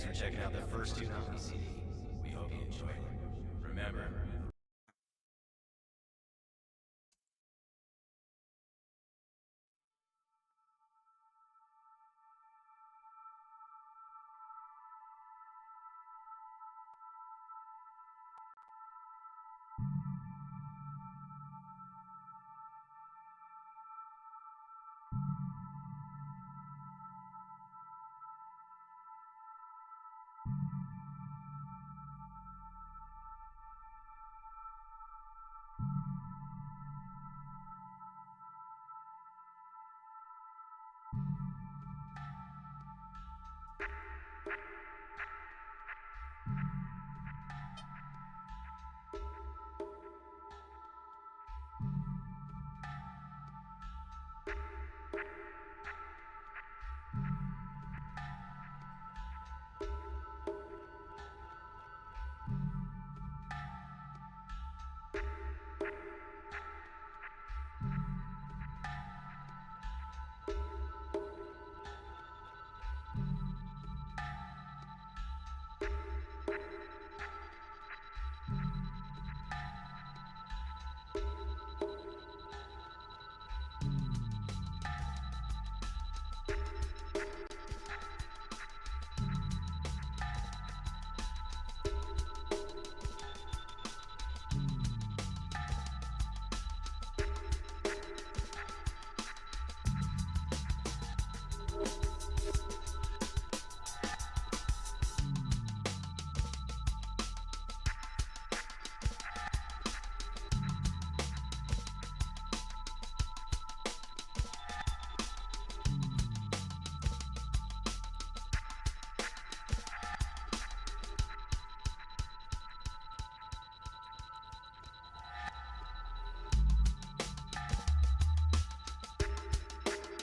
thanks for checking out the first two TCV. We hope you enjoyed it. Remember,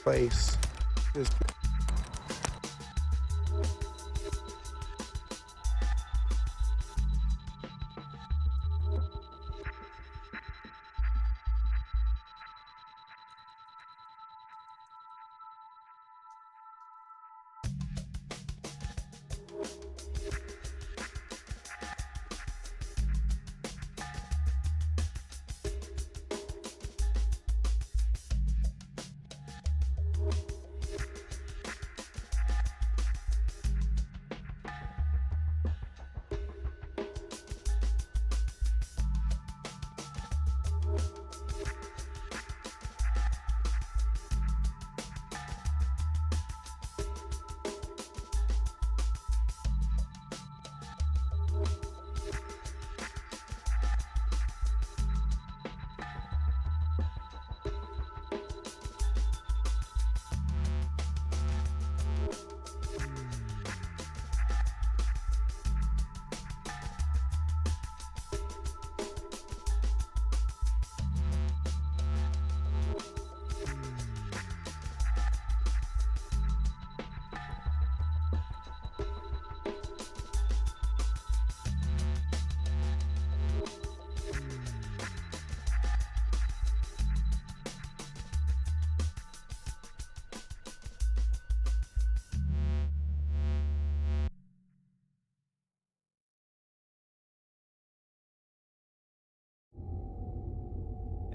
place is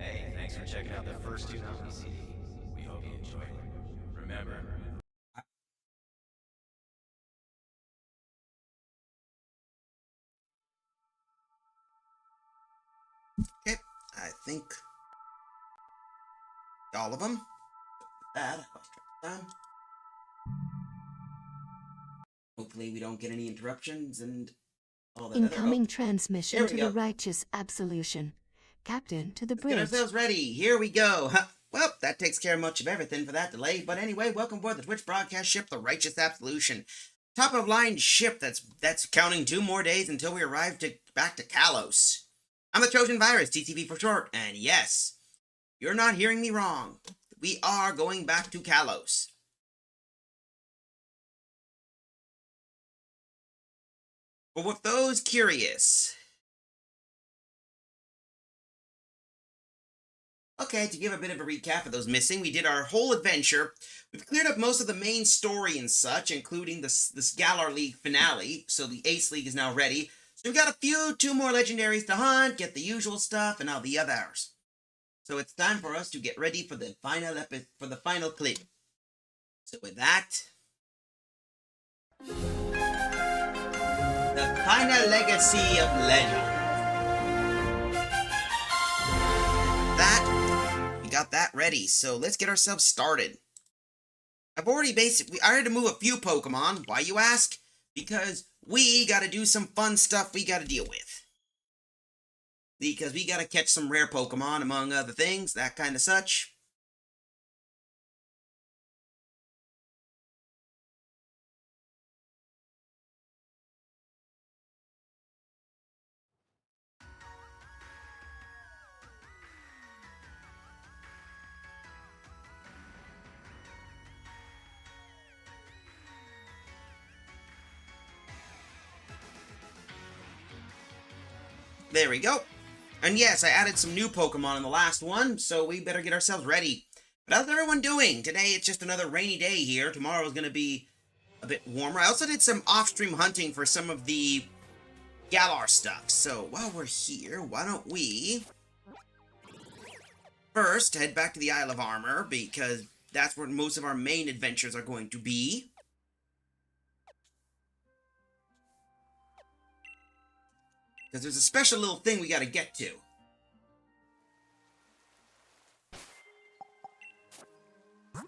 hey, thanks for checking out the first two TCV. We hope you enjoyed it. Remember, Okay, I think all of them. That. Hopefully we don't get any interruptions and all that Incoming other... transmission Here to we the go. righteous absolution. Captain, to the Let's get bridge. ourselves ready. Here we go. Well, that takes care of much of everything for that delay. But anyway, welcome aboard the Twitch broadcast ship, the Righteous Absolution. Top of line ship that's counting 2 more days until we arrive back to Kalos. I'm the Trojan Virus, TCV for short, and yes, you're not hearing me wrong. We are going back to Kalos. But with those curious, Okay, to give a bit of a recap of those missing, we did our whole adventure. We've cleared up most of the main story and such, including this Galar League finale, so the Ace League is now ready. So we've got two more legendaries to hunt, get the usual stuff, and all the others. So it's time for us to get ready for the final clip. So with that, the final legacy of legend. We got that ready, so let's get ourselves started. I had to move a few Pokemon. Why, you ask? Because we gotta do some fun stuff we gotta deal with. Because we gotta catch some rare Pokemon, among other things, that kind of such. There we go. And yes, I added some new Pokemon in the last one, so we better get ourselves ready. But how's everyone doing? Today it's just another rainy day here. Tomorrow is going to be a bit warmer. I also did some off-stream hunting for some of the Galar stuff. So while we're here, why don't we first head back to the Isle of Armor, because that's where most of our main adventures are going to be. Because there's a special little thing we gotta get to. Hold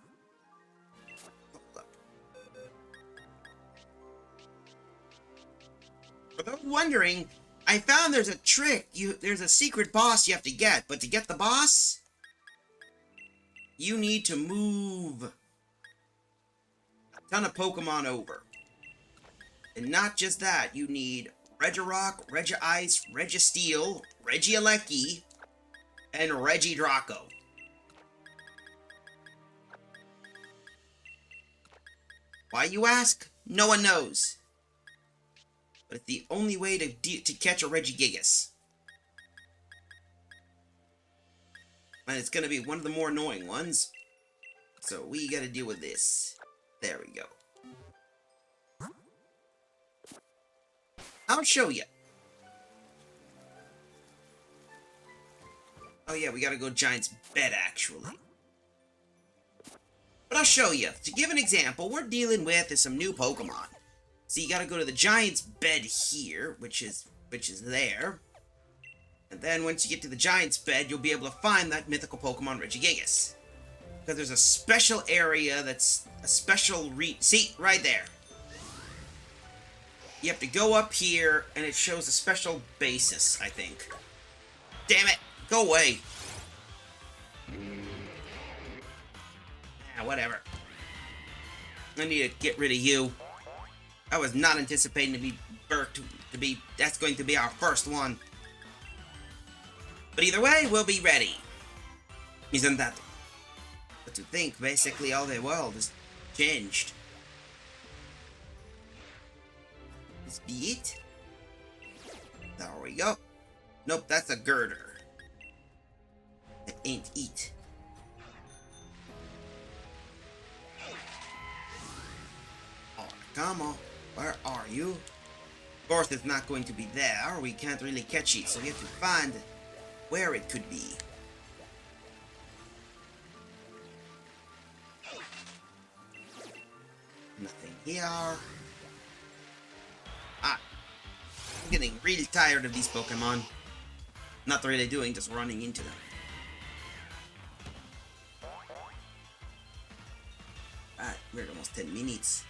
up. For those wondering, I found there's a trick. There's a secret boss you have to get, but to get the boss, you need to move a ton of Pokemon over. And not just that, you need Regirock, Regice, Registeel, Regieleki, and Regidraco. Why, you ask? No one knows. But it's the only way to catch a Regigigas. And it's gonna be one of the more annoying ones. So we gotta deal with this. There we go. I'll show you. Oh yeah, we gotta go Giant's Bed, actually. But I'll show you. To give an example, we're dealing with some new Pokemon. So you gotta go to the Giant's Bed here, which is there. And then once you get to the Giant's Bed, you'll be able to find that mythical Pokemon Regigigas. Because there's a special area that's a special see, right there. You have to go up here, and it shows a special basis, I think. Damn it! Go away! Ah, whatever. I need to get rid of you. I was not anticipating to be burked that's going to be our first one. But either way, we'll be ready. Isn't that? But to think, basically all the world has changed. This be it? There we go. Nope, that's a girder. That ain't it. Oh, come on. Where are you? Of course, it's not going to be there. We can't really catch it, so we have to find where it could be. Nothing here. I'm getting really tired of these Pokemon. Not really doing, just running into them. Alright, we're at almost 10 minutes.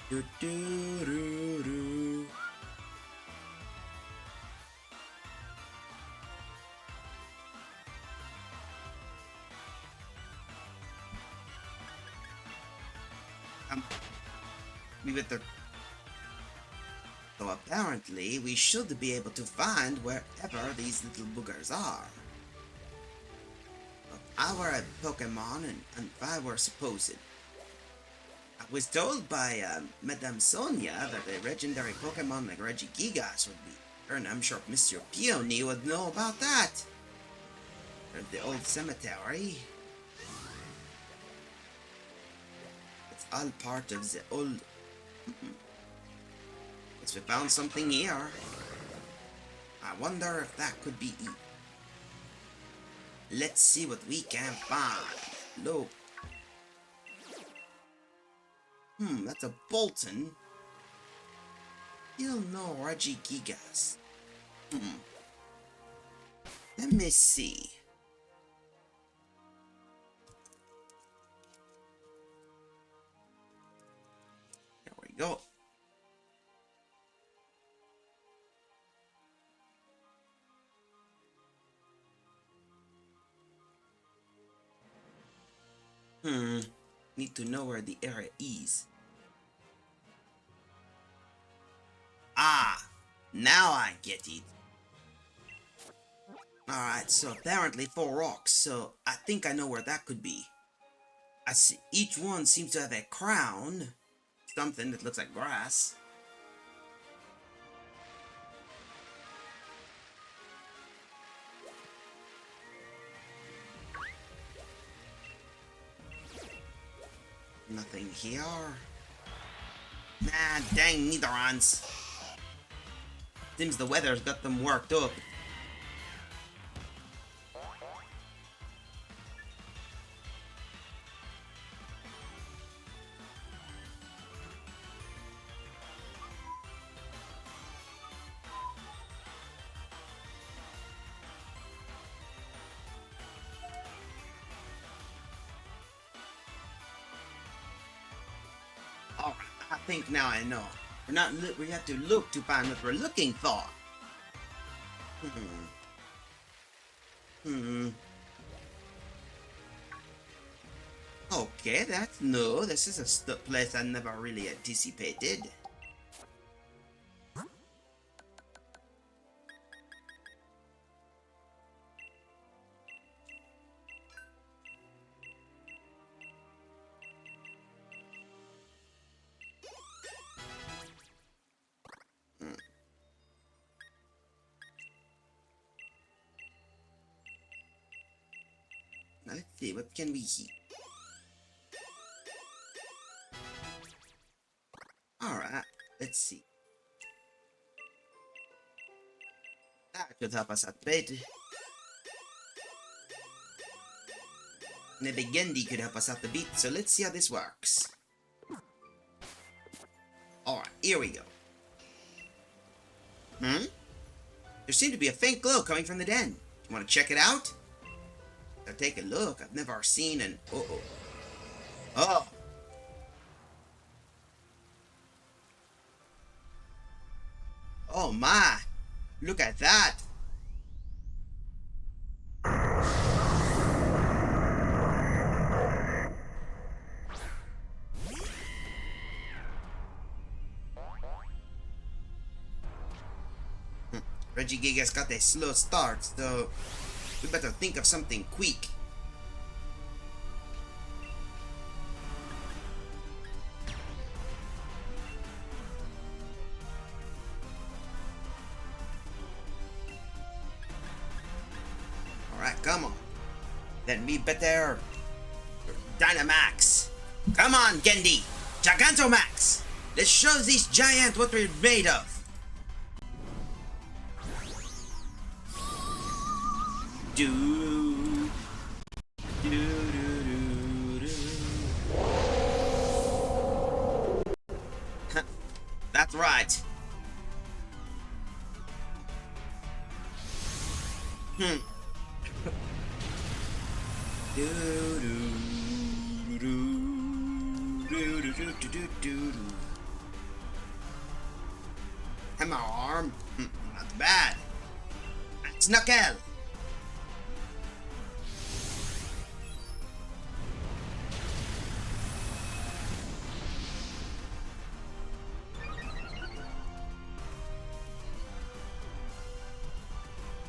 Do do do do. We better. So apparently, we should be able to find wherever these little boogers are. I were a Pokemon and I were supposed. I was told by Madame Sonia that a legendary Pokemon like Regigigas would be here, and I'm sure Mr. Peony would know about that. Or the old cemetery. It's all part of the old... Guess we found something here. I wonder if that could be it. Let's see what we can find. Look. That's a Bolton. Still no Regigigas. Let me see. There we go. Need to know where the area is. Ah, now I get it. Alright, so apparently 4 rocks, so I think I know where that could be. I see each one seems to have a crown. Something that looks like grass. Nothing here. Nah, dang Nidorans. Seems the weather's got them worked up. Alright, I think now I know. We have to look to find what we're looking for. Okay, that's new. This is a place I never really anticipated. Now let's see, what can we heat? Alright, let's see. That should help us out a bit. Maybe Gendy could help us out a bit, so let's see how this works. Alright, here we go. There seemed to be a faint glow coming from the den. You want to check it out? I'll take a look. I've never seen an... Oh! Oh my! Look at that! Regigigas got a slow start, so we better think of something quick. Alright, come on. Then we better... Dynamax! Come on, Gendy! Gigantomax! Let's show this giant what we're made of! Do, do, do, do, do. That's right. Do, do, do, do, do, do, do, do. Hammer arm. Not bad. That's Knuckle.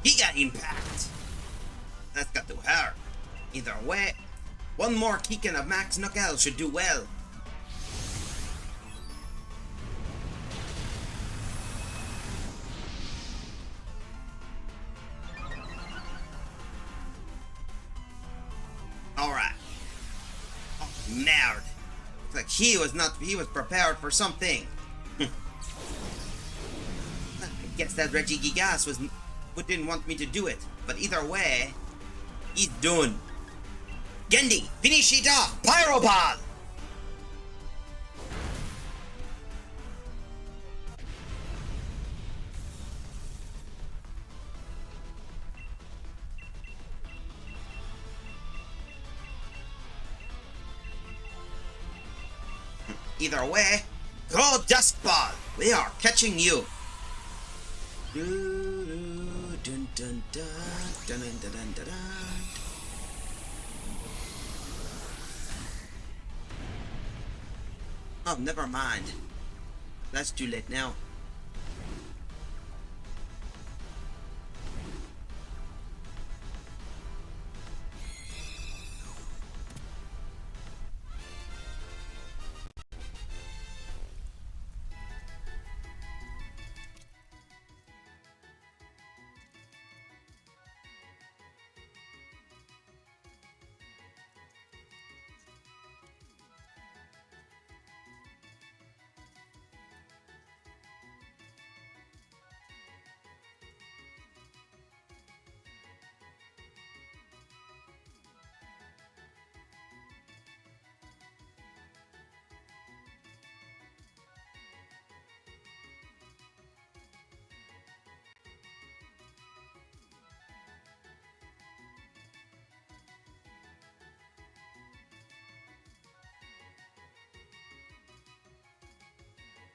He got impact. That's got to hurt. Either way, one more kicking of Max Knuckle should do well. Alright. Oh, nerd. Looks like he was prepared for something. I guess that Reggie Gigas didn't want me to do it. But either way, he's done. Gendy, finish it off! Pyroball! Either way, go Dusk Ball! We are catching you! Dun, dun, dun, dun, dun, dun, dun, dun, dun. Oh, never mind. That's too late now.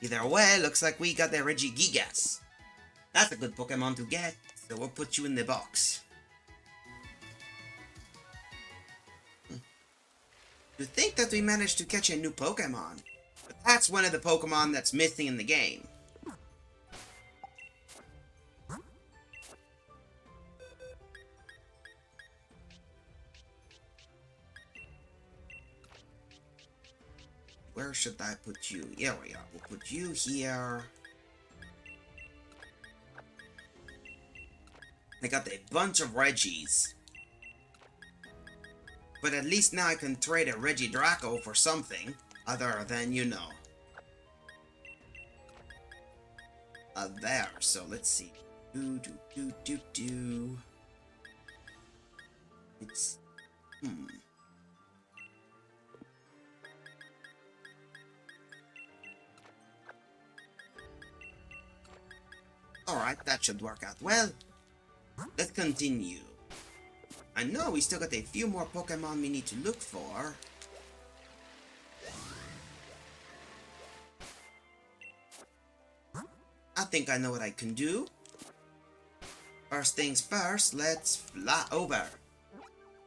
Either way, looks like we got the Regigigas. That's a good Pokemon to get, so we'll put you in the box. To think that we managed to catch a new Pokemon, but that's one of the Pokemon that's missing in the game. Where should I put you? Here we are. We'll put you here. I got a bunch of Reggies. But at least now I can trade a Regidraco for something other than, you know. There. So let's see. It's... Alright, that should work out well. Let's continue. I know we still got a few more Pokemon we need to look for. I think I know what I can do. First things first, let's fly over.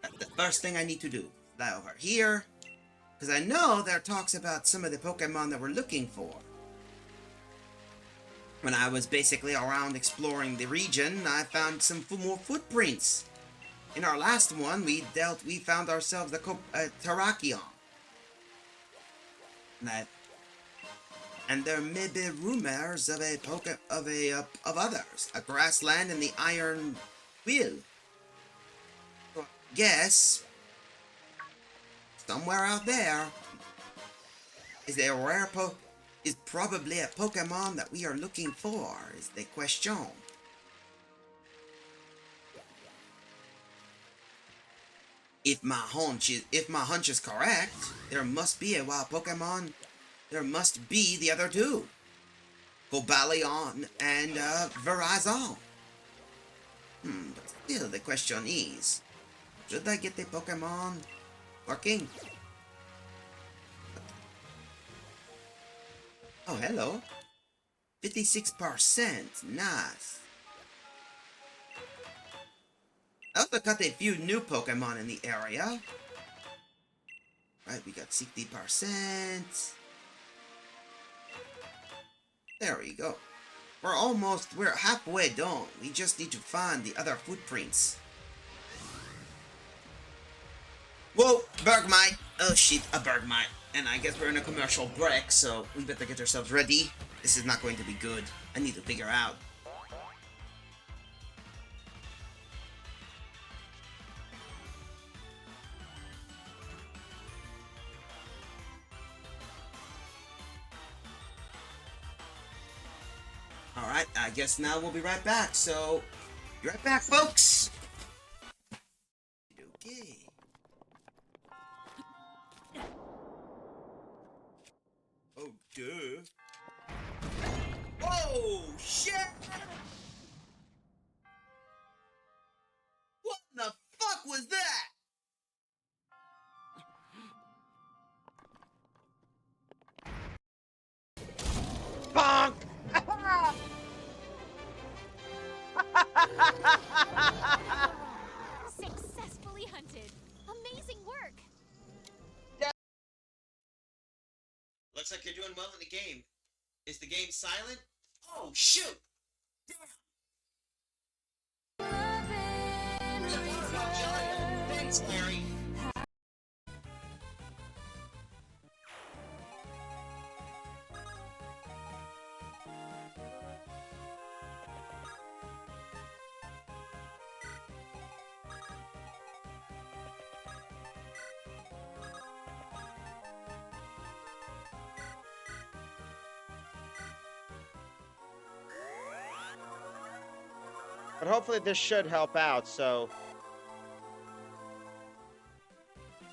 That's the first thing I need to do. Fly over here. Because I know there are talks about some of the Pokemon that we're looking for. When I was basically around exploring the region, I found some more footprints. In our last one, we found ourselves a Terrakion. And there may be rumors of of others, a grassland and the Iron Wheel. So I guess somewhere out there is a rare is probably a Pokemon that we are looking for, is the question. If my hunch is correct, there must be a wild Pokemon. There must be the other two, Cobalion and Verizon. But still, the question is, should I get the Pokemon working? Oh, hello. 56%. Nice. I also got a few new Pokemon in the area. Right, we got 60%. There we go. We're halfway done. We just need to find the other footprints. Whoa, Bergmite! Oh shit, a Bergmite. And I guess we're in a commercial break, so we better get ourselves ready. This is not going to be good. I need to figure out. Alright, I guess now we'll be right back, so... Be right back, folks! Okay. Oh, duh. Whoa, shit! What the fuck was that? Bonk! Successfully hunted. Amazing work. Looks like you're doing well in the game. Is the game silent? Oh, shoot! Thanks, Larry. But hopefully this should help out, so...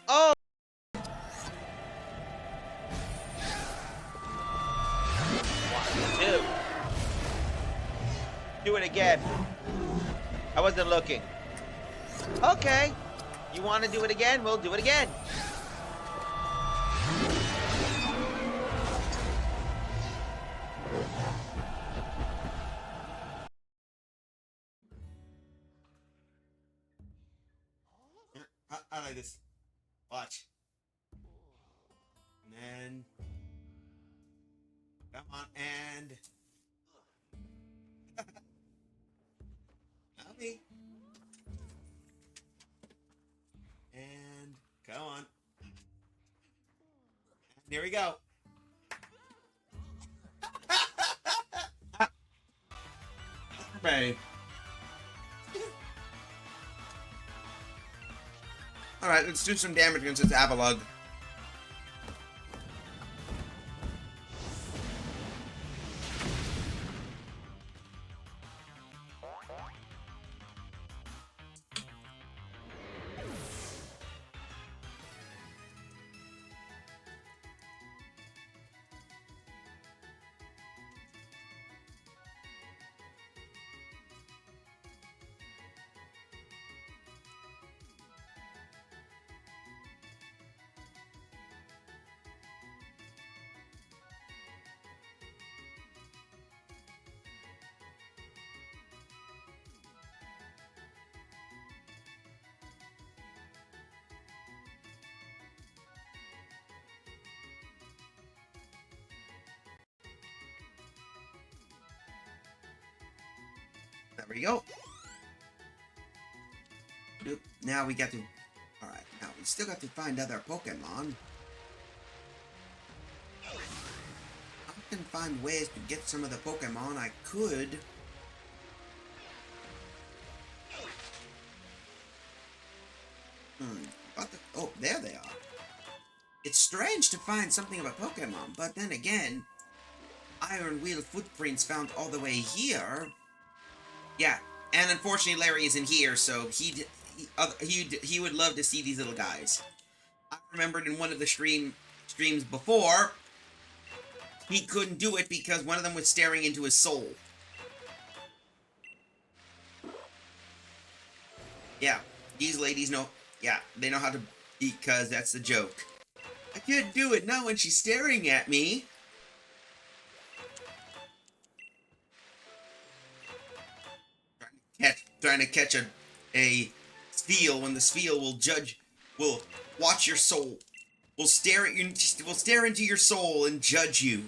Oh! One, two. Do it again. I wasn't looking. Okay. You want to do it again? We'll do it again. I like this. Watch. And then... Come on, and... Not me. And... Come on. And here we go. Right. Alright, let's do some damage against this Avalug. There we go. Nope. Now we got to... Alright, now we still got to find other Pokemon. I can find ways to get some of the Pokemon I could. But oh, there they are. It's strange to find something of a Pokemon, but then again, Iron Wheel footprints found all the way here. Yeah, and unfortunately Larry isn't here, so he would love to see these little guys. I remembered in one of the streams before, he couldn't do it because one of them was staring into his soul. Yeah, these ladies know. Yeah, they know how to, because that's the joke. I can't do it, not when she's staring at me. Trying to catch a Spheal when the Spheal will watch your soul, will stare into your soul and judge you.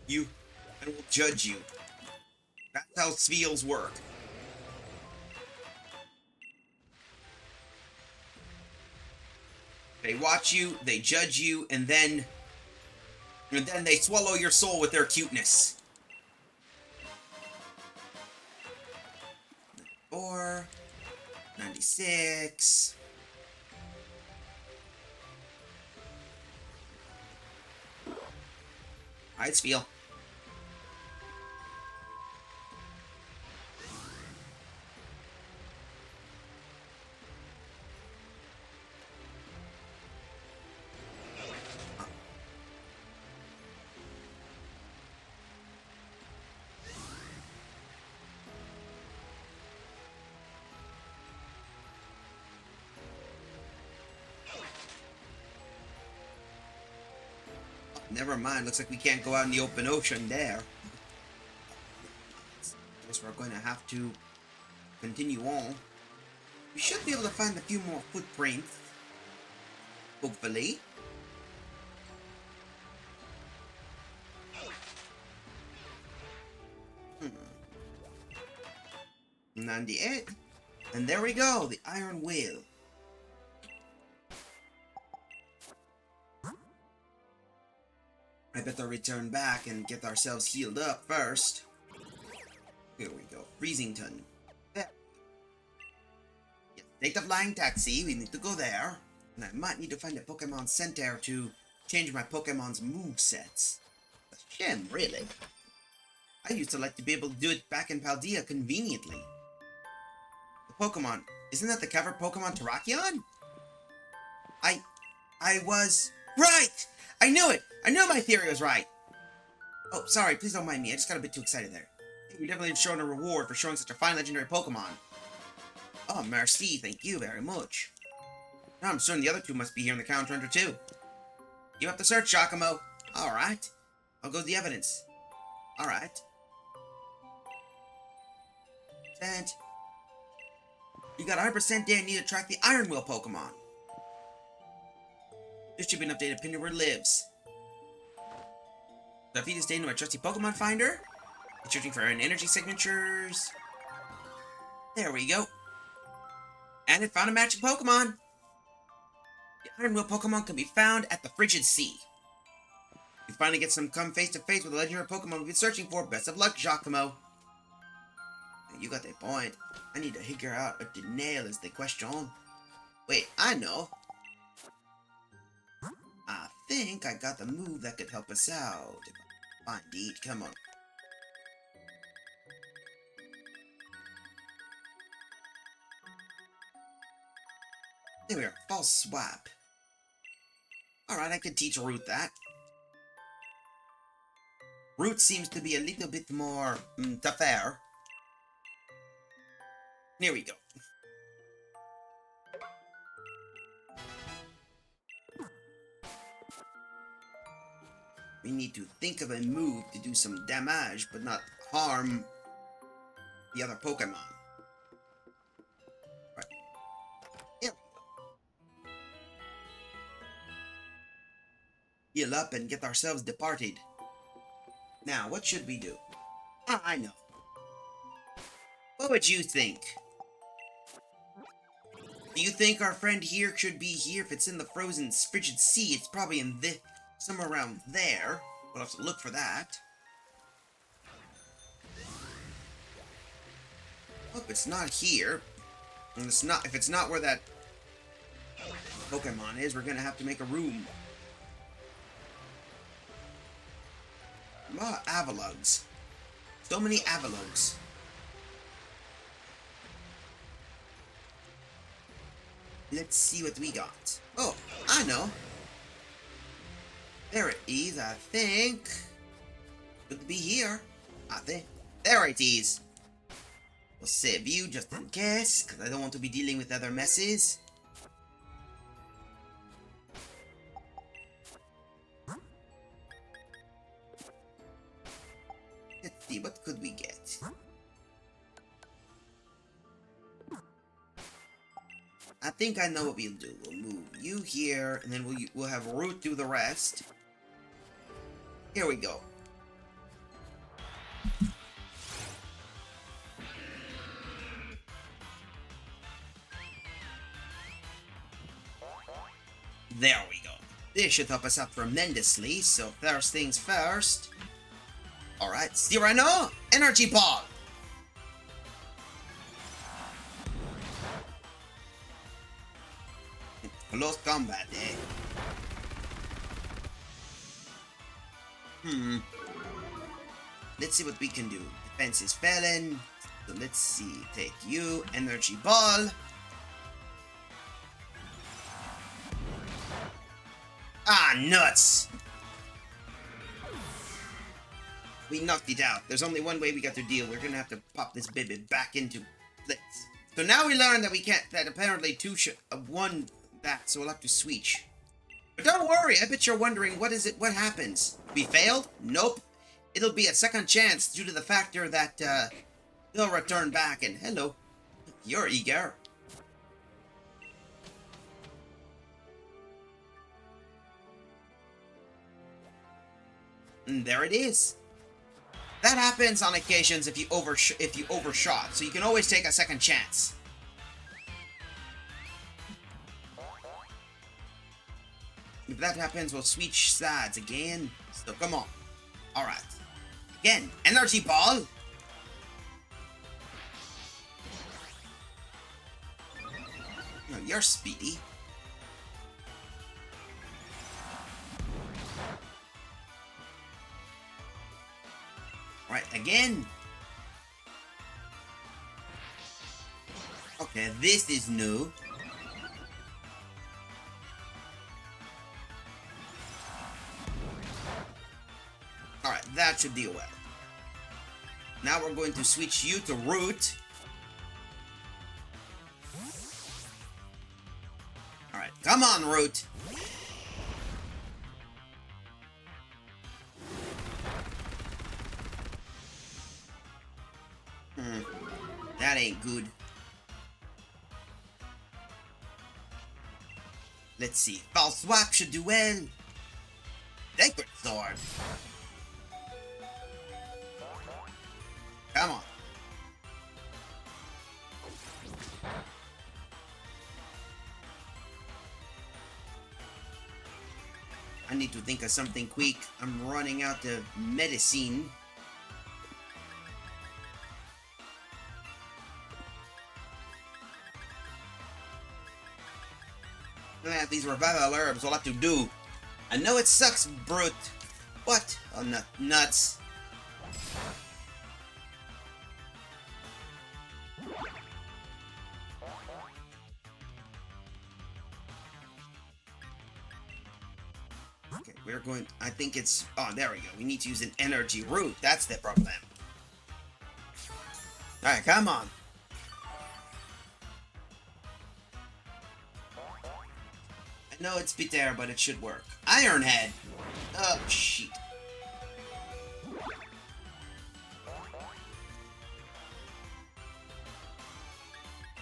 And will judge you. That's how Spheals work. They watch you, they judge you, and then they swallow your soul with their cuteness. 94, 96. Alright, feel. Never mind, looks like we can't go out in the open ocean there. Guess we're going to have to continue on. We should be able to find a few more footprints. Hopefully. Hmm. 98. And there we go, the iron wheel. I better return back and get ourselves healed up first. Here we go. Freezington. There. Yes, State of Flying Taxi. We need to go there. And I might need to find a Pokemon Center to change my Pokemon's movesets. A shame, really. I used to like to be able to do it back in Paldea conveniently. The Pokemon. Isn't that the cover Pokemon Terrakion? I was right! I knew it! I knew my theory was right! Oh, sorry, please don't mind me. I just got a bit too excited there. You definitely have shown a reward for showing such a fine legendary Pokemon. Oh, merci, thank you very much. Now I'm certain the other two must be here in the counter under too. Give up the search, Giacomo. Alright. I'll go with the evidence. Alright. And you got 100% there need to track the Iron Wheel Pokemon. This should be an updated opinion where it lives. So I feed this data into my trusty Pokemon Finder. It's searching for energy signatures. There we go. And it found a matching Pokemon. The Iron Wheel Pokemon can be found at the Frigid Sea. You finally get some come face to face with the legendary Pokemon we've been searching for. Best of luck, Giacomo. You got that point. I need to figure out what the nail is the question. Wait, I know. I think I got the move that could help us out. Fine, indeed. Come on. There we are. False swap. Alright, I can teach Root that. Root seems to be a little bit more tougher. Here we go. We need to think of a move to do some damage, but not harm the other Pokemon. Right. Here we go. Heal up and get ourselves departed. Now, what should we do? Ah, I know. What would you think? Do you think our friend here should be here? If it's in the frozen frigid sea, it's probably in this... somewhere around there. We'll have to look for that. Hope it's not here. And it's not. If it's not where that Pokemon is, we're gonna have to make a room. Ah, Avalugs. So many Avalugs. Let's see what we got. Oh, I know. There it is, I think. Could be here. I think. There it is. We'll save you just in case, because I don't want to be dealing with other messes. Let's see, what could we get? I think I know what we'll do. We'll move you here, and then we'll have Root do the rest. Here we go. There we go. This should help us out tremendously, so first things first. Alright, Cyrano, energy ball! Close combat, eh? Let's see what we can do. Defense is failing. So let's see. Take you. Energy ball. Ah, nuts! We knocked it out. There's only one way we got to deal. We're gonna have to pop this baby back into blitz. So now we learned that we can't. That apparently one that. So we'll have to switch. But don't worry. I bet you're wondering what is it. What happens? We failed? Nope. It'll be a second chance due to the factor that they'll return back. And hello, you're eager. And there it is. That happens on occasions if you overshot, so you can always take a second chance. If that happens, we'll switch sides again. So come on. All right. Again, energy ball. No, you're speedy. Right, again. Okay, this is new. Alright, that should deal well. Now we're going to switch you to root. Alright, come on, root. That ain't good. Let's see. False swap should do well. Sacred sword. Come on. I need to think of something quick. I'm running out of medicine. These revival herbs will have to do. I know it sucks, brute. What? Oh, nuts. Okay, we're going. I think it's. Oh, there we go. We need to use an energy root. That's the problem. Alright, come on. I know it's bitter, but it should work. Iron Head! Oh, shit.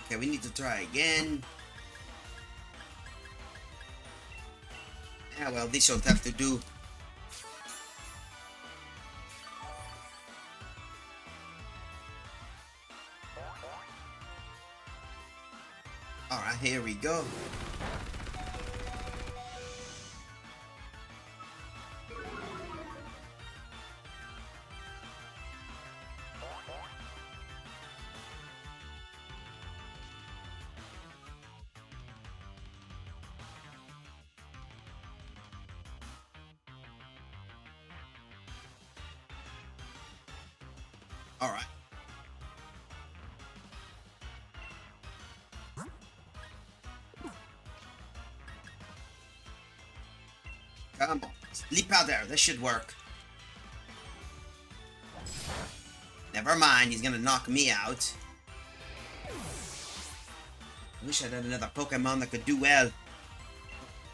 Okay, we need to try again. Yeah, well, this should have to do. Alright, here we go. Alright. Come on. Leap out there. This should work. Never mind. He's gonna knock me out. I wish I had another Pokemon that could do well.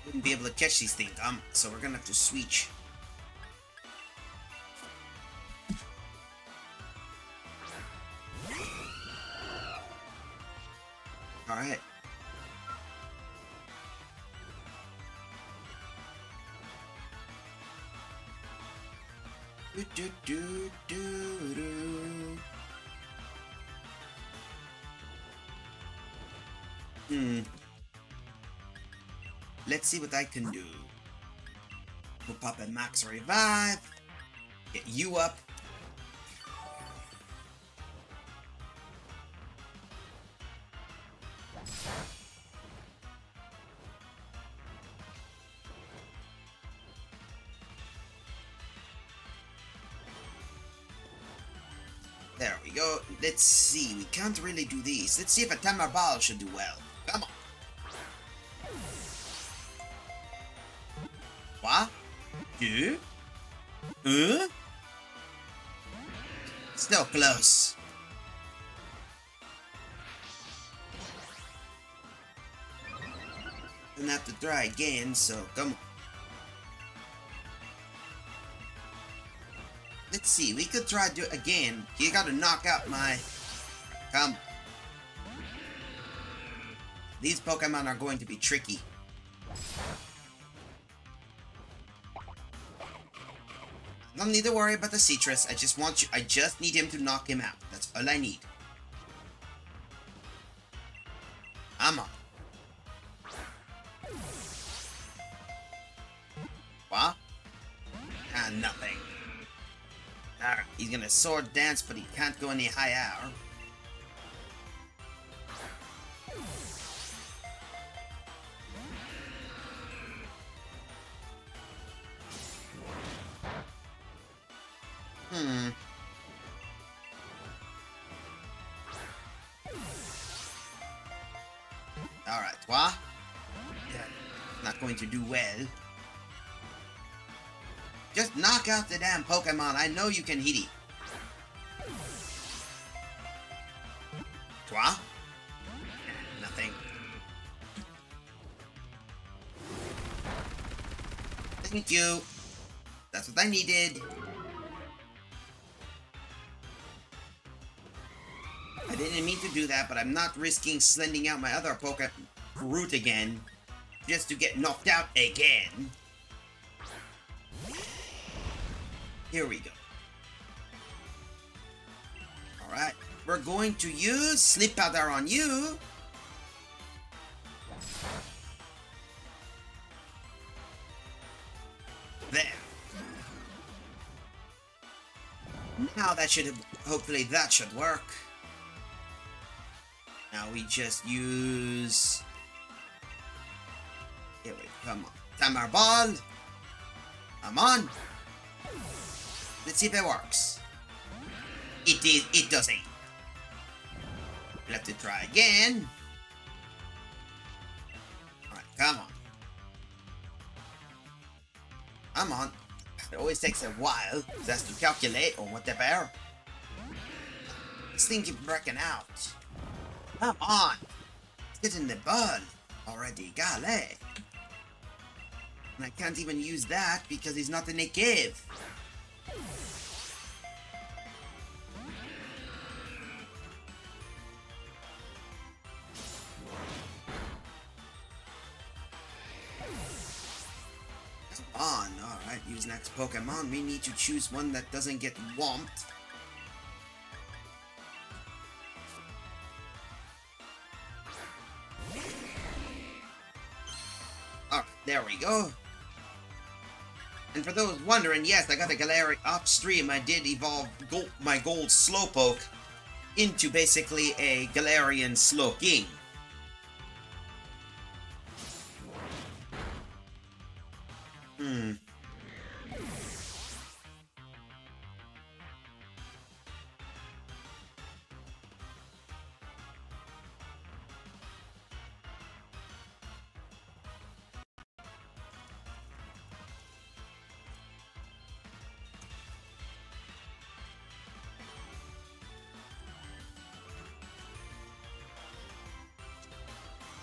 Wouldn't be able to catch these things. So we're gonna have to switch. Alright. let's see what I can do. We'll pop a max revive. Get you up. There we go. Let's see. We can't really do these. Let's see if a Tamar Ball should do well. Come on. What? Two? Still close. Gonna have to try again, so come on. Let's see, we could try to do it again. You gotta knock out my... Come. These Pokemon are going to be tricky. Don't need to worry about the citrus. I just need him to knock him out. That's all I need. I'm on. What? Ah, nothing. Alright, he's gonna sword dance, but he can't go any higher. Alright, what? Yeah, not going to do well. Just knock out the damn Pokemon. I know you can hit it. Toi? Nothing. Thank you. That's what I needed. I didn't mean to do that, but I'm not risking sending out my other Poke Root again just to get knocked out again. Here we go. Alright, we're going to use Sleep Powder on you. There. Now that should, hopefully that should work. Now we just use... Here we come on. Tamar Ball. Come on. Let's see if it works. It doesn't. We'll have to try again. Alright, come on. Come on. It always takes a while just to calculate or whatever. This thing keeps breaking out. Come on. It's in the bud already, golly. And I can't even use that because he's not in a cave. Come on, alright, use next Pokemon. We need to choose one that doesn't get whomped. Alright, there we go. And for those wondering, yes, I got the Galarian upstream. I did evolve my gold Slowpoke into basically a Galarian Slowking.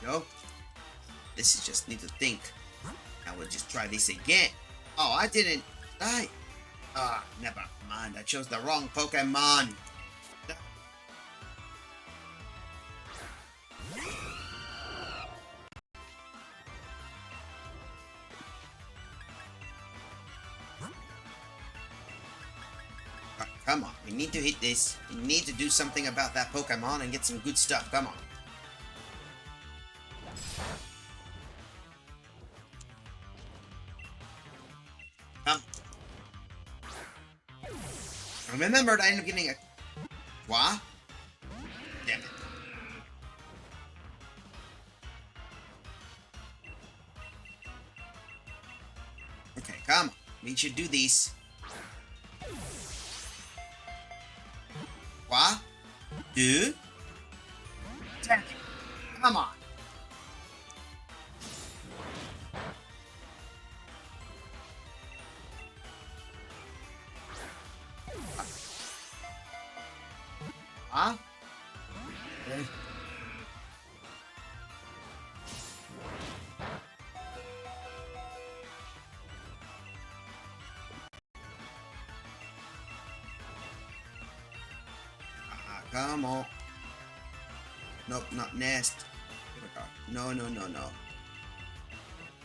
Go. This is just need to think. I will just try this again. Oh, I didn't. Never mind. I chose the wrong Pokemon. Come on, we need to hit this. We need to do something about that Pokemon and get some good stuff. Come on. I remembered I ended up getting a... What? Damn it. Okay, come on. We should do these. What? Do? Damn it. Come on. Huh? Come on. Nope, not nest. No, no, no, no.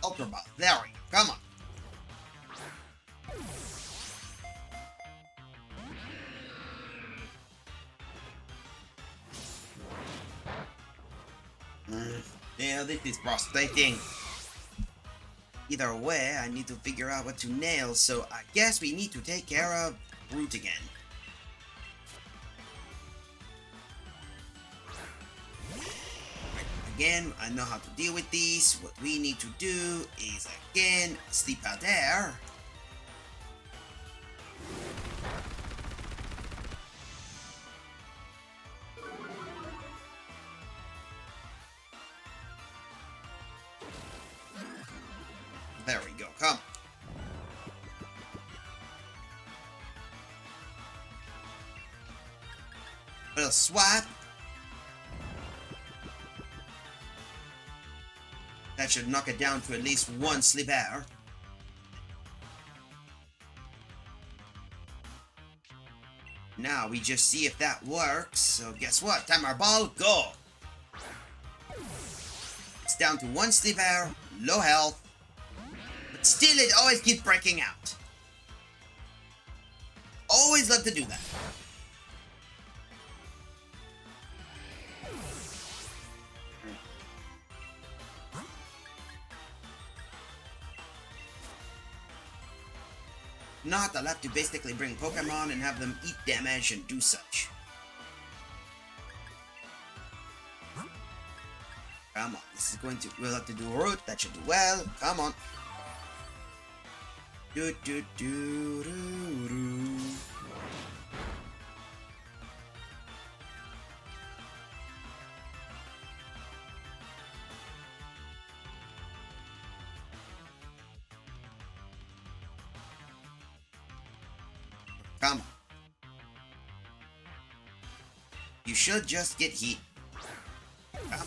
Ultra ball. There we go. Come on. Yeah, this is frustrating. Either way, I need to figure out what to nail, so I guess we need to take care of Root again. Again, I know how to deal with these. What we need to do is, again, sleep out there. There we go, come. Little swap. That should knock it down to at least one sleep hour. Now we just see if that works. So guess what? Timer ball, go! It's down to one sleep hour, low health. But still, it always keeps breaking out. Always love to do that. Not, I'll have to basically bring Pokemon and have them eat damage and do such. Come on, this is going to... We'll have to do a root, that should do well. Come on. Do do do do do. Come on. You should just get heat. Come on.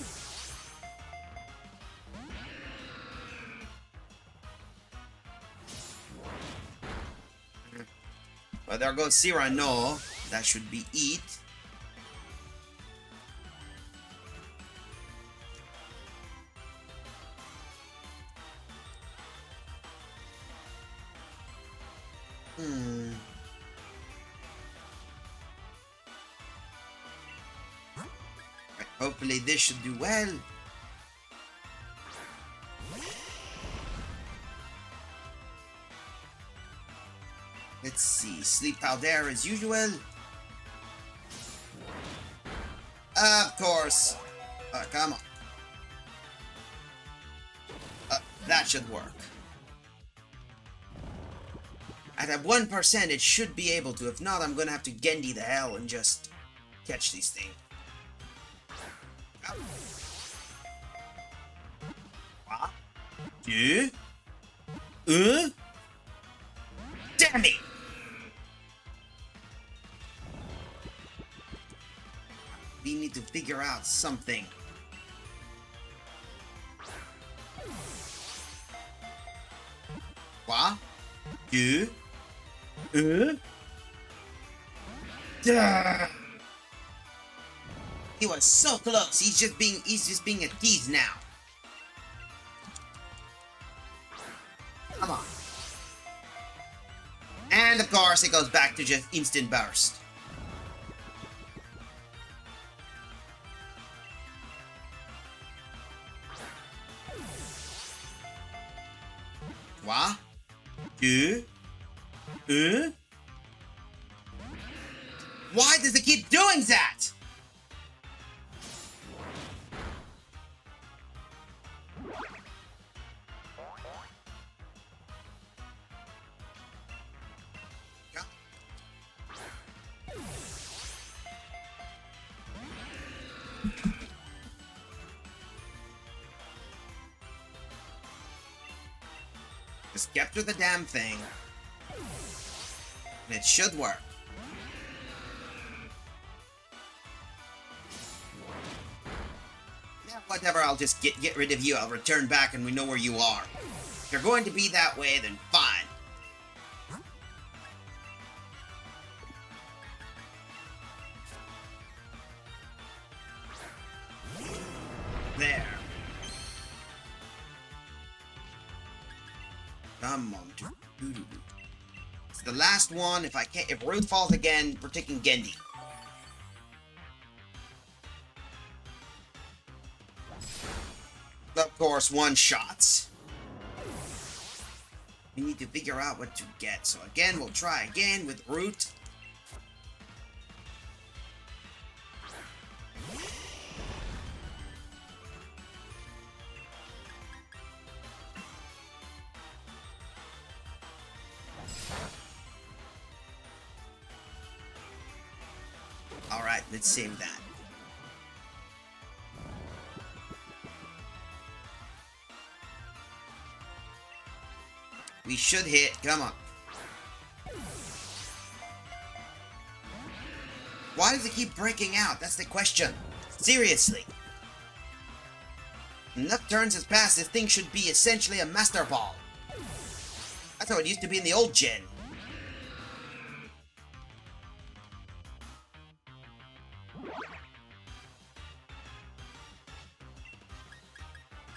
Well, there goes Cyrano. That should be eat. Hopefully this should do well. Let's see. Sleep powder as usual. Of course. Come on. That should work. At a 1%, it should be able to. If not, I'm gonna have to Gendy the hell and just catch these things. What? Yeah? Damn it! We need to figure out something. What? Yeah? Duh. He was so close. He's just being a tease now. Come on. And of course it goes back to just instant burst. What? Why does it keep doing that? Just capture the damn thing. And it should work. Yeah, whatever, I'll just get rid of you. I'll return back and we know where you are. If you're going to be that way, then fine. There. Come on. It's the last one. If Ruth falls again, we're taking Gendy. Of course, one shots. We need to figure out what to get. So again, we'll try again with Root. Alright, let's save that. We should hit. Come on. Why does it keep breaking out? That's the question. Seriously. Enough turns has passed. This thing should be essentially a Master Ball. That's how it used to be in the old gen.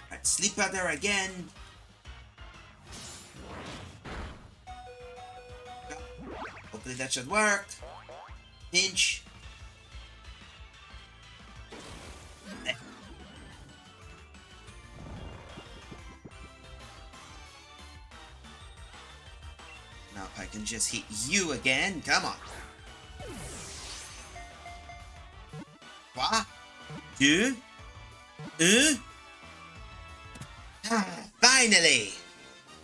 Alright, sleep out there again. Hopefully that should work. Pinch. There. Now if I can just hit you again, come on. What? Two? Finally!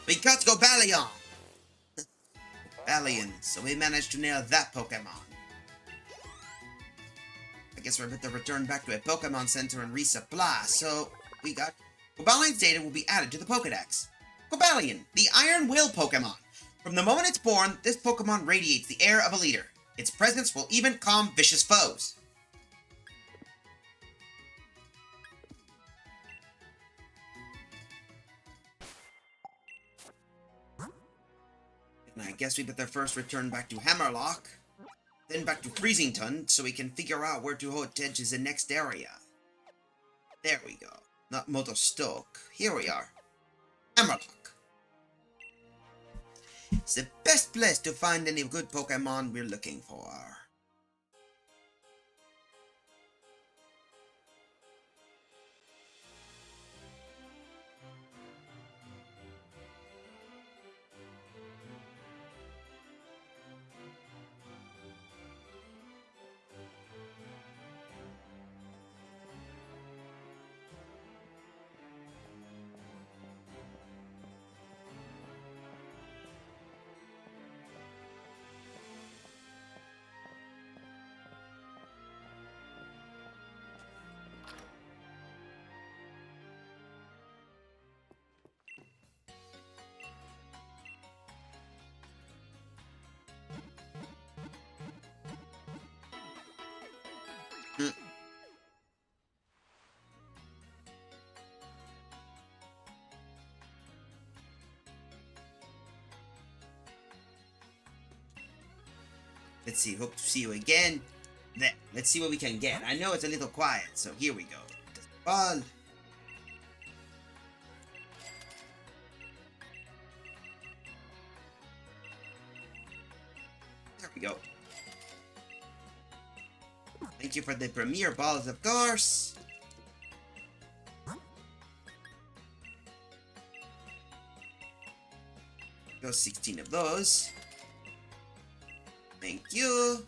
We got to go Balion! Balion, so we managed to nail that Pokemon. I guess we're about to return back to a Pokemon Center and resupply, so we got... Cobalion's data will be added to the Pokedex. Cobalion, the Iron Will Pokemon. From the moment it's born, this Pokemon radiates the air of a leader. Its presence will even calm vicious foes. And I guess we better first return back to Hammerlock, then back to Freezington, so we can figure out where to Hotedge is the next area. There we go. Not Motostoke. Here we are. Hammerlock. It's the best place to find any good Pokemon we're looking for. Let's see, hope to see you again. There, let's see what we can get. I know it's a little quiet, so here we go. Ball. There we go. Thank you for the premier balls, of course. Go 16 of those. Thank you.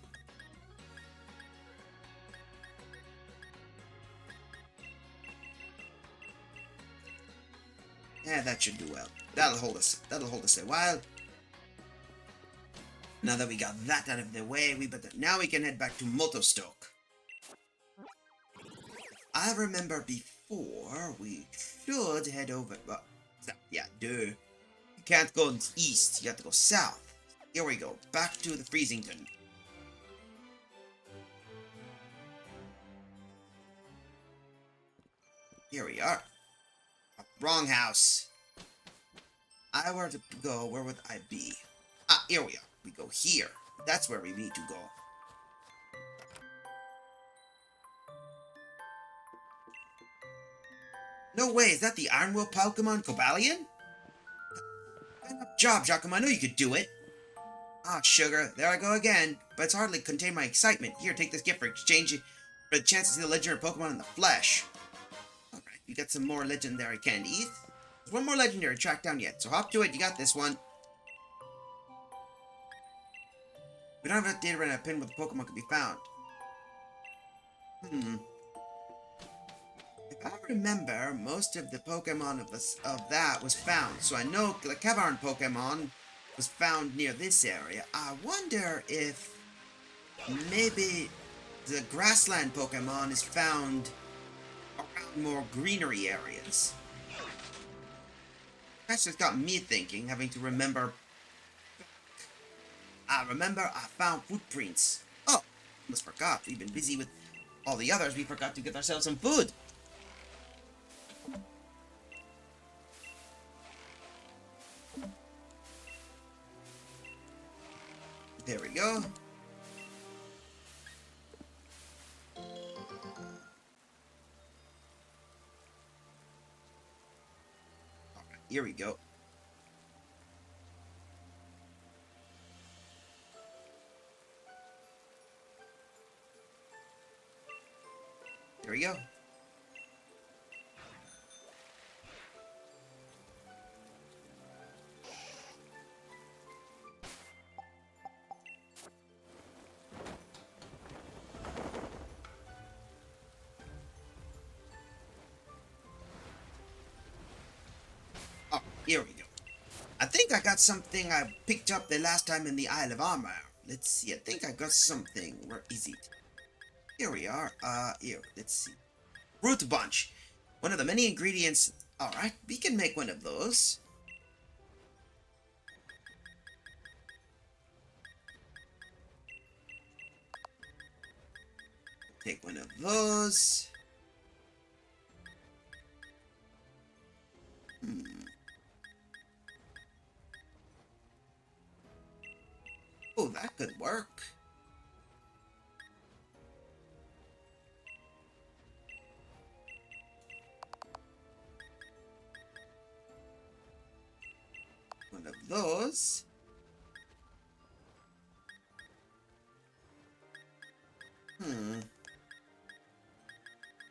Yeah, that should do well. That'll hold us a while. Now that we got that out of the way, now we can head back to Motostoke. I remember before we should head over. Well, yeah, duh. You can't go east. You have to go south. Here we go. Back to the Freezington. Here we are. Wrong house. I were to go, where would I be? Ah, here we are. We go here. That's where we need to go. No way, is that the Ironwood Pokemon Cobalion? Good job, Giacomo. I knew you could do it. Ah, sugar. There I go again. But it's hardly contain my excitement. Here, take this gift for exchange for the chance to see the legendary Pokemon in the flesh. Alright, we got some more legendary candies. There's one more legendary track down yet, so hop to it. You got this one. We don't have enough data right now to pin where the Pokemon can be found. If I remember, most of the Pokemon of that was found. So I know the Cavern Pokemon was found near this area. I wonder if maybe the Grassland Pokemon is found around more greenery areas. That's just got me thinking, having to remember. I found footprints. Oh, almost forgot. We've been busy with all the others. We forgot to get ourselves some food. There we go. Alright, here we go. There we go. Oh, here we go. I think I got something I picked up the last time in the Isle of Armor. Let's see, I think I got something. Where is it? Here we are. Here, let's see. Fruit Bunch. One of the many ingredients. Alright, we can make one of those. Take one of those. Oh, that could work. One of those.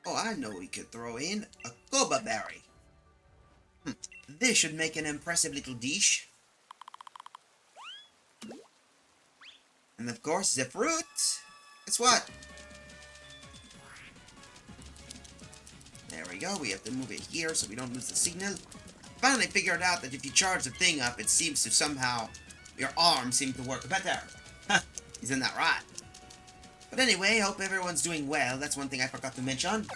Oh, I know we could throw in a Goba Berry. This should make an impressive little dish. And of course, the fruit. Guess what? There we go. We have to move it here so we don't lose the signal. Finally figured out that if you charge the thing up, it seems to somehow, your arms seem to work better. Isn't that right? But anyway, hope everyone's doing well. That's one thing I forgot to mention.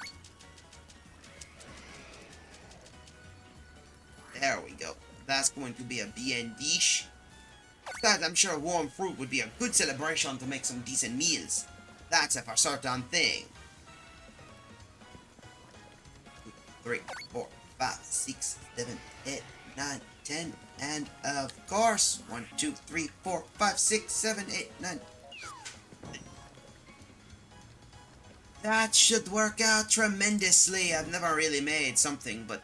There we go. That's going to be a bien dish. Besides, I'm sure warm fruit would be a good celebration to make some decent meals. That's a for certain thing. 2, 3, 4, 5, 6, 7, 8, 9, 10, and of course, 1, 2, 3, 4, 5, 6, 7, 8, 9. That should work out tremendously. I've never really made something, but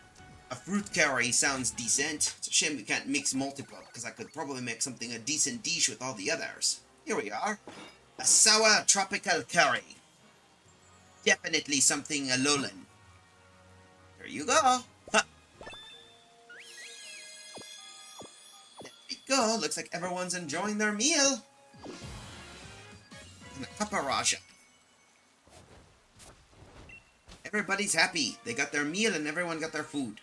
a fruit curry sounds decent. It's a shame we can't mix multiple, because I could probably make something a decent dish with all the others. Here we are. A sour tropical curry. Definitely something Alolan. There you go. Ha. There we go. Looks like everyone's enjoying their meal. And a Caparaja. Everybody's happy. They got their meal and everyone got their food.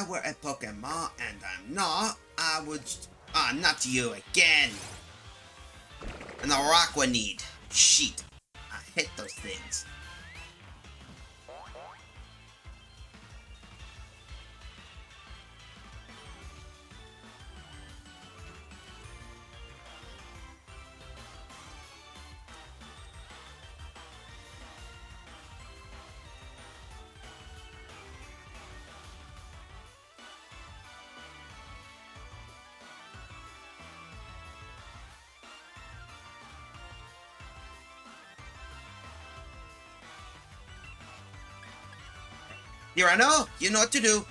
were a Pokemon and I'm not, I would... Ah, not you again. And the Araquanid. Shit. I hate those things. Cyrano, you know what to do.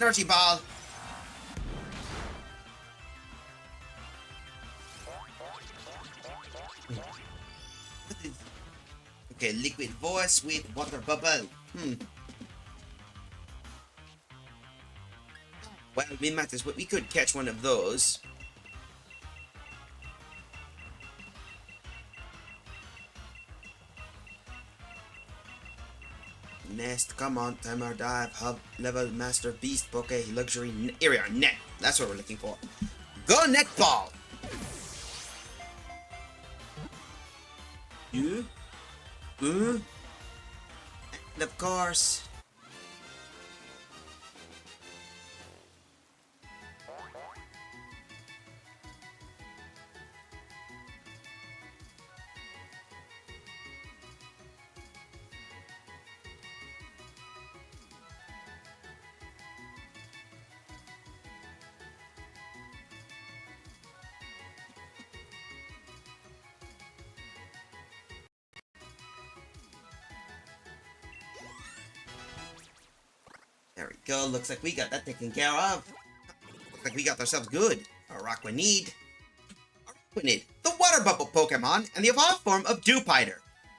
Energy ball. Okay, liquid voice with water bubble. Well, we might as well. We could catch one of those. Nest, come on, timer dive, hub, level, master, beast, poke, luxury, here we are, net. That's what we're looking for. Go netball! You? And of course... There we go. Looks like we got that taken care of. Looks like we got ourselves good. Araquanid. Araquanid, the water bubble Pokemon and the evolved form of Dewpider.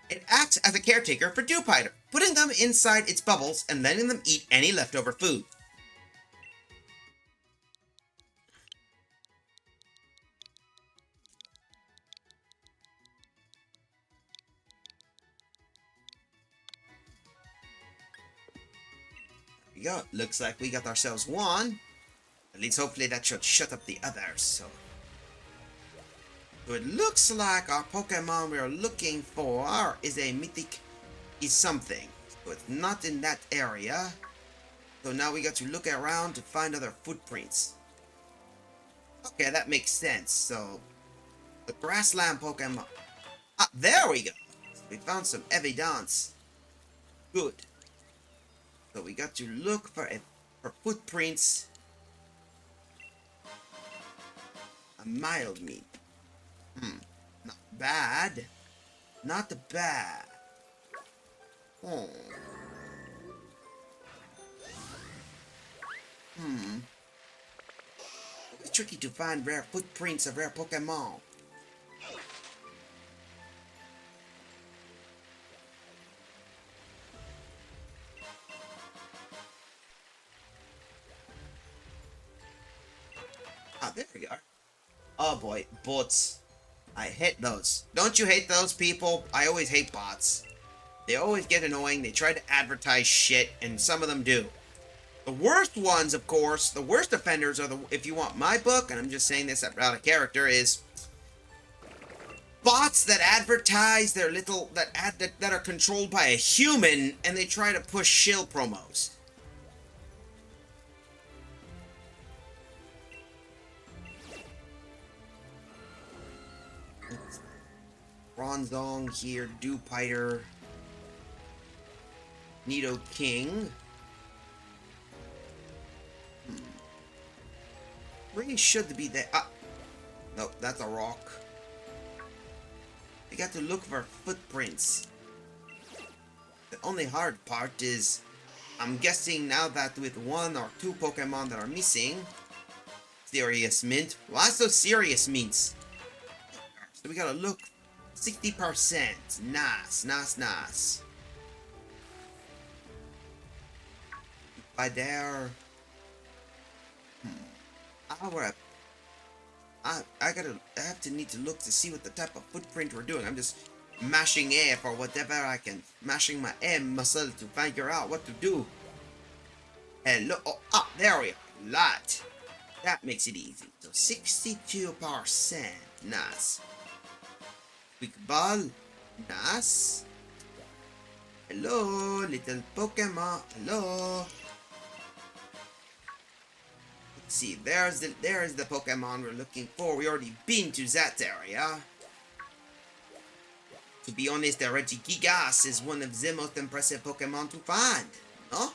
It acts as a caretaker for Dewpider, putting them inside its bubbles and letting them eat any leftover food. There we go. Looks like we got ourselves one. At least hopefully that should shut up the others. So it looks like our Pokemon we are looking for is a mythic is something. So it's not in that area. So now we got to look around to find other footprints. Okay, that makes sense. So the grassland Pokemon. Ah, there we go. We found some evidence. Good. So we got to look for footprints. A mild meat. Not bad. Not bad. It's tricky to find rare footprints of rare Pokemon. Ah, there we are. Oh boy, bots. I hate those. Don't you hate those people? I always hate bots. They always get annoying. They try to advertise shit, and some of them do. The worst ones, of course, the worst offenders are the, if you want my book, and I'm just saying this out of character, is bots that advertise their little, that are controlled by a human, and they try to push shill promos. Bronzong here, Dewpider, Nidoking. Really should be there. Ah, nope, that's a rock. We got to look for footprints. The only hard part is, I'm guessing now that with one or two Pokemon that are missing, Serious Mint. Lots of Serious Mints. So we gotta look. 60%. Nice, nice, nice. By there. I need to look to see what the type of footprint we're doing. I'm just mashing F or whatever I can. Mashing my M muscle to figure out what to do. Hello. Oh, there we are. Lot. That makes it easy. So 62%. Nice. Quick ball. Nice. Hello, little Pokemon. Hello. Let's see. There's the Pokemon we're looking for. We already been to that area. To be honest, the Regigigas is one of the most impressive Pokemon to find. No?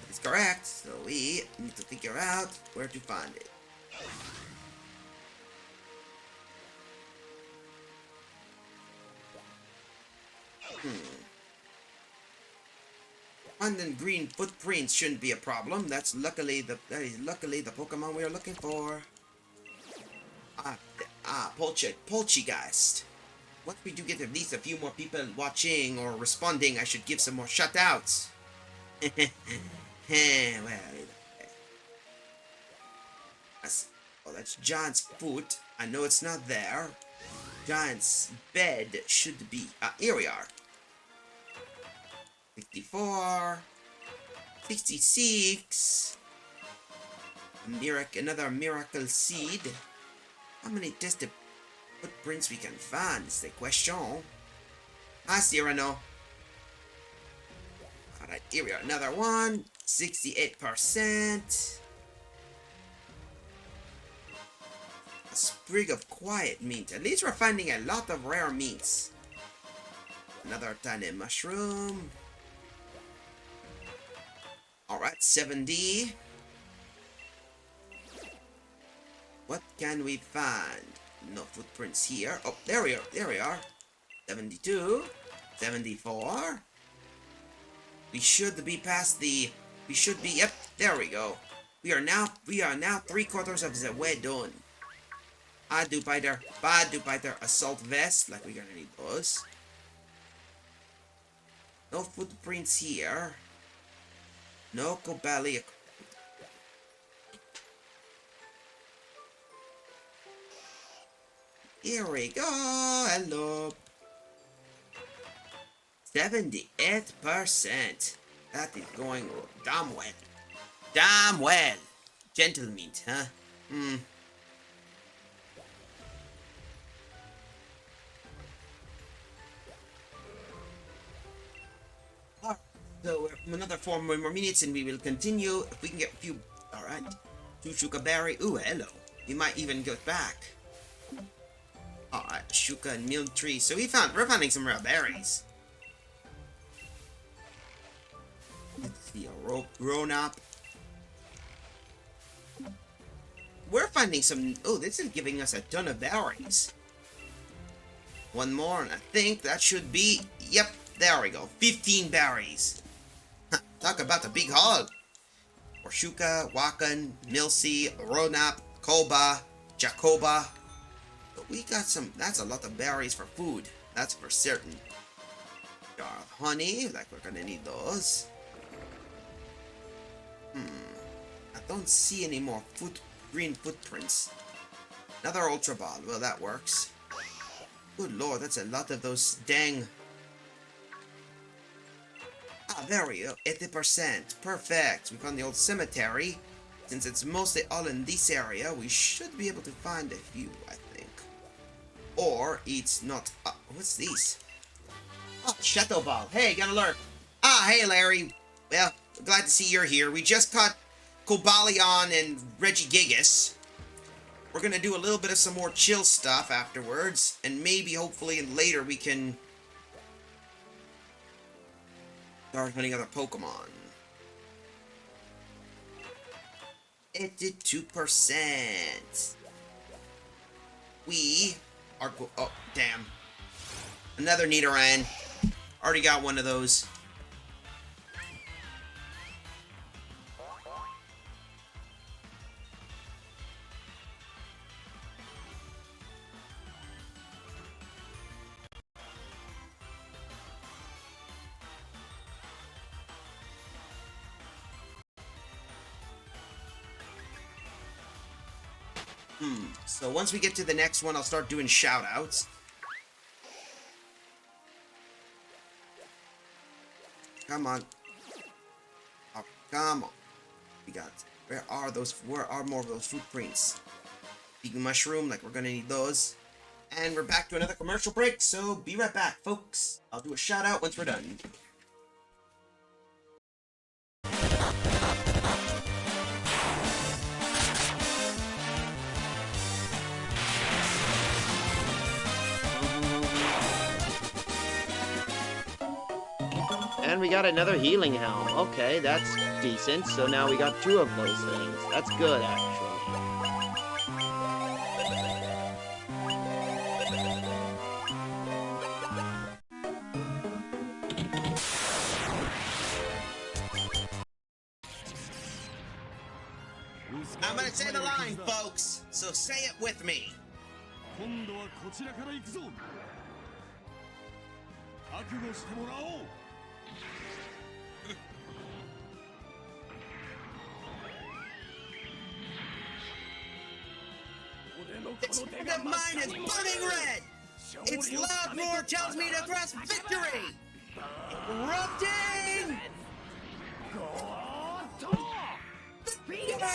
That's correct. So we need to figure out where to find it. Finding green footprints shouldn't be a problem. That is luckily the Pokemon we are looking for. Poltergeist. Once we do get at least a few more people watching or responding, I should give some more shutouts. Well, that's John's foot. I know it's not there. John's bed should be. Here we are. 64. 66. Another miracle seed. How many tested footprints we can find is the question. Cyrano. Alright, here we are. Another one. 68%. A sprig of quiet meat. At least we're finding a lot of rare meats. Another tiny mushroom. Alright, 70. What can we find? No footprints here. Oh, there we are. 72. 74. We should be past the... Yep, there we go. We are now 3/4 of the way done. Bad Biter, assault vest, like we're gonna need those. No footprints here. No Cobalic. Here we go. Hello. 78%. That is going damn well. Damn well. Gentle meat, huh? So another 4 more minutes and we will continue. If we can get a few... Alright. 2 Shuka Berry. Ooh, hello. We might even get back. Alright, Shuka and Milk Tree. So we're finding some rare berries. Let's see, a grown up. We're finding some... Oh, this is giving us a ton of berries. One more, and I think that should be... Yep, there we go. 15 berries. Talk about the big haul. Orshuka, Wakan, Milsey, Ronap, Koba, Jacoba. But we got some... That's a lot of berries for food. That's for certain. Jar of honey, like we're gonna need those. I don't see any more green footprints. Another Ultra Ball. Well, that works. Good lord, that's a lot of those dang... there we go. 80%. Perfect. We found the old cemetery. Since it's mostly all in this area, we should be able to find a few, I think. Or it's not... what's this? Oh, Shadow Ball. Hey, got an alert. Hey, Larry. Well, glad to see you're here. We just caught Cobalion and Regigigas. We're gonna do a little bit of some more chill stuff afterwards. And maybe, hopefully, later we can... start hunting other Pokemon. 82%. We are... Oh, damn. Another Nidoran. Already got one of those. So once we get to the next one, I'll start doing shout-outs. Come on. Oh, Come on. We got. Where are those? Where are more of those footprints? Vegan mushroom, like we're gonna need those. And we're back to another commercial break, so be right back, folks. I'll do a shout out once we're done. And we got another healing helm. Okay, that's decent. So now we got 2 of those things. That's good, actually. I'm gonna say the line, folks, so say it with me. 今度はこちらから行くぞ。覚悟してもらおう。This friend of mine is burning red! Its loud roar tells me to grasp victory! Erupting! Fever!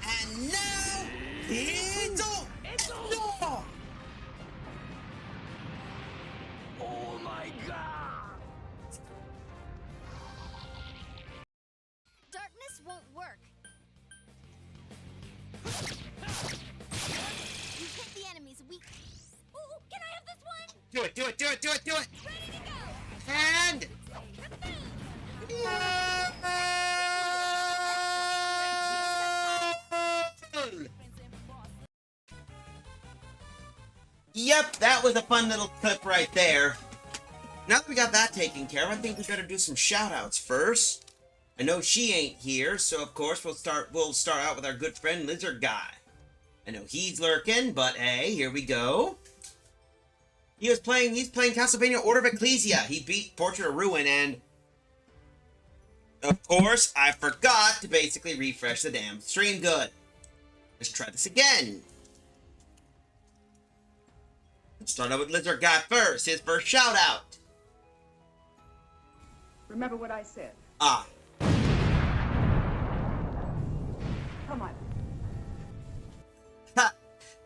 And now, it's on! No! Oh my god! Darkness won't work. You hit the enemy's weak. Ooh, can I have this one? Do it, do it, do it, do it, do it! Ready to go. And... Yep, that was a fun little clip right there. Now that we got that taken care of, I think we better do some shout-outs first. I know she ain't here, so of course we'll start out with our good friend Lizard Guy. I know he's lurking, but hey, here we go. He's playing Castlevania Order of Ecclesia. He beat Portrait of Ruin, and of course, I forgot to basically refresh the damn stream. Good. Let's try this again. Let's start out with Lizard Guy first. His first shout out. Remember what I said. Ah. Come on. Ha!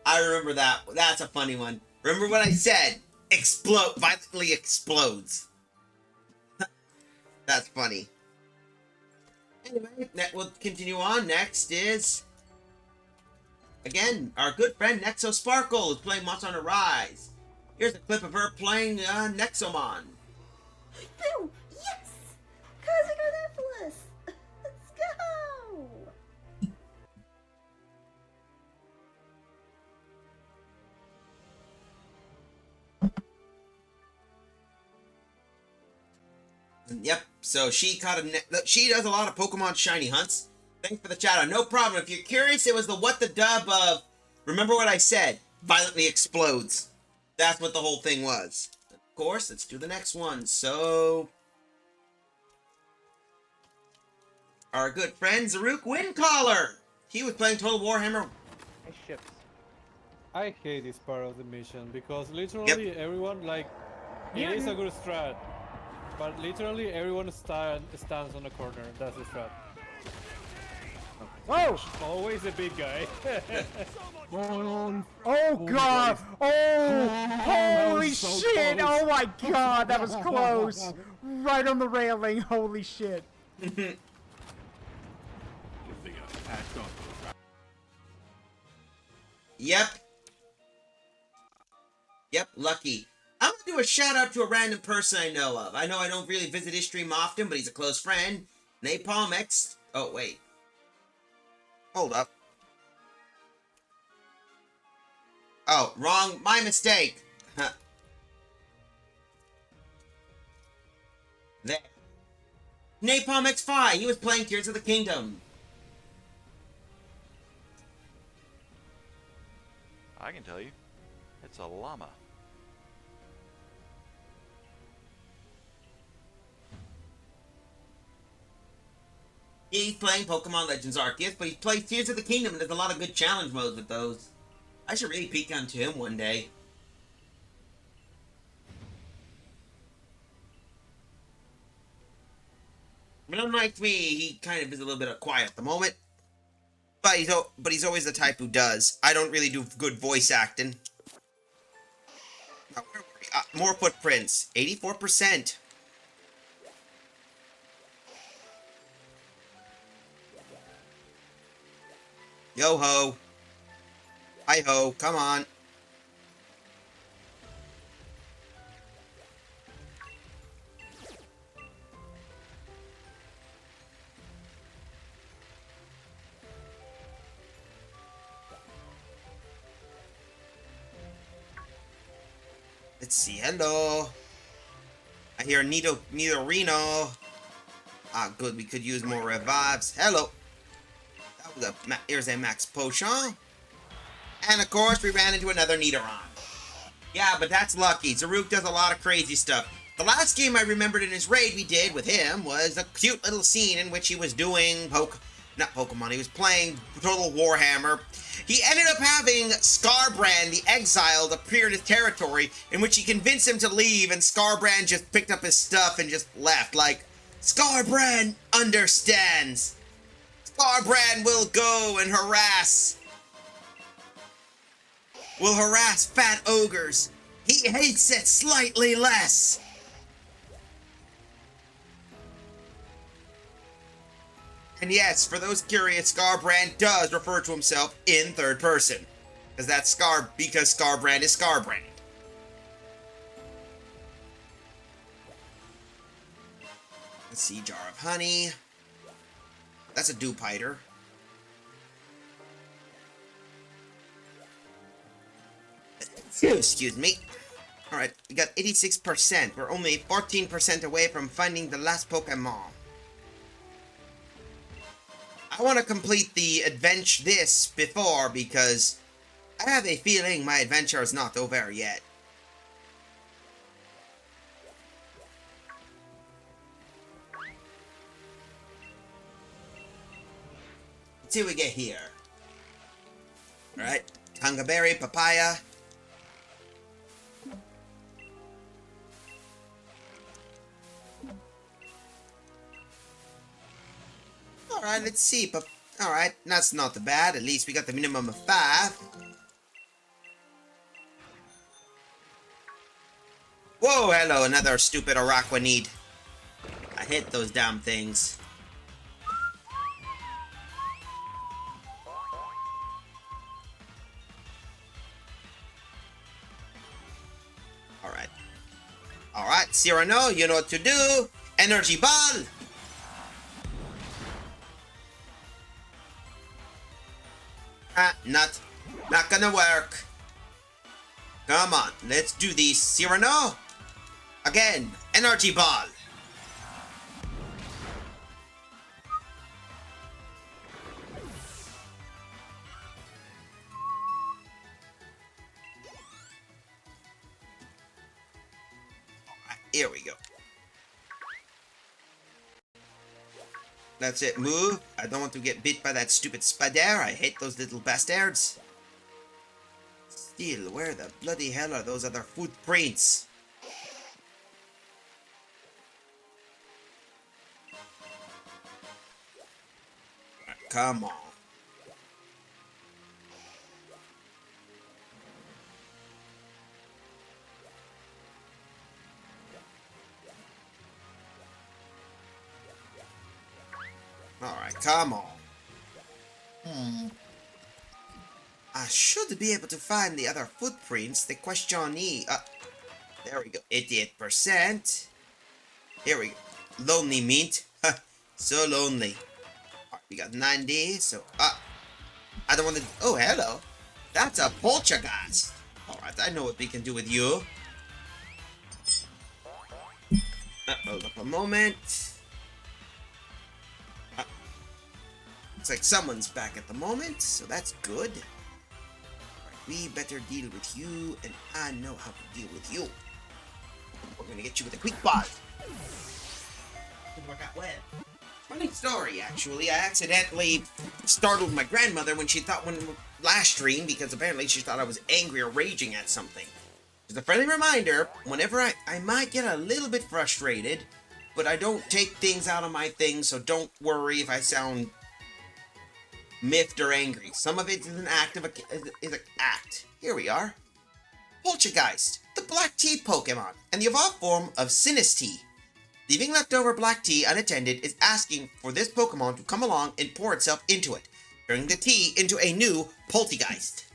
I remember that. That's a funny one. Remember what I said? Explode. Violently explodes. That's funny. Anyway, we'll continue on. Next is... again, our good friend Nexo Sparkle is playing Monster Hunter Rise. Here's a clip of her playing Nexomon. Boom! Yes! Cosmic Ornithopolis! Let's go! Yep, so she she does a lot of Pokemon shiny hunts. Thanks for the shout out. No problem. If you're curious, it was the what the dub of remember what I said? Violently explodes. That's what the whole thing was. Of course, let's do the next one. So our good friend Zaruk Windcaller. He was playing Total Warhammer. Ships. I hate this part of the mission because literally everyone it is a good strat, but literally everyone stands on the corner. That's the strat. Oh! Always a big guy. Oh god! Oh! Holy shit! Oh my god, that was close! Right on the railing, holy shit. Yep. Yep, lucky. I'm gonna do a shout out to a random person I know of. I know I don't really visit his stream often, but he's a close friend. Napalm X. Oh, wait. Hold up. Oh, wrong. My mistake. There. Napalm X5. He was playing Tears of the Kingdom. I can tell you. It's a llama. He's playing Pokemon Legends Arceus, but he's played Tears of the Kingdom, and there's a lot of good challenge modes with those. I should really peek onto him one day. But unlike me, he kind of is a little bit quiet at the moment. But he's always the type who does. I don't really do good voice acting. Now, where were we? More footprints. 84%. Yo ho. Hi ho. Come on. Let's see. Hello. I hear Nidorino. Ah, good. We could use more revives. Hello. That was here's a max potion. And of course, we ran into another Nidoron. Yeah, but that's lucky. Zaruk does a lot of crazy stuff. The last game I remembered in his raid we did with him was a cute little scene in which he was doing not Pokemon, he was playing Total Warhammer. He ended up having Scarbrand, the Exiled, appear in his territory, in which he convinced him to leave, and Scarbrand just picked up his stuff and just left. Like, Scarbrand understands. Scarbrand will go and harass fat ogres. He hates it slightly less. And yes, for those curious, Scarbrand does refer to himself in third person. Because Scarbrand is Scarbrand. Let's see, jar of honey. That's a Dewpider. Excuse me. Alright, we got 86%. We're only 14% away from finding the last Pokemon. I want to complete the adventure before, because I have a feeling my adventure is not over yet. Let's see what we get here. Alright, Tangaberry, Papaya. Alright, let's see. Alright, that's not bad. At least we got the minimum of 5. Whoa, hello, another stupid Araquanid. I hate those damn things. Alright. Alright, Cyrano, you know what to do. Energy Ball! Not gonna work. Come on, let's do this, Cyrano. Again, Energy Ball. Here we go. That's it, move. I don't want to get bit by that stupid spider. I hate those little bastards. Still, where the bloody hell are those other footprints? Come on. Alright, come on. I should be able to find the other footprints. The question is... there we go. 88%. Here we go. Lonely Mint. So lonely. Alright, we got 90. So, I don't want to... Oh, hello. That's a Poltergeist. Alright, I know what we can do with you. Hold up a moment. Looks like someone's back at the moment, so that's good. Alright, we better deal with you, and I know how to deal with you. We're gonna get you with a quick ball. Didn't work out well. story, actually. I accidentally startled my grandmother when last stream, because apparently she thought I was angry or raging at something. Just a friendly reminder, whenever I might get a little bit frustrated, but I don't take things out of my thing, so don't worry if I sound miffed or angry. Some of it is an act. Here we are. Poltergeist, the black tea Pokemon, and the evolved form of Sinistea. Leaving leftover black tea unattended is asking for this Pokemon to come along and pour itself into it, turning the tea into a new Poltergeist.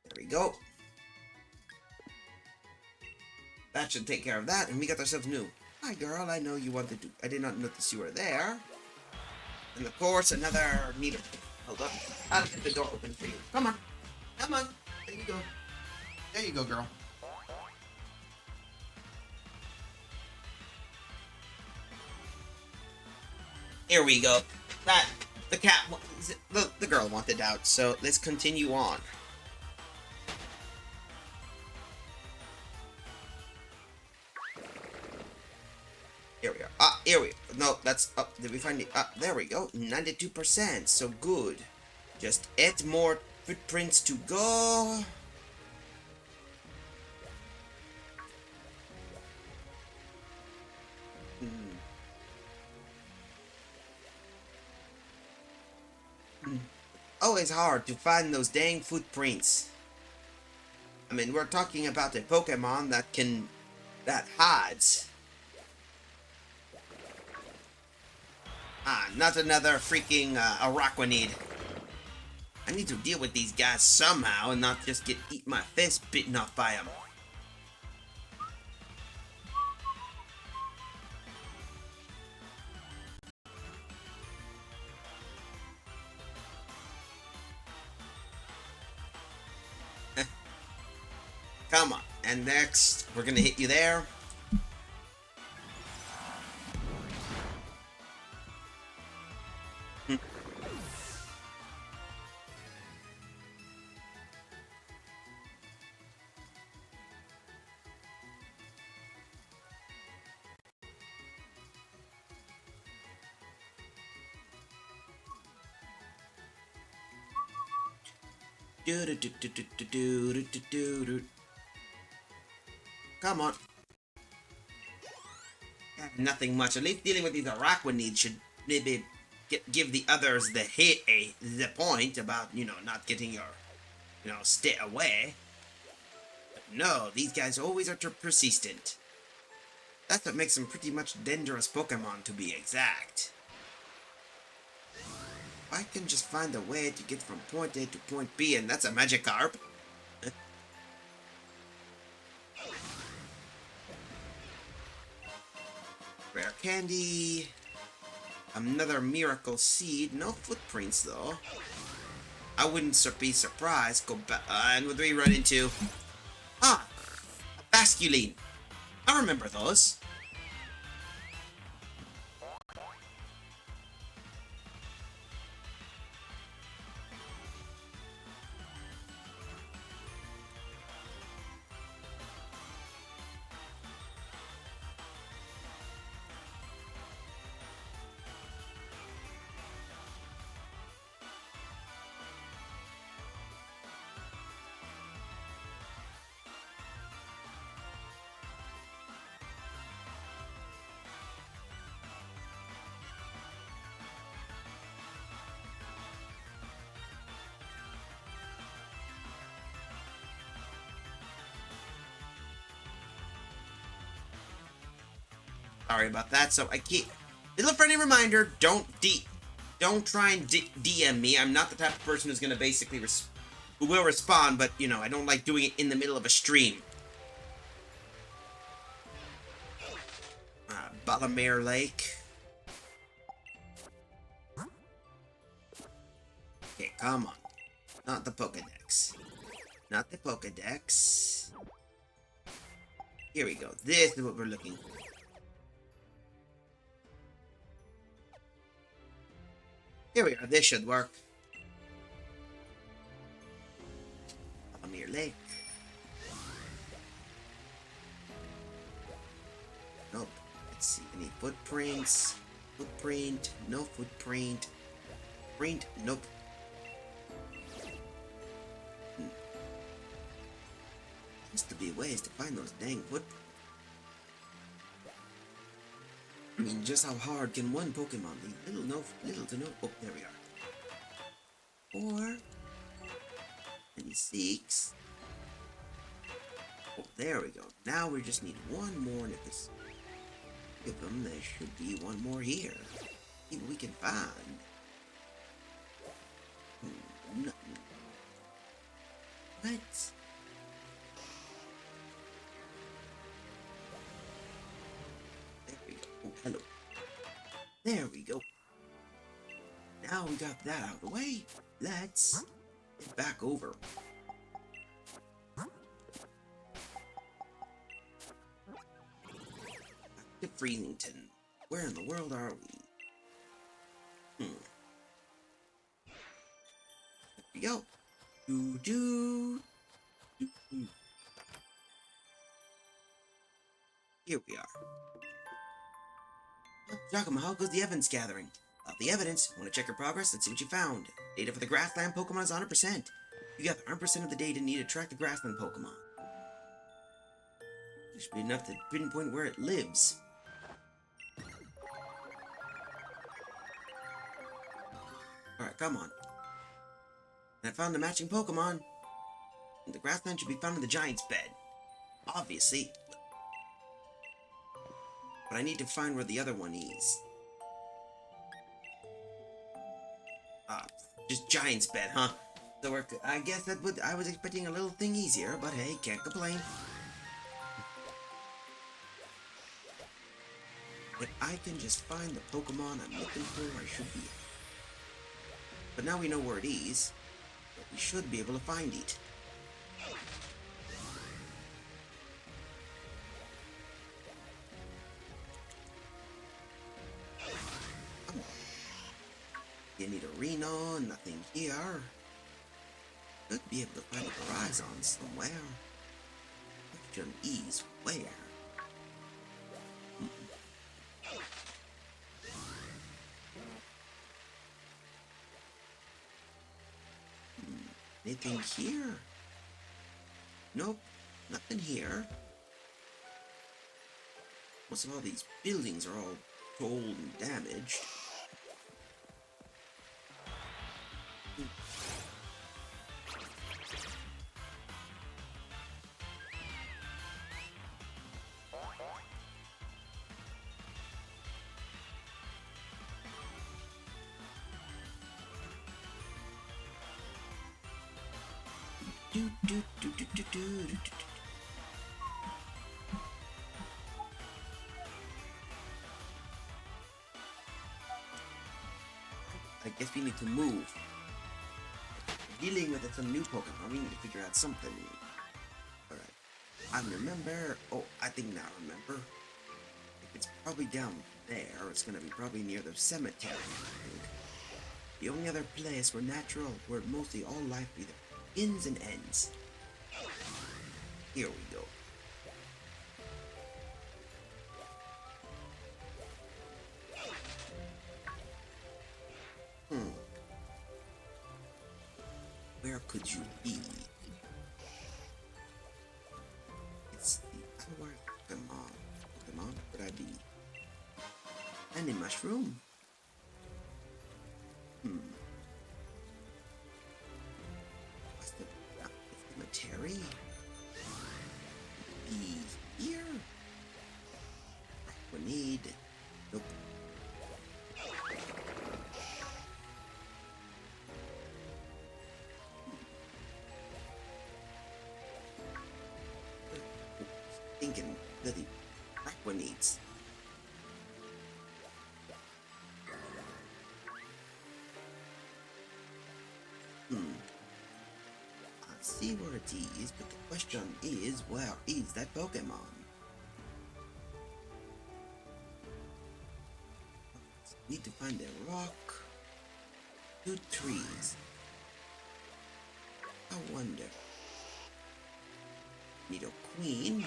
There we go. That should take care of that, and we got ourselves new. Hi, girl. I know you wanted to. I did not notice you were there. And of course, another needle. Hold up. I'll get the door open for you. Come on. Come on. There you go. There you go, girl. Here we go. The girl wanted out, so let's continue on. Here we are. Here we are. No, that's up. Did we find it? There we go. 92%. So good. Just 8 more footprints to go. Always hard to find those dang footprints. I mean, we're talking about a Pokemon that hides. Not another freaking Araquanid. I need to deal with these guys somehow and not just eat my face bitten off by them. Come on. And next, we're gonna hit you there. Come on. Nothing much. At least dealing with these Araquanids should maybe give the others the point about, not getting your, stay away. But no, these guys always are persistent. That's what makes them pretty much dangerous Pokemon, to be exact. I can just find a way to get from point A to point B, and that's a Magikarp. Rare candy. Another miracle seed. No footprints, though. I wouldn't be surprised. Go back. And what do we run into? A Basculine. I remember those. Sorry about that. So I keep little friendly reminder: don't try and DM me. I'm not the type of person who's gonna basically who will respond, but I don't like doing it in the middle of a stream. Balamere Lake. Okay, come on. Not the Pokedex. Not the Pokedex. Here we go. This is what we're looking for. Here we are. This should work. Amir Lake. Nope. Let's see. Any footprints? Footprint. No footprint. Print. Nope. Has to be ways to find those dang footprints. I mean, just how hard can one Pokemon be? Little to no. Oh, there we are. 4. 26. Oh, there we go. Now we just need one more, and if this give them, there should be one more here. See what we can find. Nothing. What? There we go. Oh, hello. There we go. Now we got that out of the way. Let's get back over. Back to Freelington. Where in the world are we? There we go. Here we are. Giacomo, how goes the evidence gathering? The evidence. Want to check your progress? Let's see what you found. Data for the grassland Pokemon is 100%. You got 100% of the data needed to track the grassland Pokemon. There should be enough to pinpoint where it lives. Alright, come on. And I found a matching Pokemon. The grassland should be found in the Giant's bed. Obviously. But I need to find where the other one is. Just Giant's bed, huh? So I guess that would. I was expecting a little thing easier, but hey, can't complain. If I can just find the Pokemon I'm looking for, I should be. But now we know where it is, but we should be able to find it. You need a Reno, nothing here. Should be able to find a Horizon somewhere. Question is where? Anything here? Nope, nothing here. Most of all these buildings are all old and damaged. I guess we need to move. Dealing with some new Pokemon, we need to figure out something. Alright. I remember. Oh, I think now I remember. It's probably down there. It's gonna be probably near the cemetery, I think. The only other place where mostly all life either begins and ends. Here we go. Where could you be? It's the hour. Pokemon, could I be? And a mushroom. What's the cemetery? Be here. We need. Nope. Thinking that the Aqua needs. I see where it is, but the question is, where is that Pokemon? Need to find a rock. 2 trees. I wonder. Need a queen.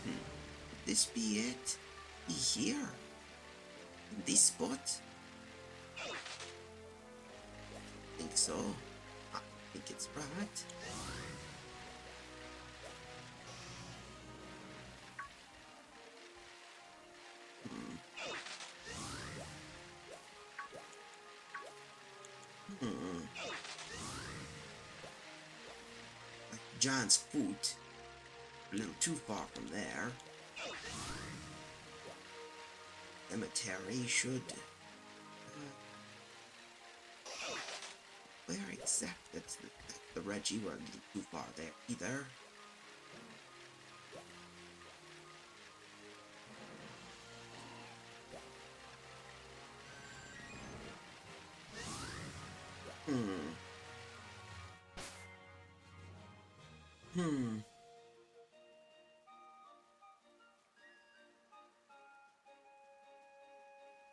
Could this be it? Be here? In this spot? I think so. I think it's right. Like John's foot. A little too far from there. Cemetery should. Where exactly? That's the Reggie. We're a little too far there either.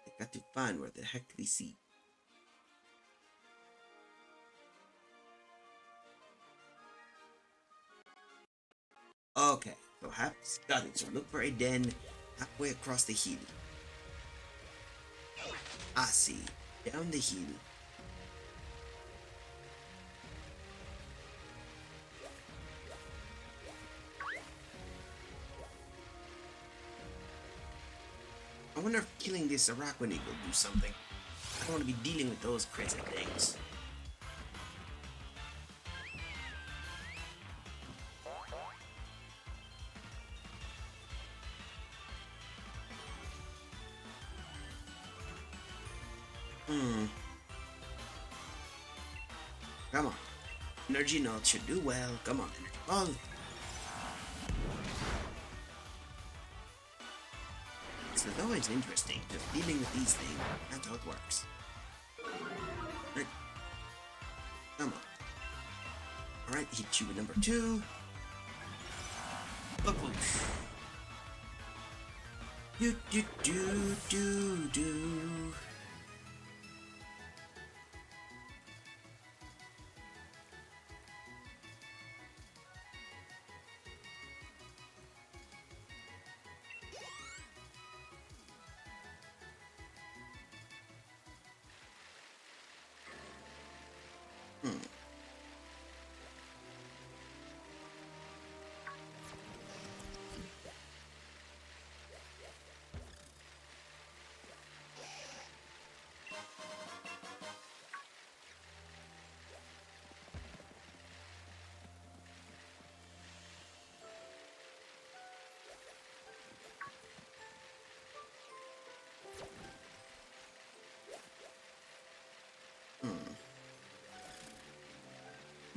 I got to find where the heck they see. Okay, so got it. So look for a den halfway across the hill. I see. Down the hill. I wonder if killing this Araquanid will do something. I don't want to be dealing with those crazy things. Come on. Energy Note should do well. Come on, Energy Ball. It's always interesting just dealing with these things. That's how it works. Right. Come on. Alright, hit you with number 2. Boosh. Do do do do do.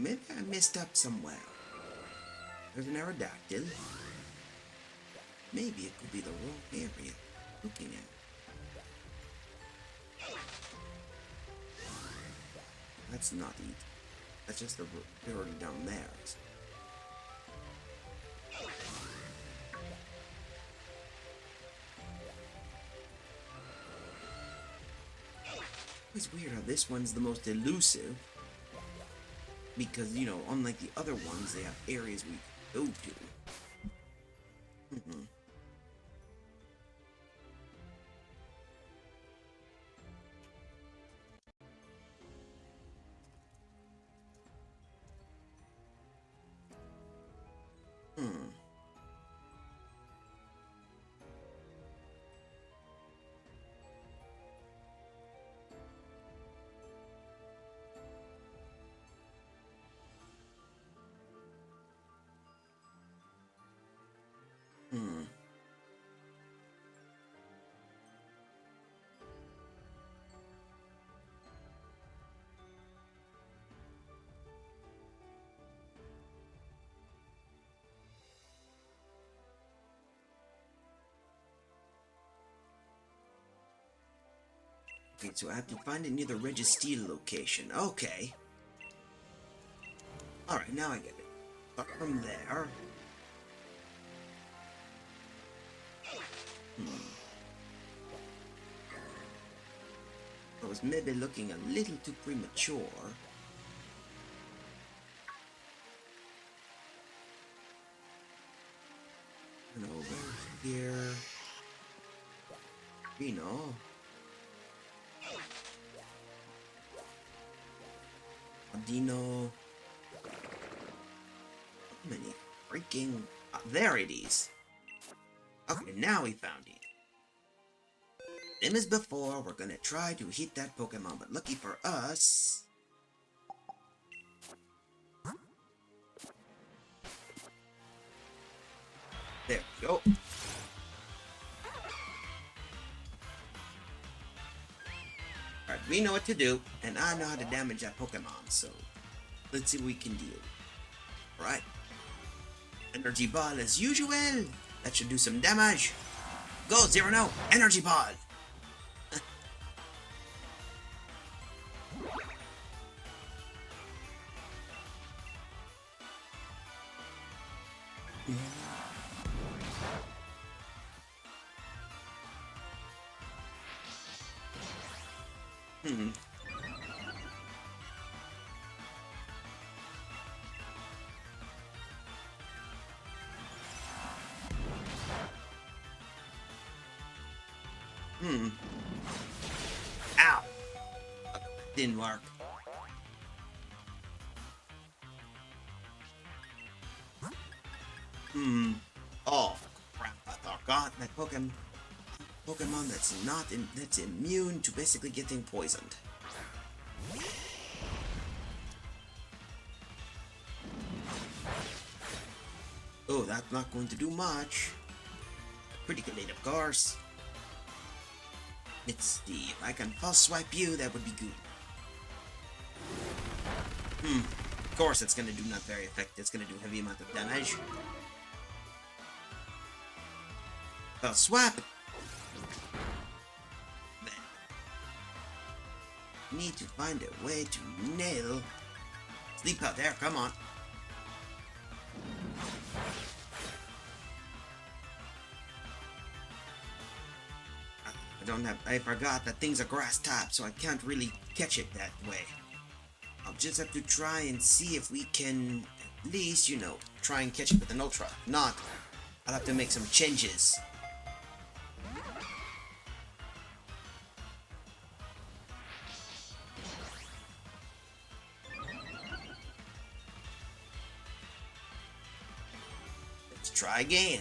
Maybe I messed up somewhere. There's an Aerodactyl. Maybe it could be the wrong area looking at. That's not it. That's just the road down there. It's weird how this one's the most elusive. Because, you know, unlike the other ones, they have areas we can go to. Okay, so I have to find it near the Registeel location. Okay. Alright, now I get it. Start from there. I was maybe looking a little too premature. And over here. Reno. Adino. How many freaking... there it is. Okay, now we found it. Same as before, we're gonna try to hit that Pokemon, but lucky for us... there we go. Alright, we know what to do, and I know how to damage that Pokemon, so let's see what we can do. Alright. Energy Ball as usual. That should do some damage. Go, Zero, no! Energy Ball! Ow! Didn't work. Oh, crap. I thought, God, that Pokemon that's immune to basically getting poisoned. Oh, that's not going to do much. Critical hit, of course. Let's see, if I can pulse swipe you, that would be good. Of course it's gonna do not very effective, it's gonna do heavy amount of damage. Pulse swap! Then. Need to find a way to nail... Sleep out there, come on. I forgot that thing's a grass type, so I can't really catch it that way. I'll just have to try and see if we can at least, you know, try and catch it with an Ultra. If not, I'll have to make some changes. Let's try again.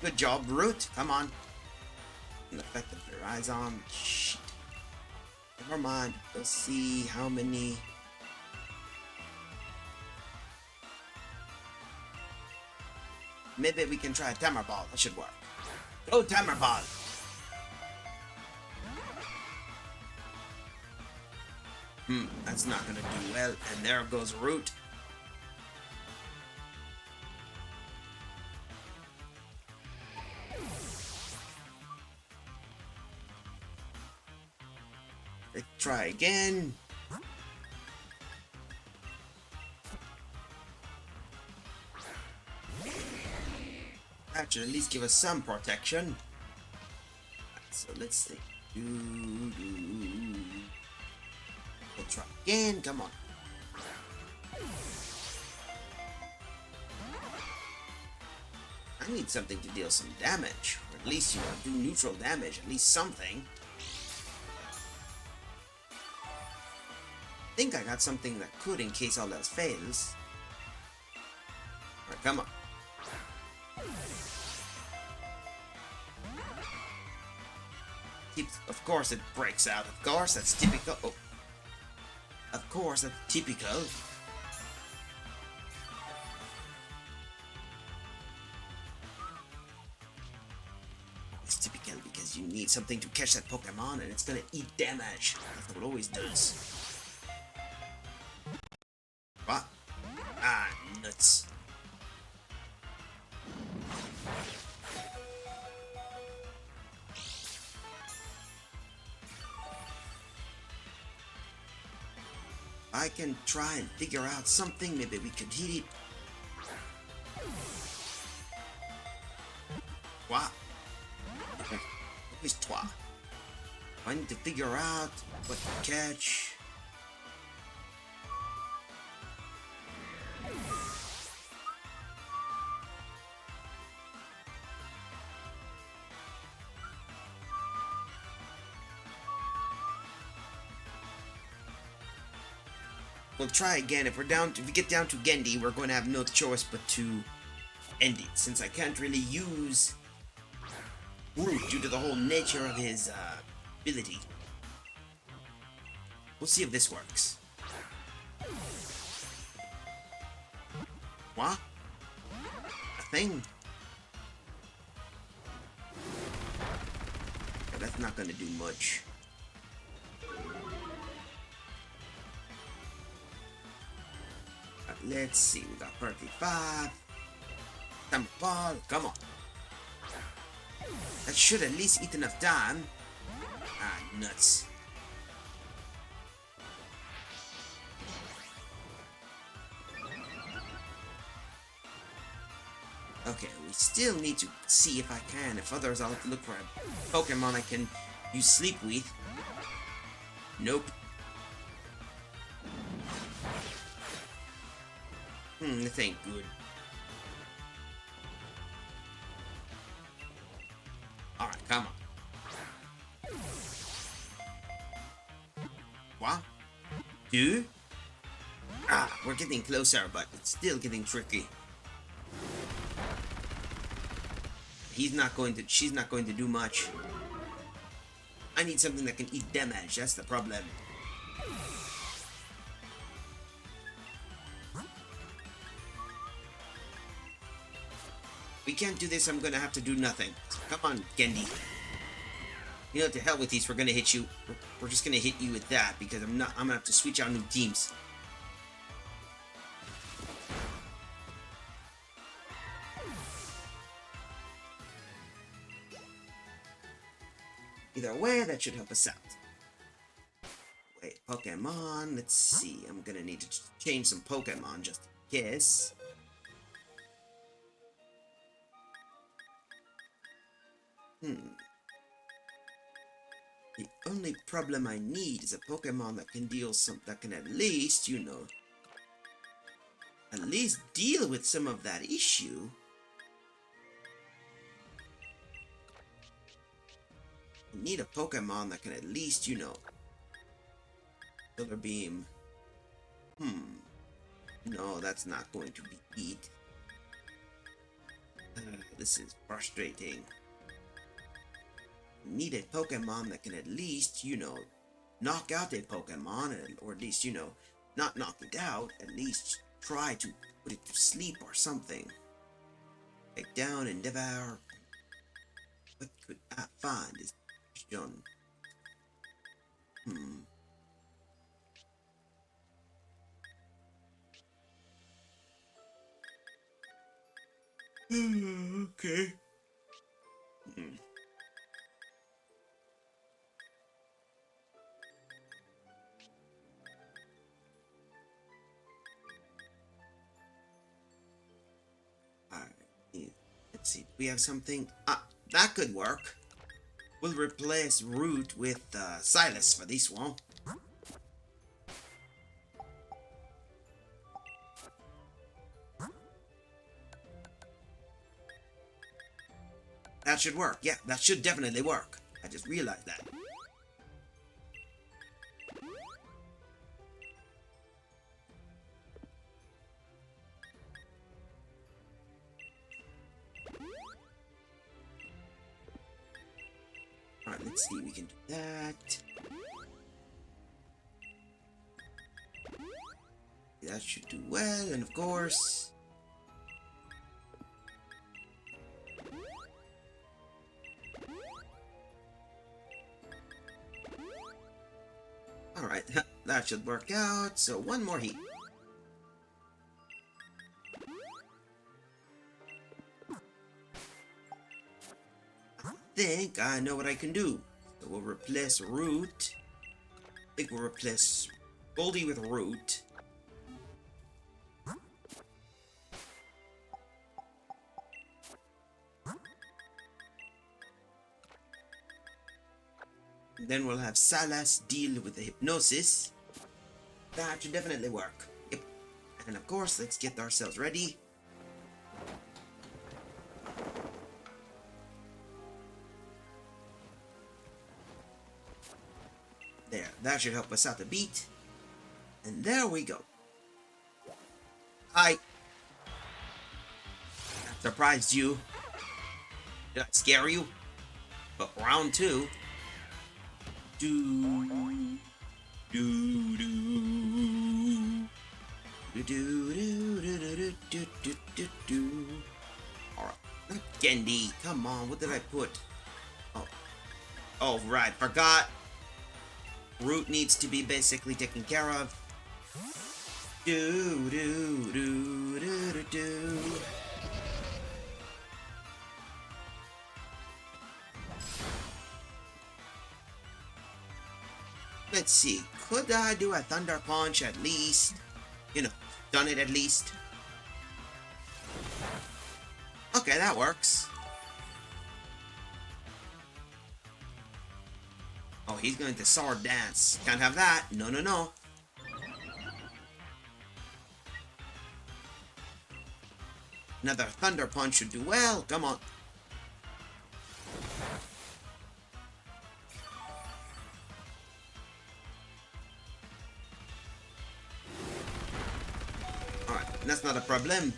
Good job, Root. Come on. An effect of your eyes on. Shit. Never mind. Let's see how many. Maybe we can try a Timer Ball. That should work. Go, Timer Ball. That's not gonna do well. And there goes Root. Let's try again. That should at least give us some protection. So let's see. We'll try again. Come on. I need something to deal some damage, or at least, you know, do neutral damage. At least something. I think I got something that could in case all else fails. Alright, come on. Of course it breaks out. Of course, that's typical. Oh. Of course, that's typical. It's typical because you need something to catch that Pokemon and it's gonna eat damage. That's what it always does. What? Ah, nuts. I can try and figure out something. Maybe we could hit it. Toi. Who's toi? I need to figure out what to catch. We'll try again. If we get down to Gendy, we're going to have no choice but to end it, since I can't really use Root due to the whole nature of his ability. We'll see if this works. What? A thing? Yeah, that's not gonna do much. Let's see, we got 35. Time ball, come on. That should at least eat enough time. Ah, nuts. Okay, we still need to see if I can. If others, I'll have to look for a Pokemon I can use Sleep with. Nope. This ain't good. Alright, come on. What? Two? Ah, we're getting closer, but it's still getting tricky. She's not going to do much. I need something that can eat damage, that's the problem. We can't do this, I'm gonna have to do nothing. Come on, Gendy. You know, to hell with these, we're gonna hit you. We're just gonna hit you with that, because I'm gonna have to switch out new teams. Either way, that should help us out. Wait, Pokemon, let's see. I'm gonna need to change some Pokemon just in case. The only problem I need is a Pokemon that can that can at least, you know, at least deal with some of that issue. I need a Pokemon that can at least, you know, Silver Beam. No, that's not going to be it. This is frustrating. Need a Pokemon that can at least, you know, knock out a Pokemon, or at least, you know, not knock it out, at least try to put it to sleep or something. Take down and devour. What could I find is done. Okay. Let's see, we have something. That could work. We'll replace Root with Silas for this one. That should work. Yeah, that should definitely work. I just realized that. Alright, let's see, we can do that. That should do well, and of course... Alright, that should work out, so one more heat. I think I know what I can do. So we'll replace Root. I think we'll replace Goldie with Root. And then we'll have Salas deal with the hypnosis. That should definitely work. Yep. And of course, let's get ourselves ready. There, that should help us out a bit. And there we go. Hi. That surprised you. Did I scare you? But round 2. Do do do do do do do do. All right, not Gendy. Come on, what did I put? Oh, right, forgot. Root needs to be basically taken care of. Do do do do do do. Let's see, could I do a Thunder Punch at least? You know, done it at least. Okay, that works. Oh, he's going to Sword Dance. Can't have that. No, no, no. Another Thunder Punch should do well. Come on. Alright, that's not a problem.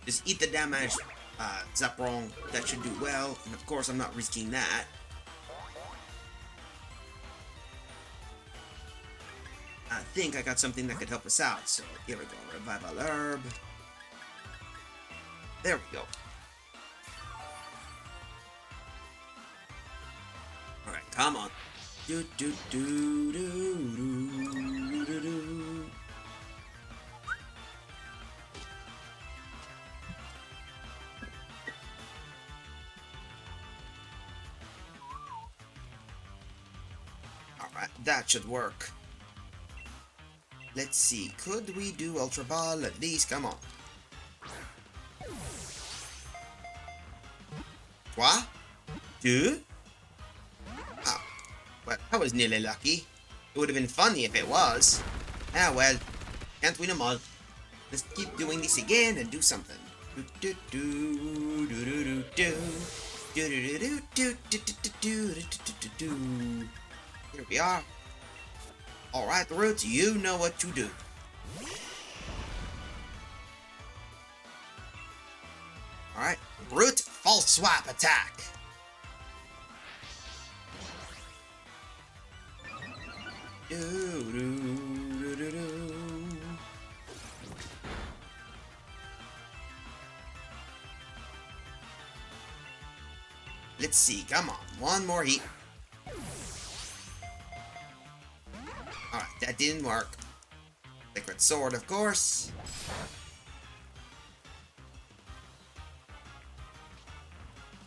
Just eat the damage. Zap wrong. That should do well. And of course, I'm not risking that. I think I got something that could help us out. So here we go. Revival Herb. There we go. Alright, come on. Do do do do do do do. Alright, that should work. Let's see, could we do Ultra Ball at least? Come on. What? 2? Oh, well, that was nearly lucky. It would have been funny if it was. Ah well, can't win them all. Let's keep doing this again and do something. Do do do do do do do do do do do do do do. Here we are. Alright, Roots, you know what to do. Alright, Root, false swap attack. Do, do, do, do, do. Let's see, come on, one more heat. Alright, that didn't work. Sacred Sword, of course.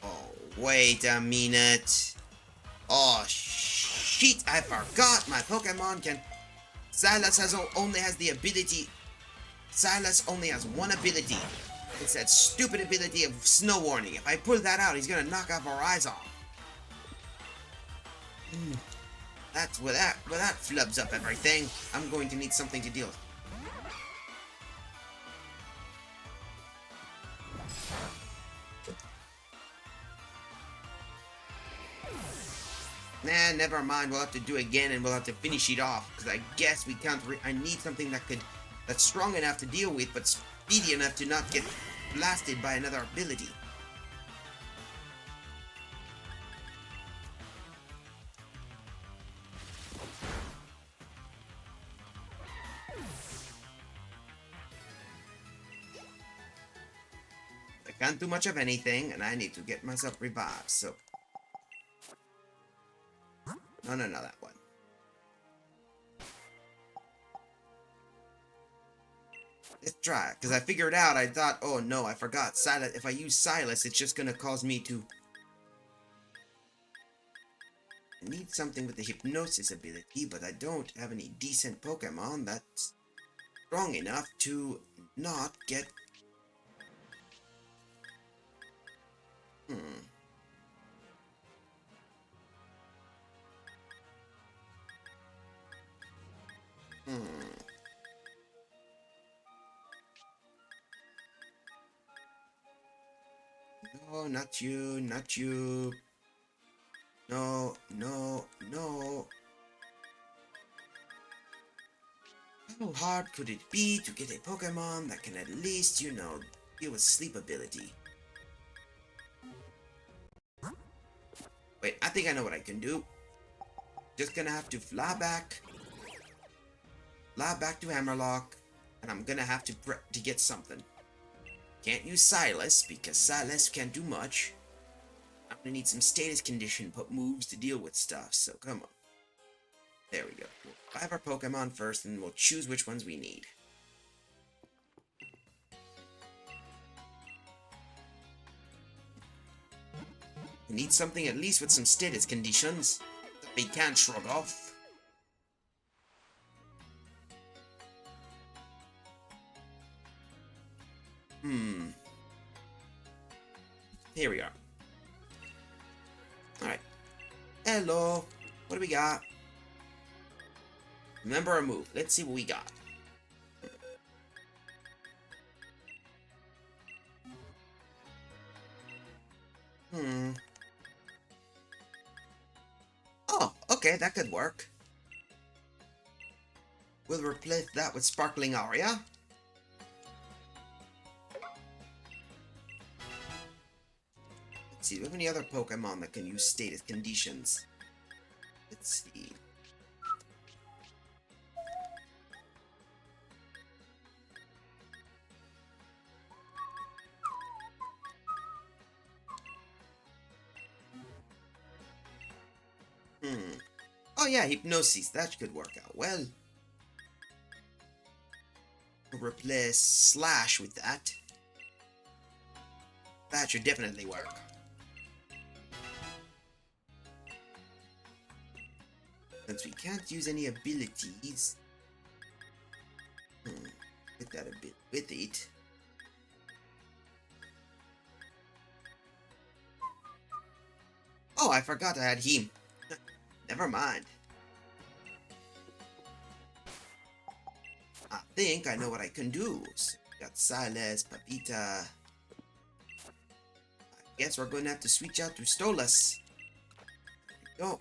Oh, wait a minute. Oh, shit, I forgot my Pokemon can... Silas only has the ability... Silas only has one ability. It's that stupid ability of Snow Warning. If I pull that out, he's gonna knock off our eyes off. That's where that flubs up everything. I'm going to need something to deal with. Nah, never mind. We'll have to do it again, and we'll have to finish it off. Because I guess we can't. I need something that's strong enough to deal with, but speedy enough to not get blasted by another ability. I can't do much of anything, and I need to get myself revived, so... No, that one. Let's try it, because I figured out, I thought, oh no, I forgot, Silas, if I use Silas, it's just gonna cause me to... I need something with the Hypnosis ability, but I don't have any decent Pokemon that's strong enough to not get... No, not you, not you. No, no, no. How hard could it be to get a Pokemon that can at least, you know, deal with sleep ability? Wait, I think I know what I can do. Just gonna have to fly back to Hammerlock, and I'm gonna have to get something. Can't use Silas because Silas can't do much. I'm gonna need some status condition moves to deal with stuff, so come on. There we go. We'll revive our Pokemon first, and we'll choose which ones we need. We need something at least with some status conditions that we can't shrug off. Here we are. Alright. Hello. What do we got? Remember our move. Let's see what we got. Oh, okay, that could work. We'll replace that with Sparkling Aria. Let's see, do we have any other Pokemon that can use status conditions? Let's see. Oh yeah, Hypnosis. That could work out well. We'll replace Slash with that. That should definitely work. Since we can't use any abilities, get that a bit with it. Oh, I forgot I had him. Never mind. I think I know what I can do. So got Silas, Papita. I guess we're going to have to switch out to Stolas. There we go.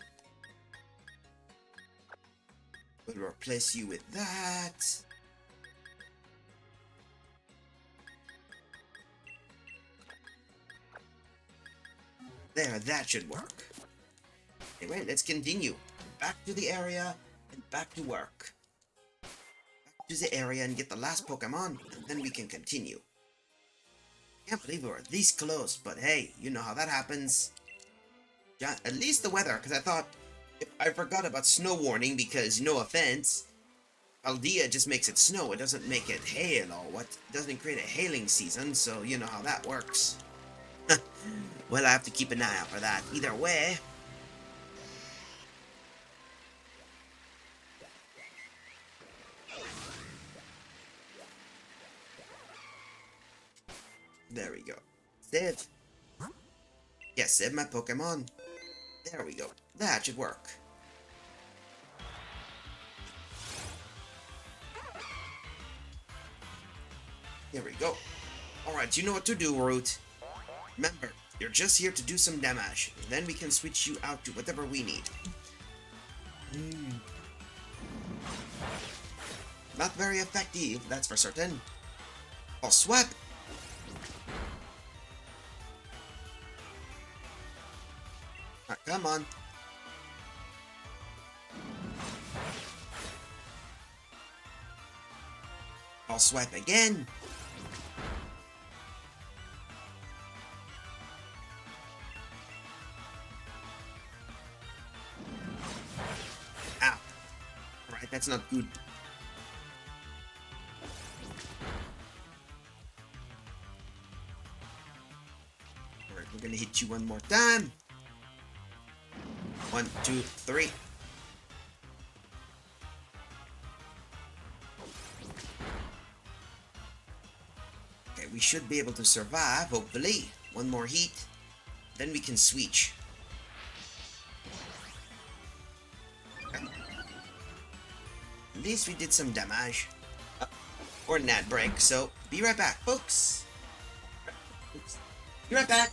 We'll replace you with that. There, that should work. Anyway, let's continue. Back to the area and back to work. Back to the area and get the last Pokemon, and then we can continue. Can't believe we were this close, but hey, you know how that happens. Yeah, at least the weather, because I thought, I forgot about snow warning because, no offense, Aldea just makes it snow. It doesn't make it hail or what. It doesn't create a hailing season, so you know how that works. Well, I have to keep an eye out for that. Either way. There we go. Save. Yes, save my Pokemon. There we go. That should work. There we go. Alright, you know what to do, Root. Remember, you're just here to do some damage. Then we can switch you out to whatever we need. Not very effective, that's for certain. I'll swap. Come on. I'll swipe again. Ow. Alright, that's not good. Alright, we're gonna hit you one more time. 1, 2, 3. Okay, we should be able to survive, hopefully. One more heat, then we can switch. Okay. At least we did some damage. Or net break, so be right back, folks. Oops. Be right back.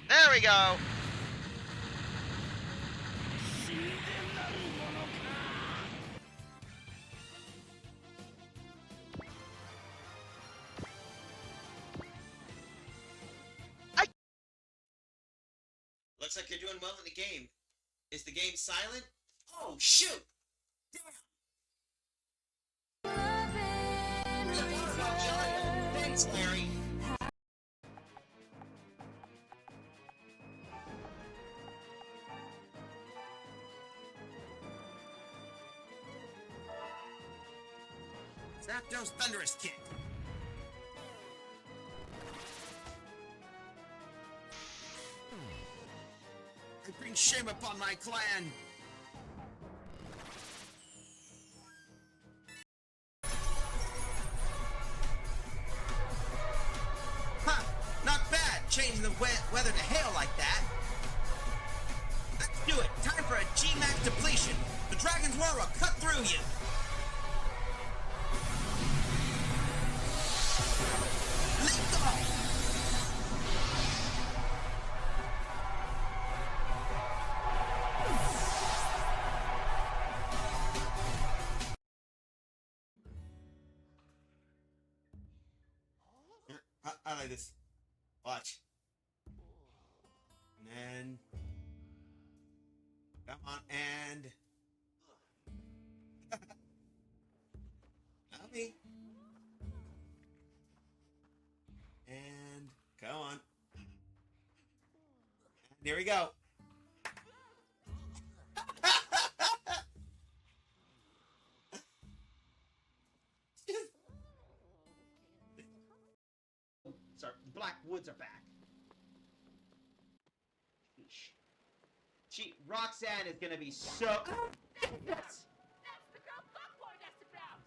There we go. Looks like you're doing well in the game. Is the game silent? Oh, shoot! Thanks, Larry. Zapdos Thunderous Kick. I bring shame upon my clan. Huh, not bad, changing the weather to hail like that. Let's do it. Time for a G-Max depletion. The Dragon's Roar will cut through you. Let's go. I like this. Watch. And then... Come on, and... Not me. And... Come on. And here we go. Sorry, Black Woods are back. Roxanne is gonna be so. That's the girl fuckboy that's about.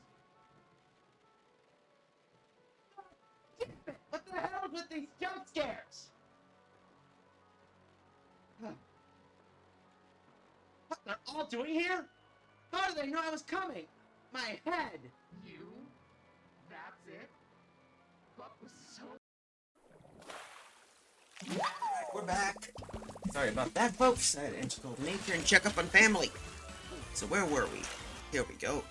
What the hell is with these jump scares? What they're all doing here? How did they know I was coming? My head. You? That's it? What was so... We're back. Sorry about that, folks. I had to enter nature and check up on family. So where were we? Here we go.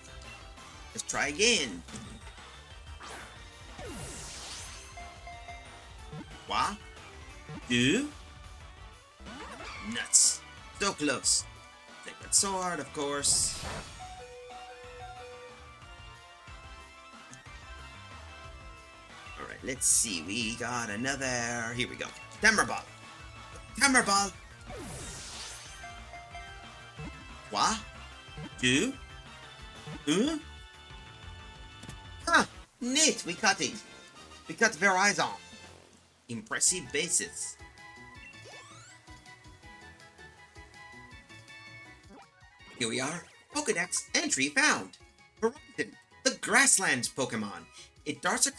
Let's try again. What? Do? Nuts. So close. Take that sword, of course. Alright, let's see. We got another... Here we go. Hammer Ball. Hammer Ball. What? Do? Huh. Neat. We cut it. We cut Verizon. Impressive basis. Here we are. Pokedex entry found. Verizon, the Grasslands Pokemon. It darts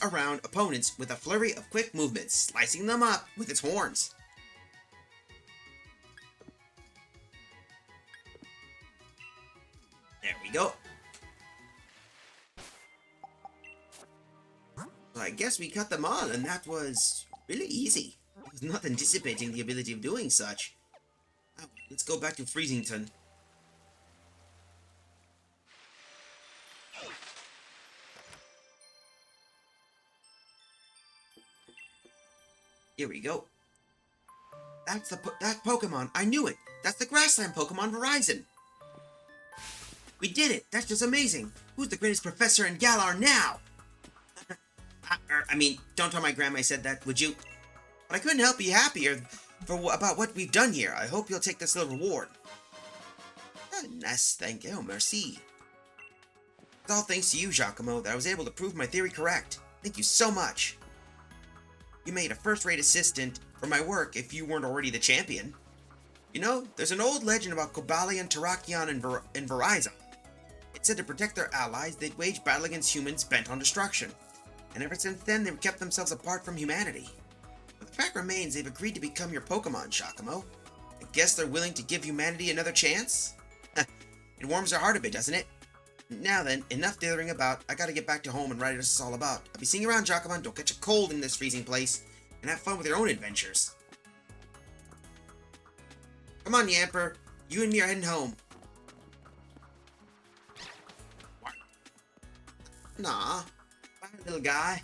around opponents with a flurry of quick movements, slicing them up with its horns. There we go. So I guess we cut them all, and that was really easy. I was not anticipating the ability of doing such. Oh, let's go back to Freezington. Here we go. That's that Pokemon. I knew it. That's the Grassland Pokemon Verizon. We did it. That's just amazing. Who's the greatest professor in Galar now? I mean, don't tell my grandma I said that, would you? But I couldn't help be happier about what we've done here. I hope you'll take this little reward. Nice, thank you. Merci. It's all thanks to you, Giacomo, that I was able to prove my theory correct. Thank you so much. You made a first-rate assistant for my work if you weren't already the champion. You know, there's an old legend about Cobalion, Terrakion, and Verizon. It said to protect their allies, they'd wage battle against humans bent on destruction. and ever since then they've kept themselves apart from humanity. But the fact remains they've agreed to become your Pokemon, Shakamo. I guess they're willing to give humanity another chance? It warms our heart a bit, doesn't it? Now then, enough dithering about. I gotta get back to home and write what this is all about. I'll be seeing you around, Jacqueline. Don't catch a cold in this freezing place. And have fun with your own adventures. Come on, Yamper. You and me are heading home. Nah. Bye, little guy.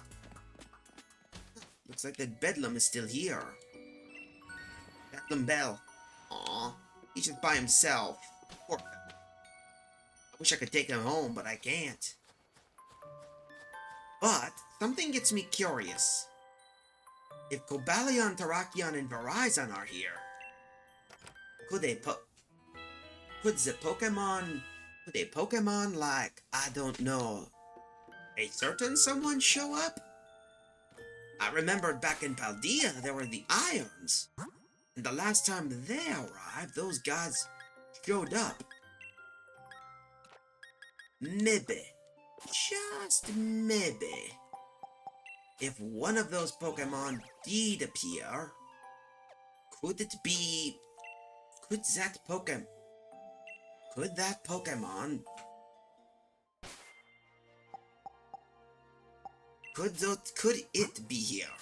Looks like that Bedlam is still here. Bedlam Bell. Aw. He's just by himself. Poor guy. I wish I could take him home, but I can't. But something gets me curious. If Cobalion, Terrakion, and Verizon are here, could a Pokemon like, I don't know, a certain someone show up? I remembered back in Paldea there were the Ions, and the last time they arrived, those guys showed up. Maybe, just maybe, if one of those Pokemon did appear, could that Pokemon, could it be here?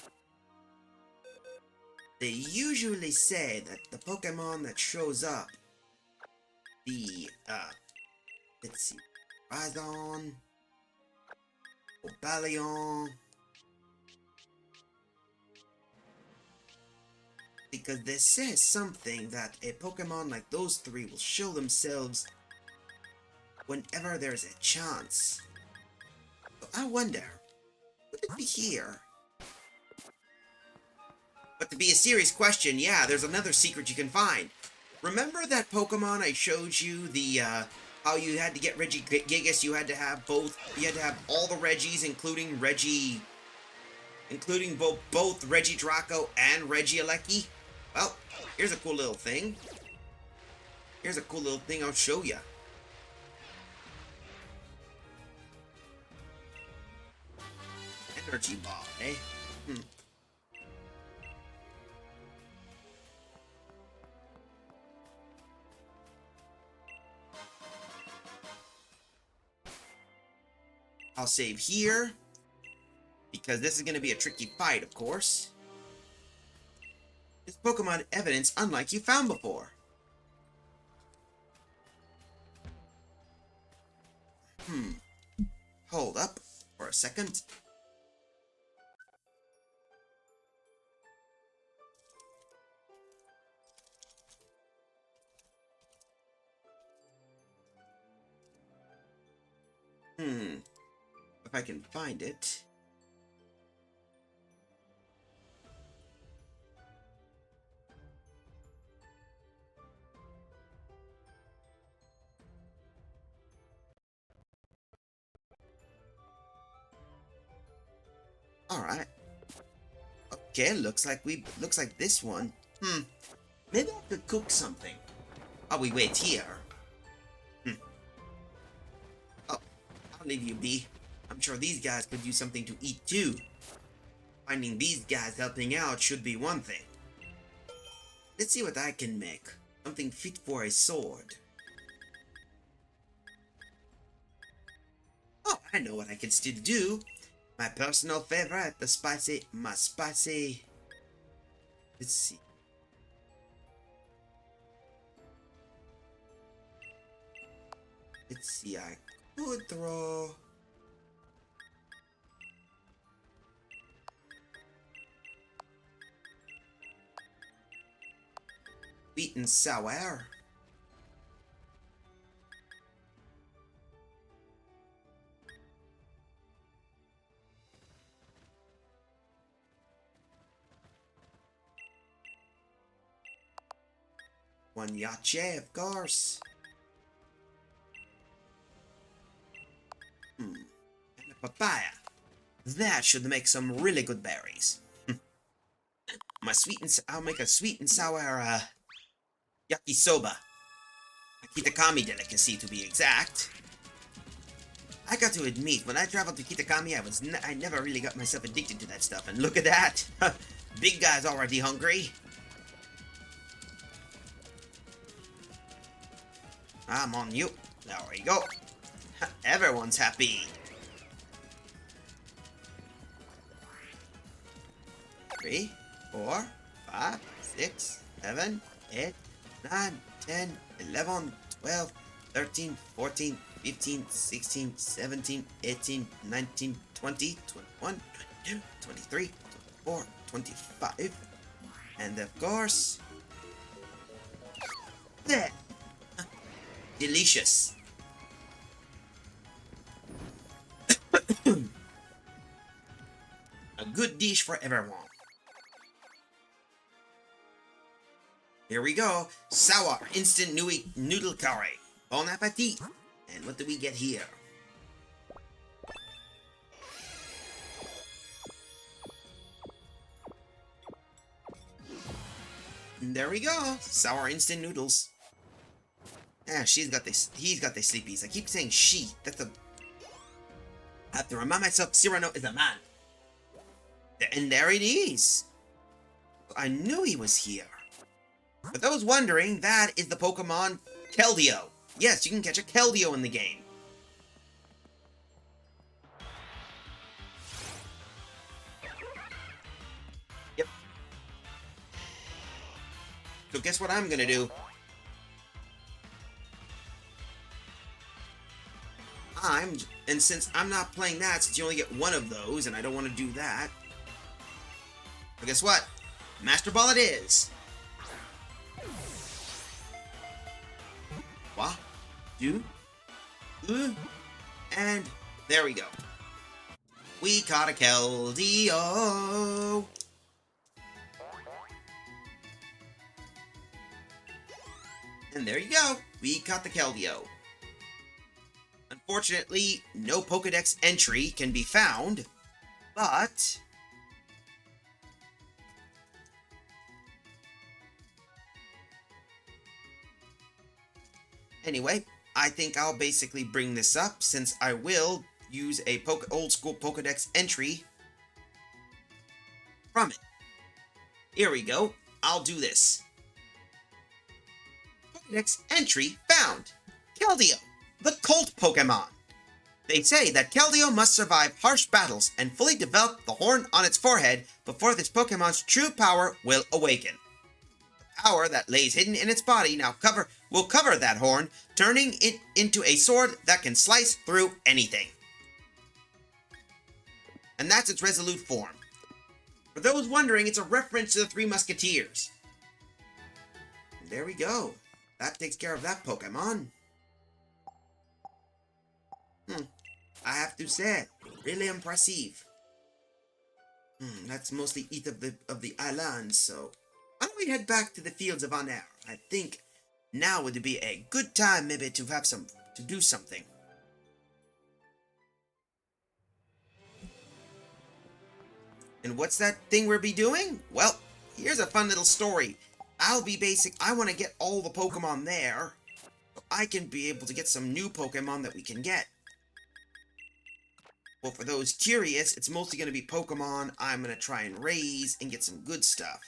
They usually say that the Pokemon that shows up, let's see, Rhydon, Cobalion, because they say something that a Pokemon like those three will show themselves whenever there's a chance. So I wonder, would it be here? But to be a serious question, yeah, there's another secret you can find. Remember that Pokemon I showed you, the, how you had to get Regigigas, you had to have all the Regis, including both Regidraco and Regieleki? Well, here's a cool little thing. I'll show ya. Energy ball, eh? I'll save here, because this is going to be a tricky fight, of course. This Pokemon evidence unlike you found before. Hold up for a second. If I can find it. Alright. Okay, looks like this one. Maybe I could cook something. While we wait here. Oh, I'll leave you be. I'm sure these guys could use something to eat too. Finding these guys helping out should be one thing. Let's see what I can make. Something fit for a sword. Oh, I know what I can still do. My personal favorite, my spicy. Let's see. I could throw. Sweet and sour. One yache, of course. And a papaya. That should make some really good berries. I'll make a sweet and sour, yakisoba. A Kitakami delicacy, to be exact. I got to admit, when I traveled to Kitakami, I never really got myself addicted to that stuff. And look at that! Big guy's already hungry. I'm on you. There we go. Everyone's happy. 3, 4, 5, 6, 7, 8, 9, 10, 11, 12, 13, 14, 15, 16, 17, 18, 19, 20, 21, 22, 23, 24, 25. And of course, there. Delicious. A good dish for everyone. Here we go. Sour instant noodle curry. Bon appetit. And what do we get here? And there we go. Sour instant noodles. Ah, he's got the sleepies. I keep saying she. I have to remind myself Cyrano is a man. And there it is. I knew he was here. For those wondering, that is the Pokemon Keldeo. Yes, you can catch a Keldeo in the game. Yep. So guess what I'm gonna do? And since I'm not playing that, since you only get one of those, and I don't want to do that, but guess what? Master Ball it is. 1, 2, and there we go. We caught a Keldeo. And there you go. We caught the Keldeo. Unfortunately, no Pokedex entry can be found, but anyway, I think I'll basically bring this up since I will use a old school Pokedex entry from it. Here we go. I'll do this. Pokedex entry found. Keldeo, the Colt Pokemon. They say that Keldeo must survive harsh battles and fully develop the horn on its forehead before this Pokemon's true power will awaken. The power that lays hidden in its body will cover that horn, turning it into a sword that can slice through anything. And that's its resolute form. For those wondering, it's a reference to the Three Musketeers. And there we go. That takes care of that Pokemon. I have to say, really impressive. That's mostly eat of the island, so why don't we head back to the Fields of Honor? I think now would be a good time maybe to do something. And what's that thing we'll be doing? Well, here's a fun little story. I want to get all the Pokemon there, so I can be able to get some new Pokemon that we can get. Well, for those curious, it's mostly going to be Pokemon I'm going to try and raise and get some good stuff.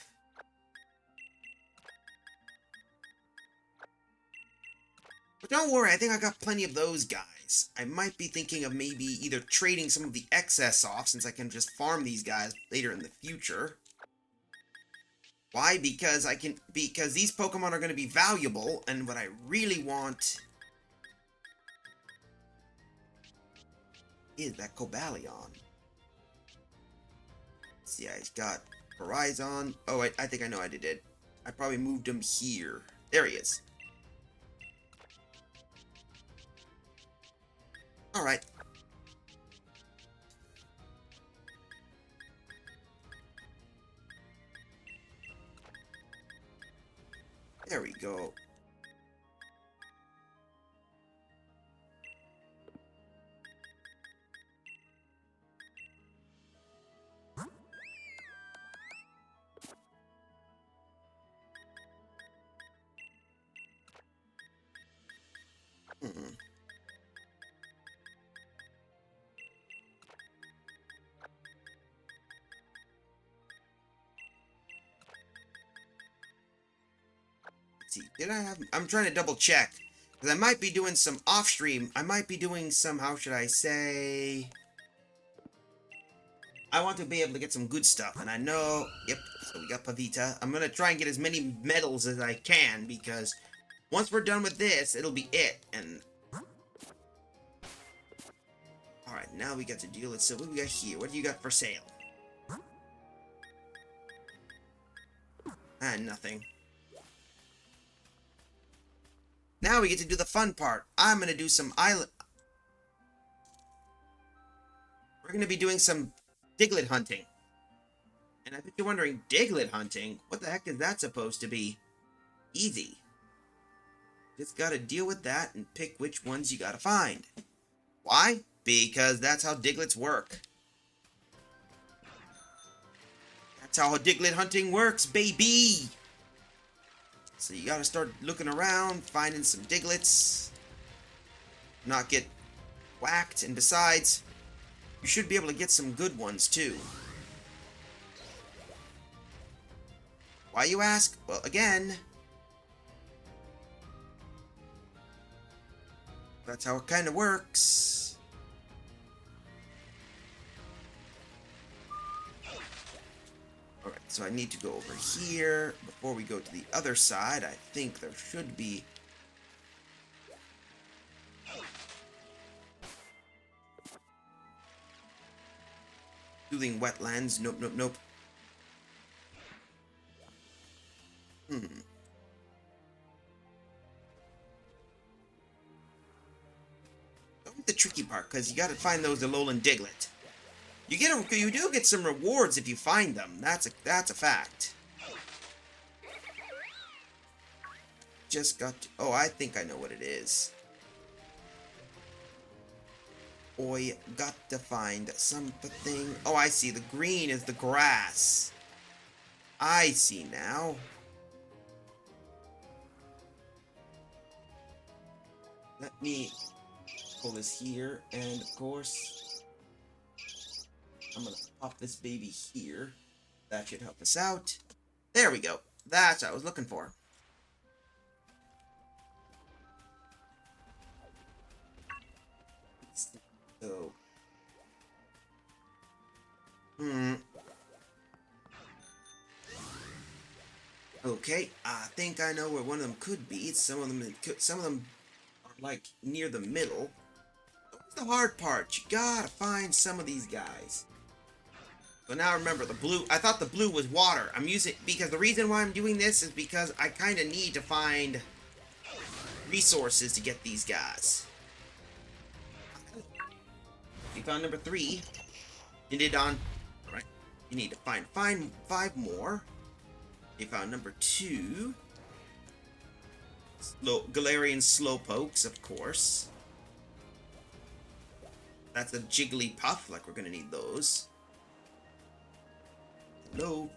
But don't worry, I think I got plenty of those guys. I might be thinking of maybe either trading some of the excess off, since I can just farm these guys later in the future. Why? Because these Pokemon are going to be valuable, and what I really want is that Cobalion. See, I got Horizon. Oh, wait, I think I know I did it. I probably moved him here. There he is. Alright. There we go. see. Did I have... I'm trying to double check. Because I might be doing some off-stream. I might be doing some... How should I say... I want to be able to get some good stuff. And I know... Yep. So we got Pavita. I'm going to try and get as many medals as I can. Because once we're done with this, it'll be it. And... Alright, now we got to deal with... So what do we got here? What do you got for sale? Nothing. Now we get to do the fun part. I'm going to do some island... We're going to be doing some Diglett hunting. And I bet you're wondering, Diglett hunting? What the heck is that supposed to be? Easy. Just got to deal with that and pick which ones you got to find. Why? Because that's how Digletts work. That's how Diglett hunting works, baby! So you gotta start looking around, finding some Digletts. Not get whacked, and besides, you should be able to get some good ones, too. Why, you ask? Well, again... That's how it kinda works. Alright, so I need to go over here. Before we go to the other side, I think there should be... Soothing wetlands. Nope, nope, nope. Don't the tricky part, because you gotta find those Alolan Diglett. You do get some rewards if you find them. That's a fact. Just got to, oh, I think I know what it is. Oi, got to find something. Oh, I see. The green is the grass. I see now. Let me pull this here, and of course... I'm gonna pop this baby here. That should help us out. There we go. That's what I was looking for. So... Okay, I think I know where one of them could be. Some of them are like near the middle. That's the hard part. You gotta find some of these guys. But now remember, the blue... I thought the blue was water. I'm using... Because the reason why I'm doing this is because I kind of need to find resources to get these guys. You found number 3. You did on... Alright. You need to find 5 more. You found number 2. Galarian Slowpokes, of course. That's a Jigglypuff. Like, we're going to need those. Hello.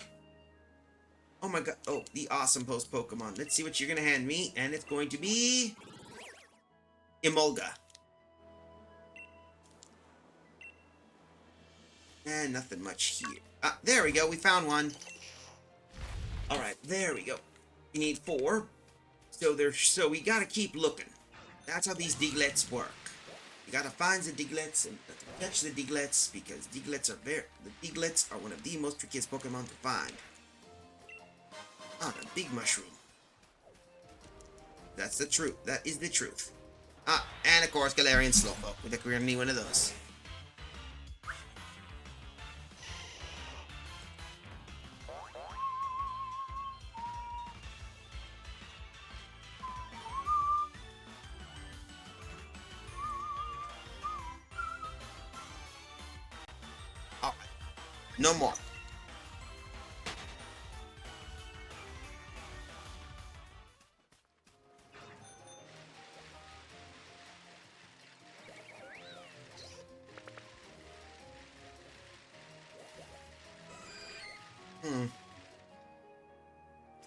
Oh my god. Oh, the awesome post Pokemon. Let's see what you're gonna hand me. And it's going to be... Emolga. And nothing much here. Ah, there we go. We found one. Alright, there we go. You need 4. So we gotta keep looking. That's how these Digletts work. You gotta find the Digletts and catch the Digletts, because the Digletts are one of the most trickiest Pokemon to find. Ah, the big mushroom. That's the truth. That is the truth. Ah, and of course Galarian Slowpoke. I think we're gonna need one of those. No more.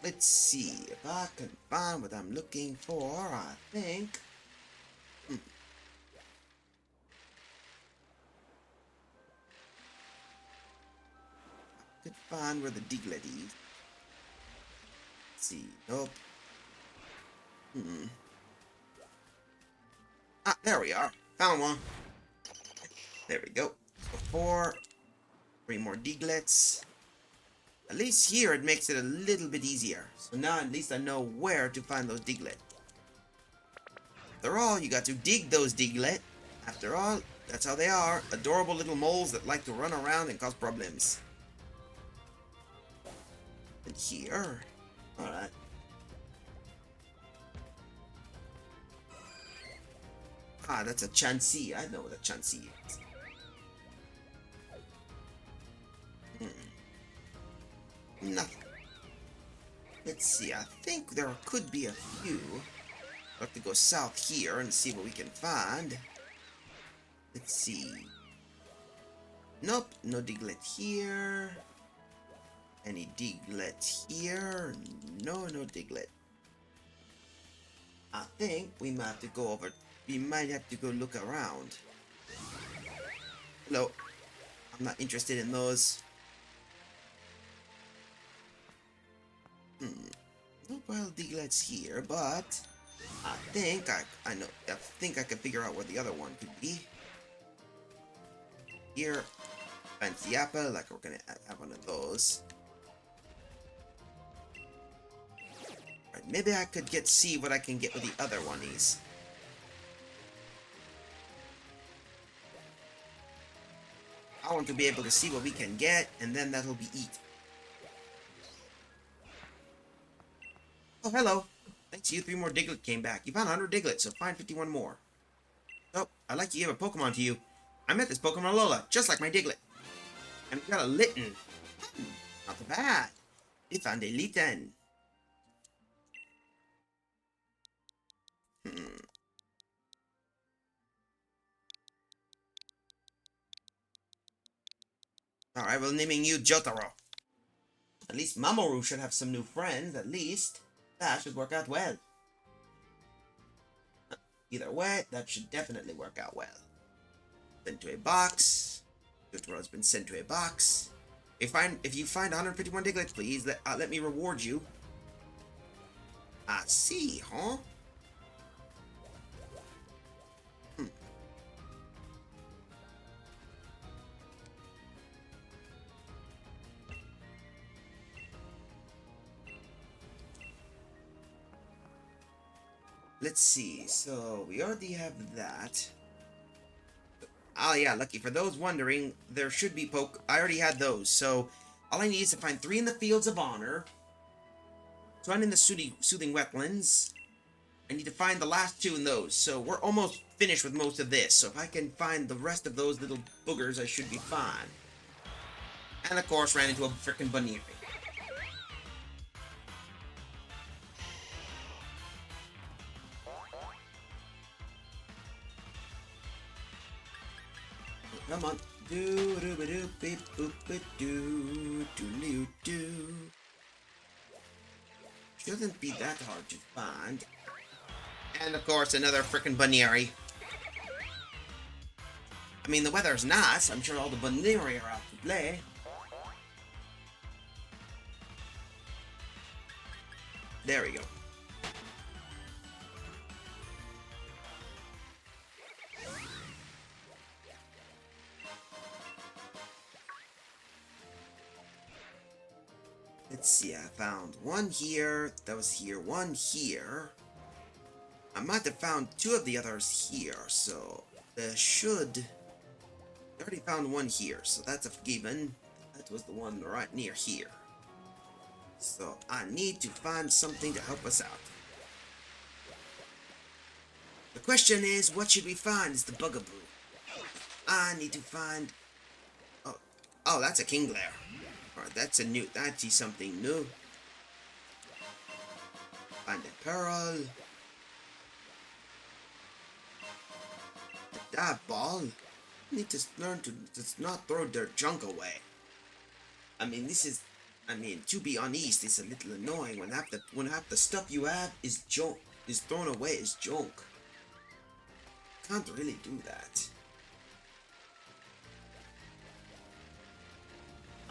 Let's see if I can find what I'm looking for. I think. Could find where the Diglett is. Let's see. Nope. Hmm. Ah, there we are. Found one. There we go. So 4. 3 more Diglets. At least here it makes it a little bit easier. So now at least I know where to find those Diglett. After all, you got to dig those Diglett. After all, that's how they are. Adorable little moles that like to run around and cause problems. And here. Alright. Ah, that's a Chansey. I know what a Chansey is. Nothing. Let's see, I think there could be a few. I'll have to go south here and see what we can find. Let's see. Nope, no Diglett here. Any Diglett here? No, no Diglett. I think we might have to go over. We might have to go look around. Hello. I'm not interested in those. No wild Digletts here, but I think I know. I think I can figure out where the other one could be. Here, fancy apple. Like we're gonna have one of those. Right, maybe I could see what I can get with the other one is. I want to be able to see what we can get, and then that'll be eat. Oh, hello. Thanks to you, 3 more Diglett came back. You found 100 Diglett, so find 51 more. Oh, I'd like to give a Pokemon to you. I met this Pokemon Lola, just like my Diglett. And we got a Litten. Not bad. We found a Litten. Alright, well, naming you Jotaro. At least Mamoru should have some new friends, at least. That should work out well. Either way, that should definitely work out well. Sent to a box. Jotaro's been sent to a box. If you find 151 Diglett, please let me reward you. I see, huh? Let's see, so we already have that. Oh yeah, lucky. For those wondering, there should be I already had those, so all I need is to find 3 in the Fields of Honor. 1 in the Soothing Wetlands. I need to find the last 2 in those, so we're almost finished with most of this. So if I can find the rest of those little boogers, I should be fine. And of course, ran into a frickin' Buneary. Come on. Shouldn't be that hard to find. And of course, another frickin' Buneary. I mean, the weather's nice. I'm sure all the Buneary are out to play. There we go. Let's see, I found 1 here, that was here, 1 here. I might have found 2 of the others here, so there should... I already found 1 here, so that's a given. That was the one right near here. So I need to find something to help us out. The question is, what should we find is the bugaboo. I need to find... Oh, that's a Kingler. Alright, that's something new. Find a Pearl. A dive ball. Need to learn to just not throw their junk away. I mean, to be honest, it's a little annoying when half the stuff you have is thrown away as junk. Can't really do that.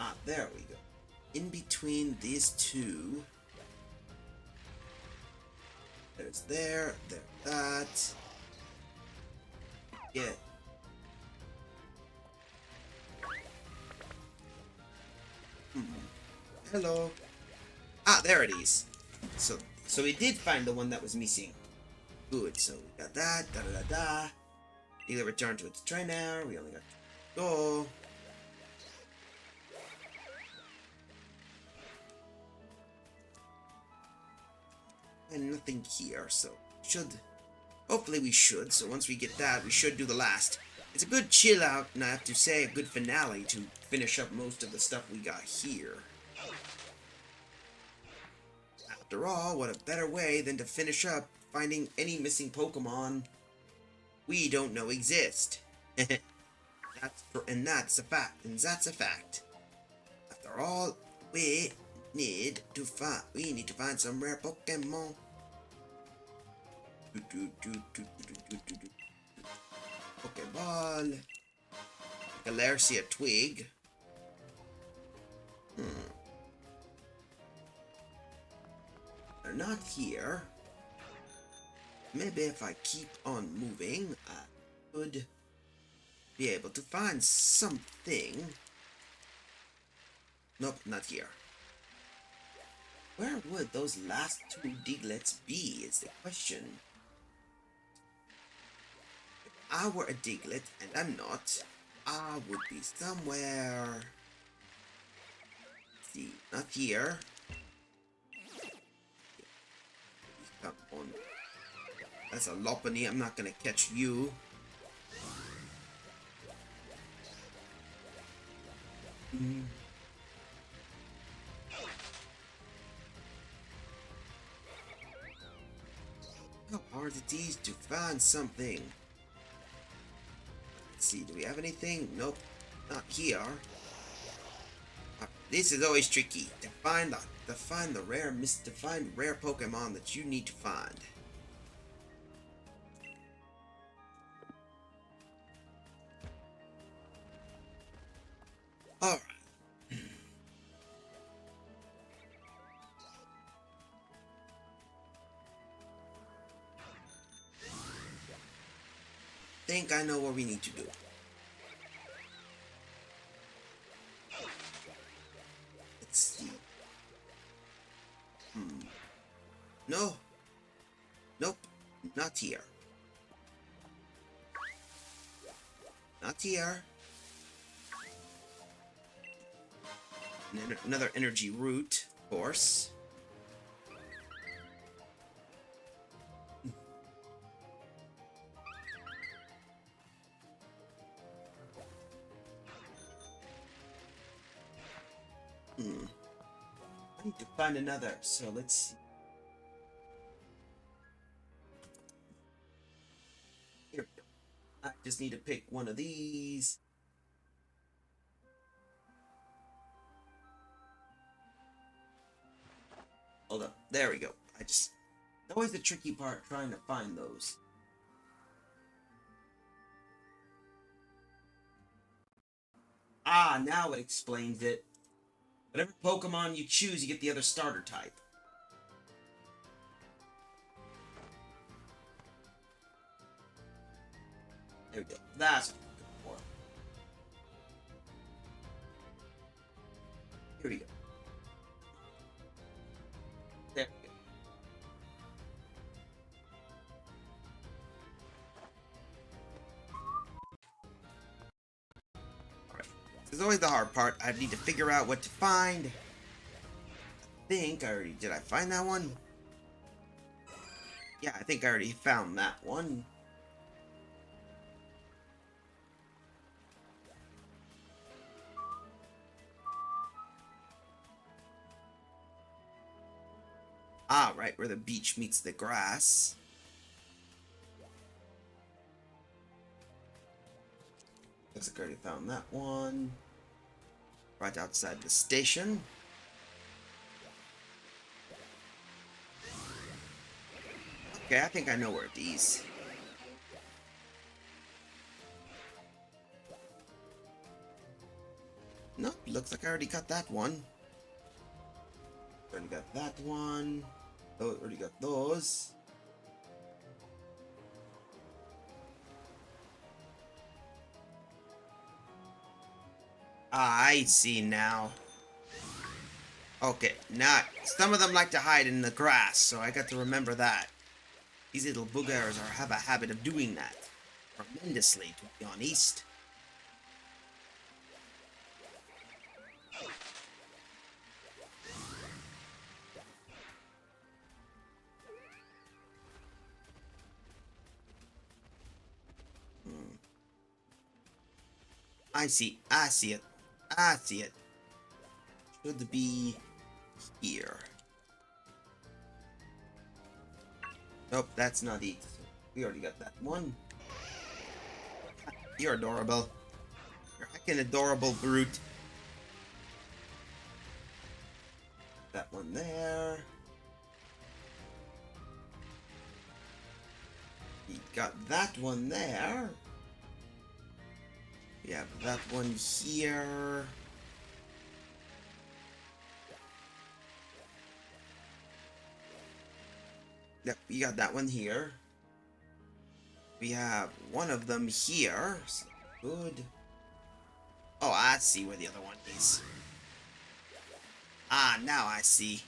Ah, there we go. In between these 2, There's there, that. Yeah. Hello. Ah, there it is. So we did find the one that was missing. Good. So we got that. Da da da da. Either return to its trainer. We only got to go. And nothing here. So should. Hopefully we should. So once we get that, we should do the last. It's a good chill out, and I have to say a good finale to finish up most of the stuff we got here. After all, what a better way than to finish up finding any missing Pokemon we don't know exist. That's a fact. After all, we need to find some rare Pokemon. Pokeball. Galarcia Twig. They're not here. Maybe if I keep on moving, I could be able to find something. Nope, not here. Where would those last two Diglets be is the question. If I were a Diglett, and I'm not, I would be somewhere. Let's see, not here. Come on. That's a Lopunny, I'm not gonna catch you. How hard it is to find something. Let's see, do we have anything? Nope, not here. This is always tricky to find rare Pokemon that you need to find. All right. Think I know what we need to do. Let's see. No. Nope. Not here. Not here. Another energy root, of course. I need to find another, so let's see. Here we go. I just need to pick one of these. Hold up. There we go. It's always the tricky part trying to find those. Ah, now it explains it. Whatever Pokemon you choose, you get the other starter type. There we go. That's what I'm looking for. Here we go. There we go. Alright. This is always the hard part. I need to figure out what to find. I think I already... Did I find that one? Yeah, I think I already found that one. Ah, right, where the beach meets the grass. Looks like I already found that one. Right outside the station. Okay, I think I know where it is. Nope, looks like I already got that one. Already got that one. Oh, already got those. Ah, I see now. Okay, now some of them like to hide in the grass, so I got to remember that. These little boogers have a habit of doing that. Tremendously, to be honest. I see it. I see it. Should be here. Nope, that's not it. We already got that one. You're adorable. You're heckin' adorable brute. That one there. We got that one there. We have that one here. Yep, we got that one here. We have one of them here. So good. Oh, I see where the other one is. Ah, now I see.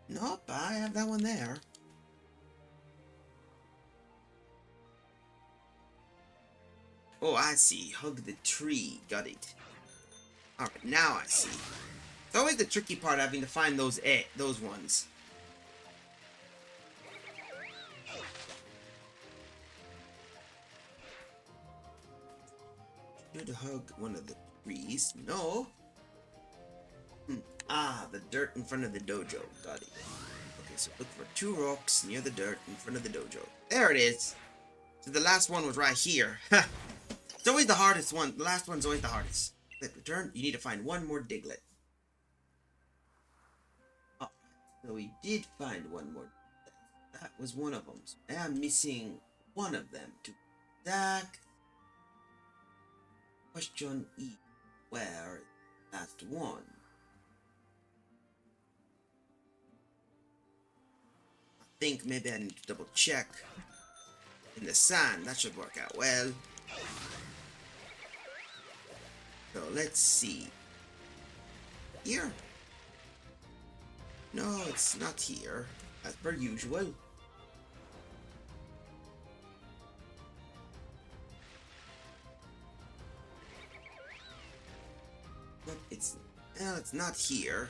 Nope, I have that one there. Oh, I see. Hug the tree. Got it. Alright, now I see. It's always the tricky part having to find those ones. Should hug one of the trees. No. Ah, the dirt in front of the dojo. Got it. Okay, so look for 2 rocks near the dirt in front of the dojo. There it is. So the last one was right here. It's always the hardest one. The last one's always the hardest. Click return. You need to find one more Diglett. Oh, so we did find one more. That was one of them. So I am missing one of them. To stack. Question E. Where is the last one? I think maybe I need to double check. In the sand. That should work out well. So let's see. Here? No, it's not here. As per usual. But it's... well, it's not here.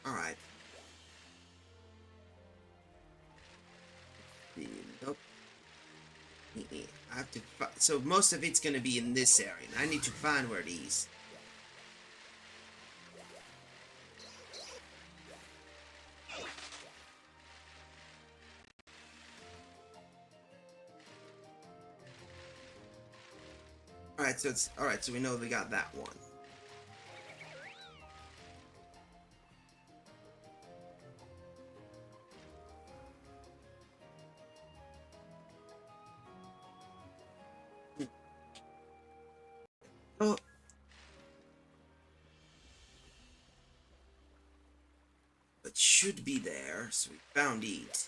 Alright. Nope. I have to so most of it's gonna be in this area. And I need to find where it is. Alright, so it's alright, so we know we got that one. Oh. It should be there, so we found it.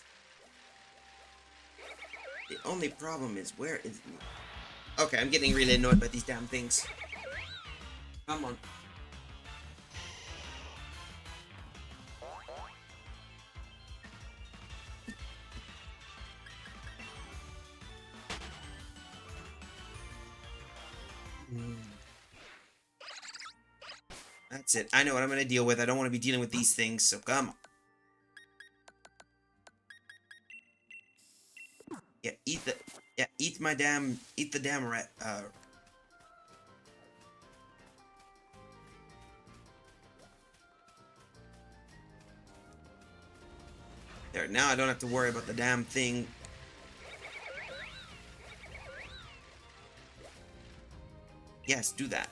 The only problem is where is it? Okay, I'm getting really annoyed by these damn things. Come on. That's it. I know what I'm gonna deal with. I don't want to be dealing with these things, so come on. Yeah, eat the damn rat. There, now I don't have to worry about the damn thing. Yes, do that.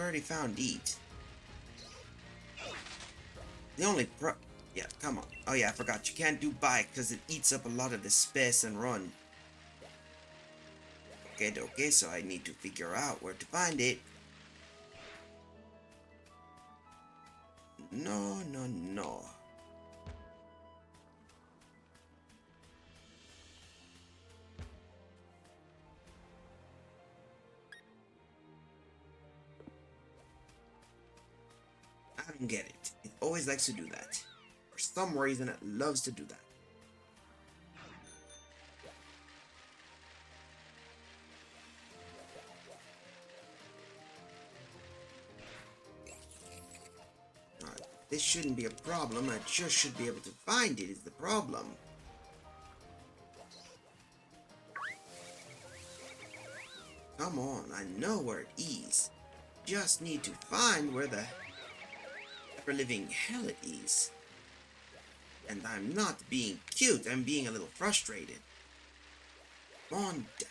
already found eat. The only yeah, come on. Oh yeah, I forgot. You can't do bike because it eats up a lot of the space and run. Okay, so I need to figure out where to find it. No. I don't get it. It always likes to do that. For some reason, it loves to do that. Alright, this shouldn't be a problem. I just should be able to find it is the problem. Come on, I know where it is. Just need to find where the ever-living hell it is. And I'm not being cute, I'm being a little frustrated. Come on down.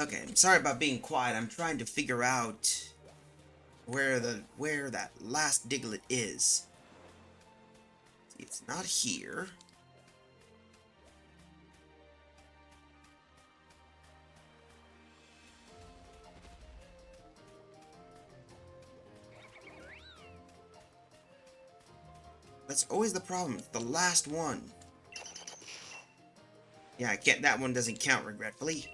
Okay, I'm sorry about being quiet. I'm trying to figure out where that last Diglett is. See, it's not here. That's always the problem. It's the last one. Yeah, I can't. That one doesn't count, regretfully.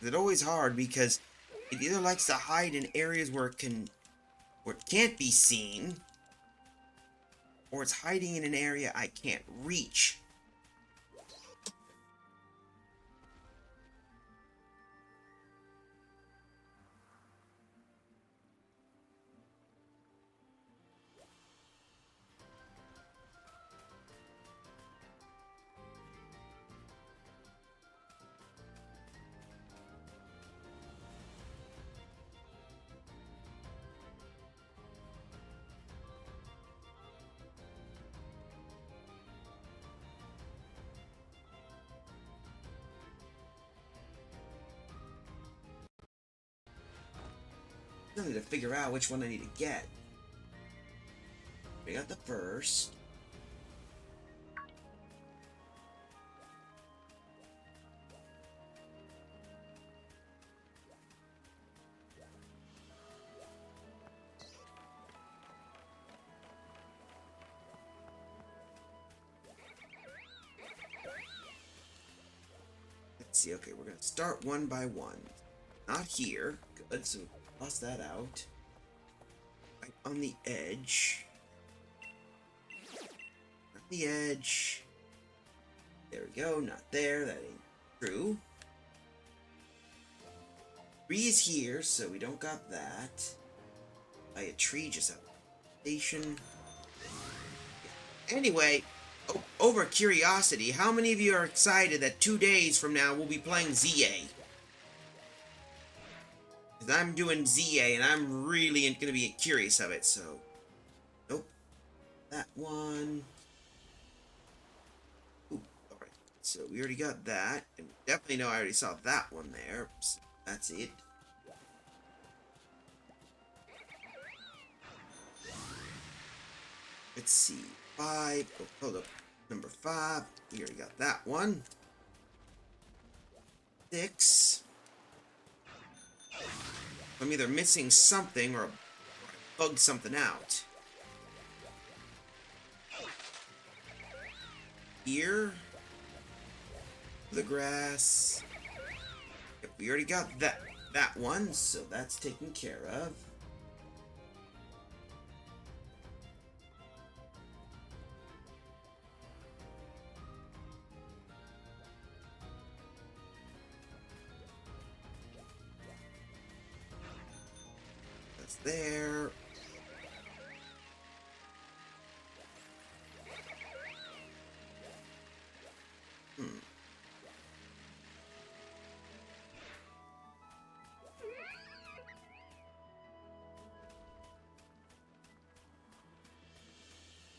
It's always hard because it either likes to hide in areas where it can't be seen, or it's hiding in an area I can't reach. I need to figure out which one I need to get. We got the first. Let's see, okay, we're gonna start one by one. Not here. Good, so toss that out. Right on the edge. On the edge. There we go, not there, that ain't true. 3 is here, so we don't got that. By a tree just out of the station. Anyway, over curiosity, how many of you are excited that 2 days from now we'll be playing ZA? Because I'm doing ZA and I'm really going to be curious of it, so. Nope. That one. Ooh, so we already got that. And definitely know I already saw that one there. So that's it. Let's see. 5. Oh, hold up. Number 5. We already got that one. 6. I'm either missing something or I bugged something out. Here. The grass. Yep, we already got that one, so that's taken care of. That's there.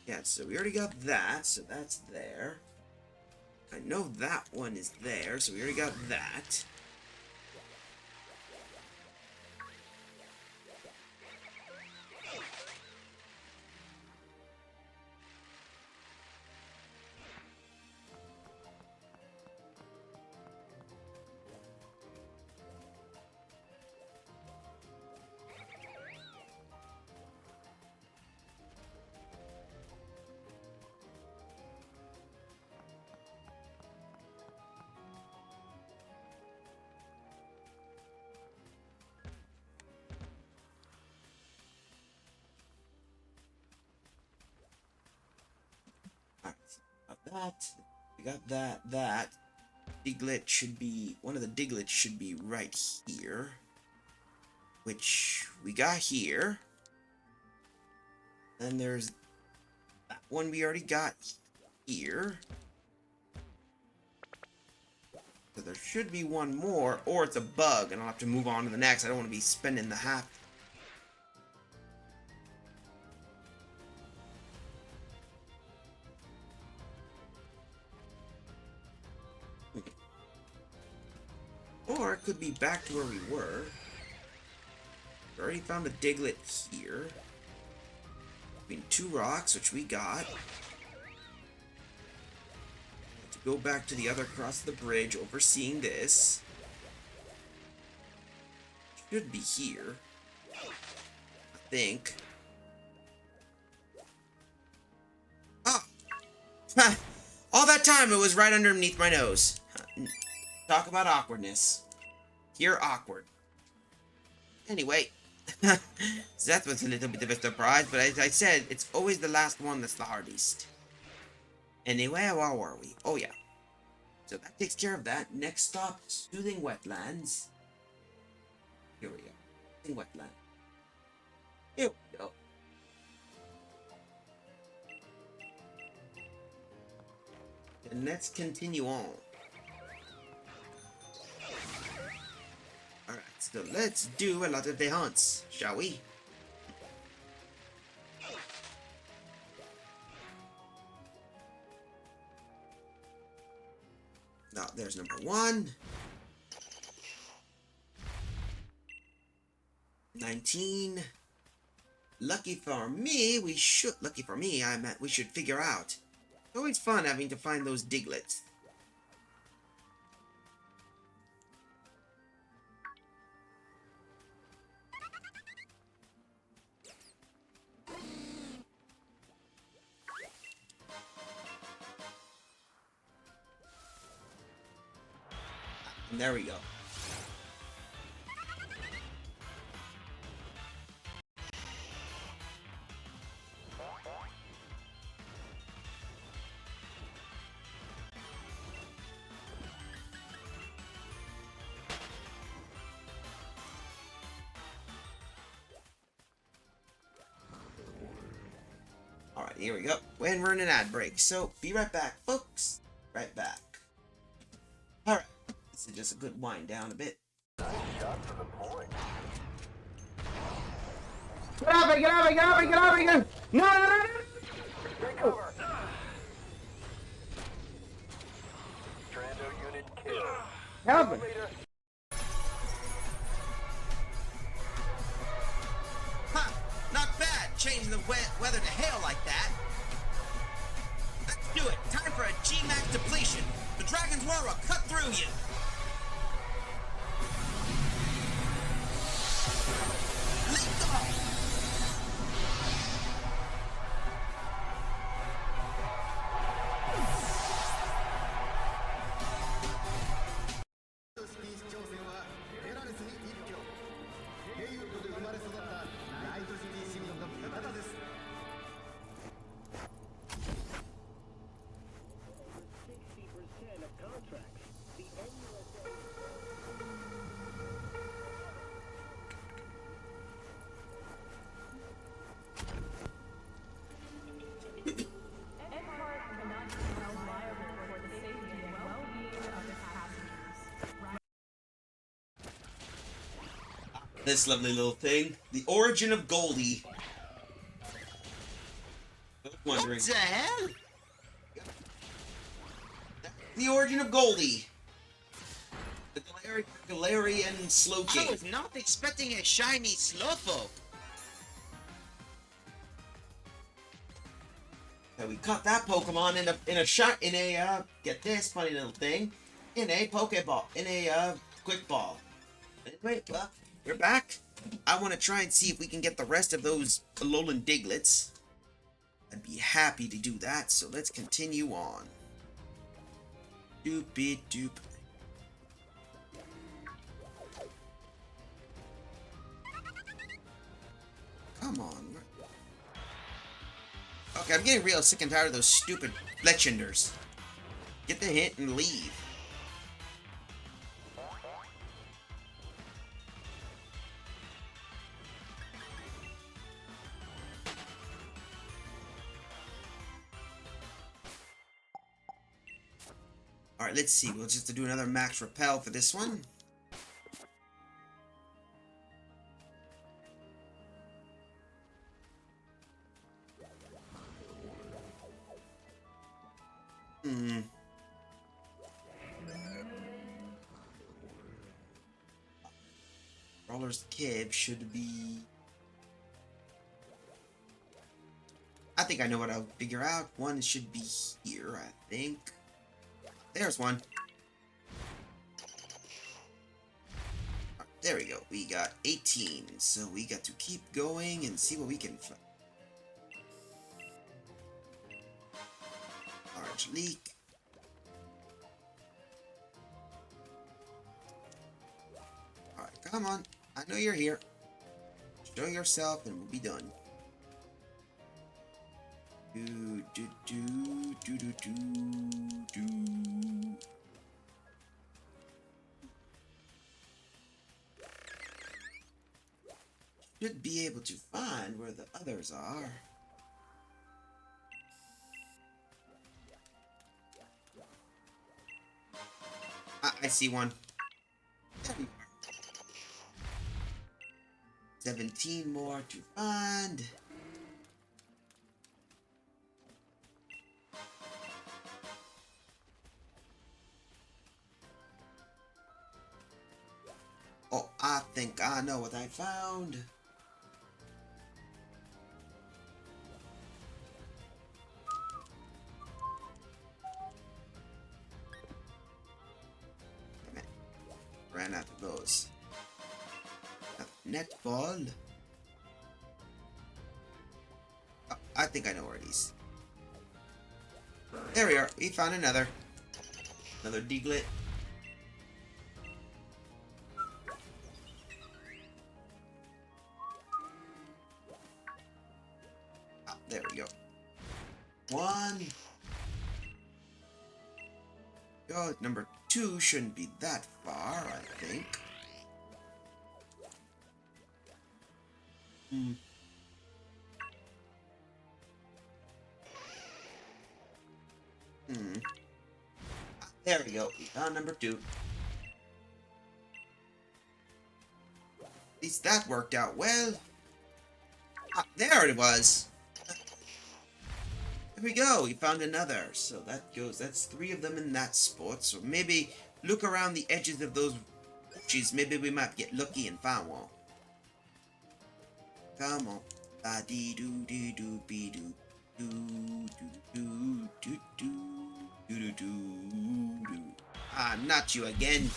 Yeah, so we already got that, so that's there. I know that one is there, so we already got that. That. We got that. Diglett should be, one of the Diglets should be right here. Which we got here. Then there's that one we already got here. So there should be one more, or it's a bug and I'll have to move on to the next. I don't want to be spending the half. Or it could be back to where we were. We already found a Diglett here. Between 2 rocks, which we got. To go back to the other cross of the bridge, overseeing this. Should be here. I think. Ah! All that time it was right underneath my nose. Talk about awkwardness. You're awkward. Anyway, so that was a little bit of a surprise, but as I said, it's always the last one that's the hardest. Anyway, where were we? Oh yeah. So that takes care of that. Next stop, Soothing Wetlands. Here we go. Soothing Wetlands. Here we go. And let's continue on. Alright, so let's do a lot of the hunts, shall we? Now, there's number 1. 19. Lucky for me, we should figure out. It's always fun having to find those Diglets. And there we go. Alright, here we go. When we're in an ad break. So, be right back, folks. Right back. Alright. This is just a good wind down a bit. Shot for the point. Get off me! Get off me! Get off me! Get off me! No! No! No! No! Recover. Calvin. Huh, not bad, changing the weather to hail like that. Let's do it. Time for a G-Max depletion. The Dragon's Roar will cut through you. Leap off. This lovely little thing. The origin of Goldie. Wondering. What the hell? The origin of Goldie. The Galarian Slowking. I was not expecting a shiny Slowpoke. So we caught that Pokemon get this funny little thing, in a Pokeball, in a Quick Ball. Anyway, well, we're back. I want to try and see if we can get the rest of those Alolan Diglets. I'd be happy to do that, so let's continue on. Doopy doop. Come on. Okay, I'm getting real sick and tired of those stupid Fletchinders. Get the hint and leave. Alright, let's see. We'll just have to do another max repel for this one. Roller's Cave should be... I think I know what I'll figure out. One should be here, I think. There's one. There we go. We got 18. So we got to keep going and see what we can find. Large leak. Alright, come on. I know you're here. Show yourself and we'll be done. Do do do do do do do. Should be able to find where the others are. I see one. There we are. 17 more to find. Oh, I think I know what I found. Ran out of those. Netball. Oh, I think I know where it is. There we are. We found another. Another Diglett. Oh, there we go. One. Oh, number 2 shouldn't be that far, I think. There we go. We found number 2. At least that worked out well. Ah, there it was. There we go. We found another. So that's 3 of them in that spot. So maybe look around the edges of those bushes. Maybe we might get lucky and find one. Come on. Ba dee doo dee doo be doo doo doo doo doo doo doo doo. Ah, not you again.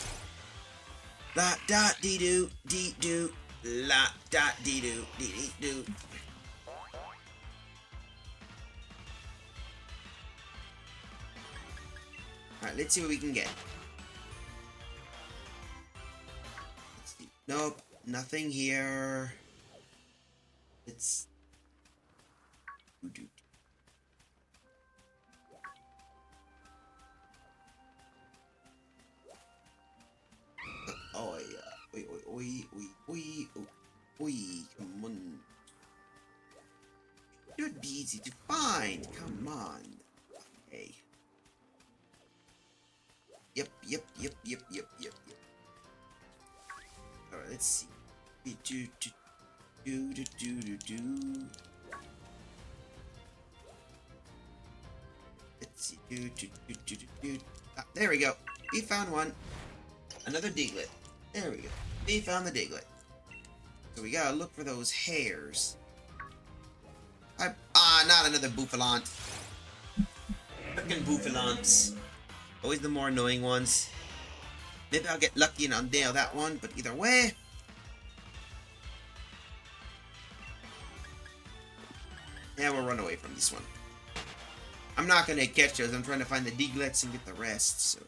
La da dee doo dee doo. La da dee doo dee dee doo. Alright, let's see what we can get. Let's see. Nope, nothing here. It's... Oh, yeah. Oi, come on. Should be easy to find. Come on. Okay. Yep. Alright, let's see. Let's see. Ah, there we go. We found one. Another diglet. There we go. We found the diglet. So we gotta look for those hairs. Not another bouffalante. Fucking bouffalantes. Always the more annoying ones. Maybe I'll get lucky and unnail that one, but either way. Yeah, we'll run away from this one. I'm not gonna catch those. I'm trying to find the diglets and get the rest, so.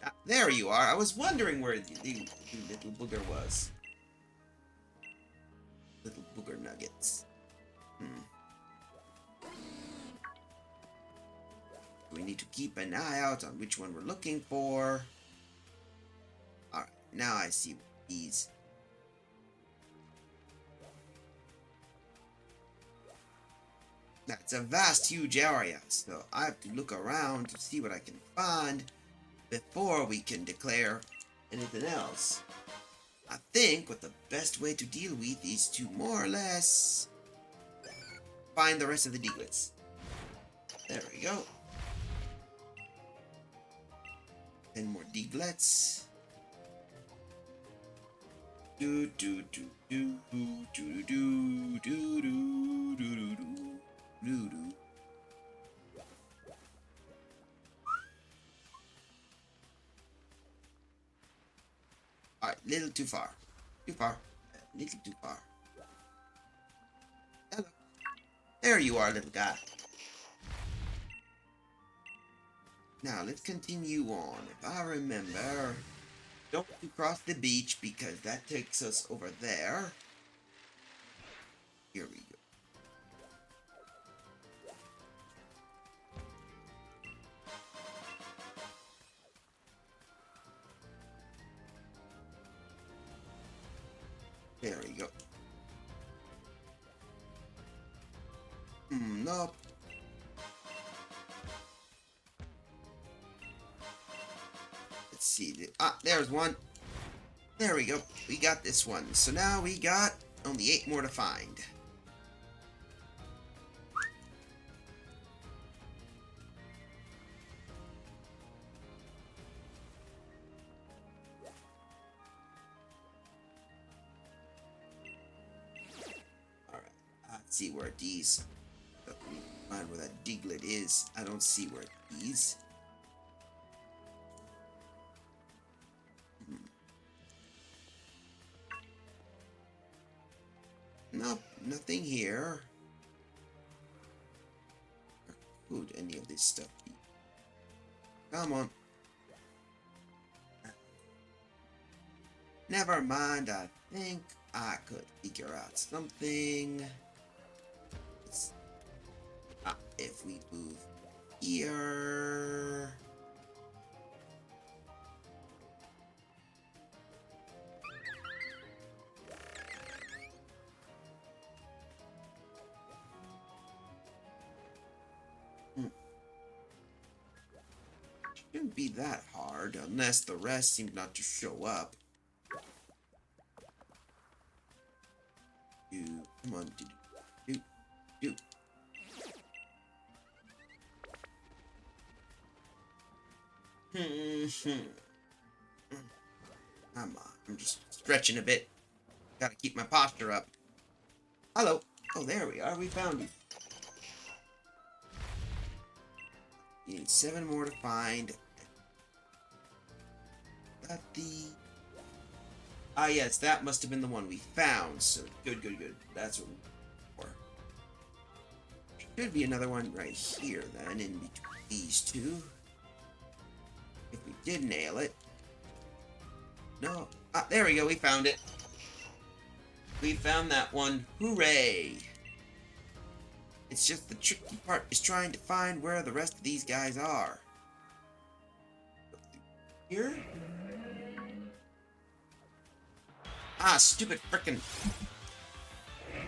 Ah, there you are. I was wondering where the little booger was. Little booger nuggets. We need to keep an eye out on which one we're looking for. Alright, now I see these. That's a vast, huge area, so I have to look around to see what I can find before we can declare anything else. I think what the best way to deal with is to more or less find the rest of the diglets. There we go. 10 more diglets. Do do do do do do do do do do do do. Alright, little too far. Too far. Little too far. Hello. There you are, little guy. Now, let's continue on. If I remember, don't cross the beach because that takes us over there. Here we go. There we go. Nope. Let's see. There's one. There we go. We got this one. So now we got only 8 more to find. Alright. Let's see where these... Find where that diglet is. I don't see where it is. Nope, nothing here. Where could any of this stuff be? Come on. Never mind, I think I could figure out something. If we move here... Shouldn't be that hard, unless the rest seem not to show up. Come on, do, do. I'm just stretching a bit. Gotta keep my posture up. Hello. Oh, there we are. We found you. You need 7 more to find. Got the... Ah, yes, that must have been the one we found. So, good. That's what we're for. Should be another one right here, then, in between these two. If we did nail it. No. Ah, there we go. We found it. We found that one. Hooray! It's just the tricky part is trying to find where the rest of these guys are. Here? Ah, stupid frickin'.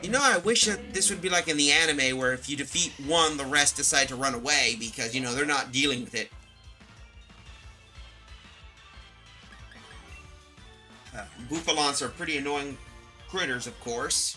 You know, I wish that this would be like in the anime where if you defeat one, the rest decide to run away because, you know, they're not dealing with it. Bufalons are pretty annoying critters, of course.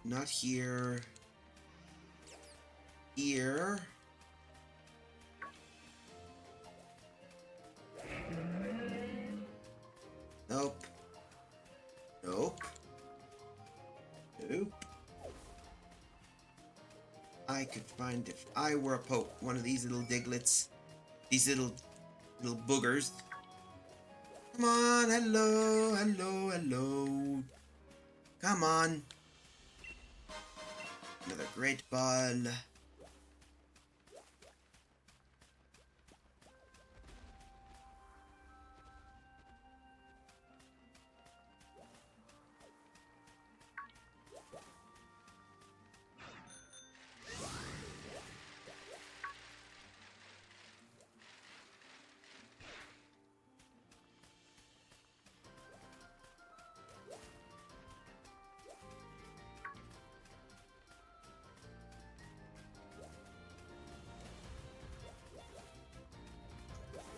Not here. Here. Nope. Nope. Nope. I could find if I were a Pope, one of these little diglets. These little boogers. Come on, hello. Come on. Another great ball.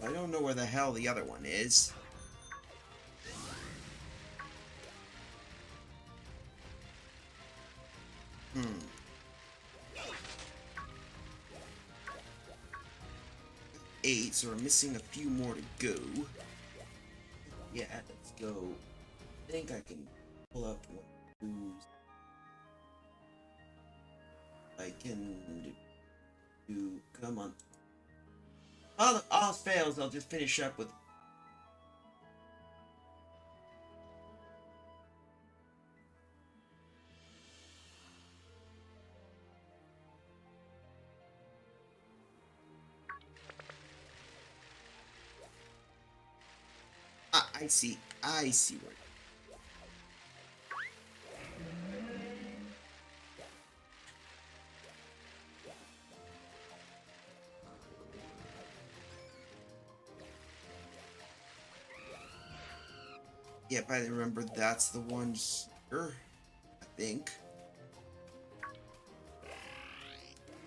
I don't know where the hell the other one is. Eight, so we're missing a few more to go. Yeah, let's go. I think I can pull up one of those. I can do. Come on. All else fails, I'll just finish up with. Ah, I see where. Yep, I remember that's the one here, I think.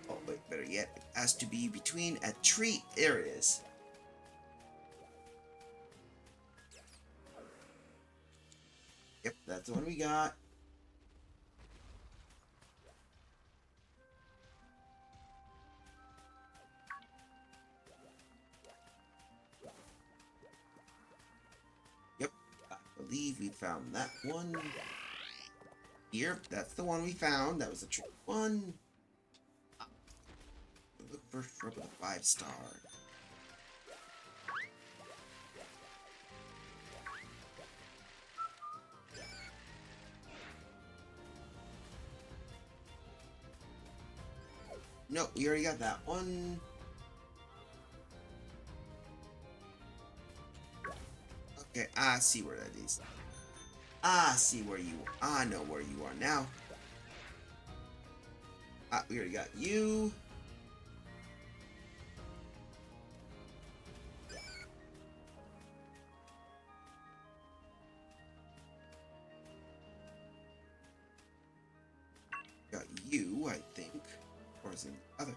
Oh, wait, better yet, it has to be between a tree. There it is. Yep, that's the one we got. Yep, I believe we found that one. Here, that's the one we found. That was a trick one. Look for shrub with a 5-star. No, we already got that one. Okay, I see where that is. I see where you are. I know where you are now. We already got you. I think. Or is it the other?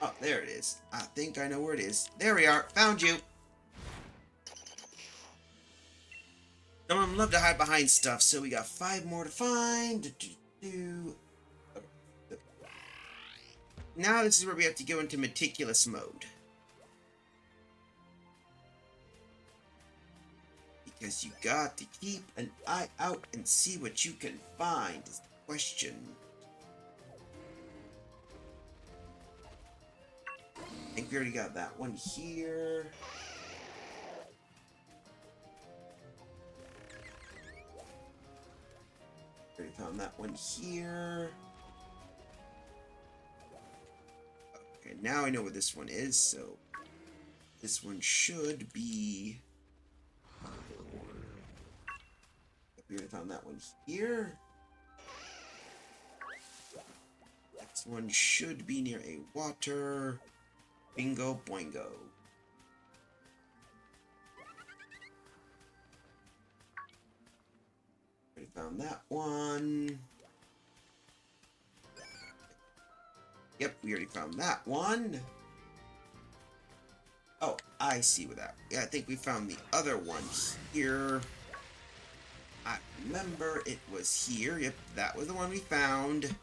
Oh, there it is. I think I know where it is. There we are. Found you. Some of them love to hide behind stuff, so we got 5 more to find. Now this is where we have to go into meticulous mode. Because you got to keep an eye out and see what you can find is the question. I think we already got that one here. Already found that one here. Okay, now I know what this one is, so this one should be... We already found that one here. Next one should be near a water. Bingo boingo. Already found that one. Yep, we already found that one. Oh, I see what that. Yeah, I think we found the other one here. I remember it was here. Yep, that was the one we found.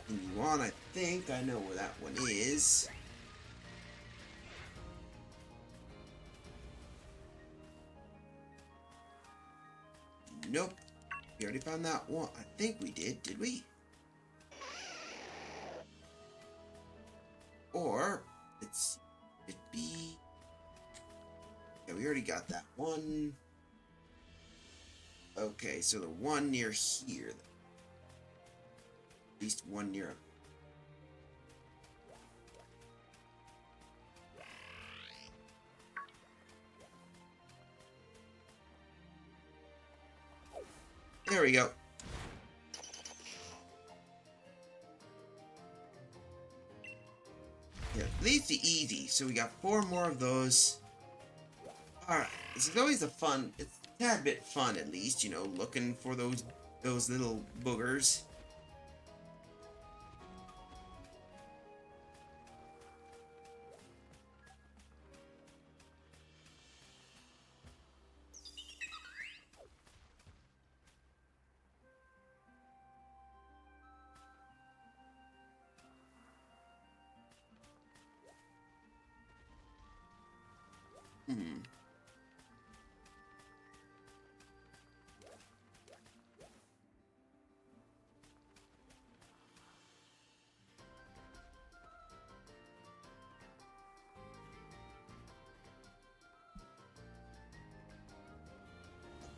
Continue on, I think I know where that one is. Nope. We already found that one. I think we did we? Or, let's see, it be... Yeah, we already got that one. Okay, so the one near here. At least one near... There we go. Yeah, leads to easy. So we got 4 more of those. Alright, this is always it's a tad bit fun at least, you know, looking for those little boogers.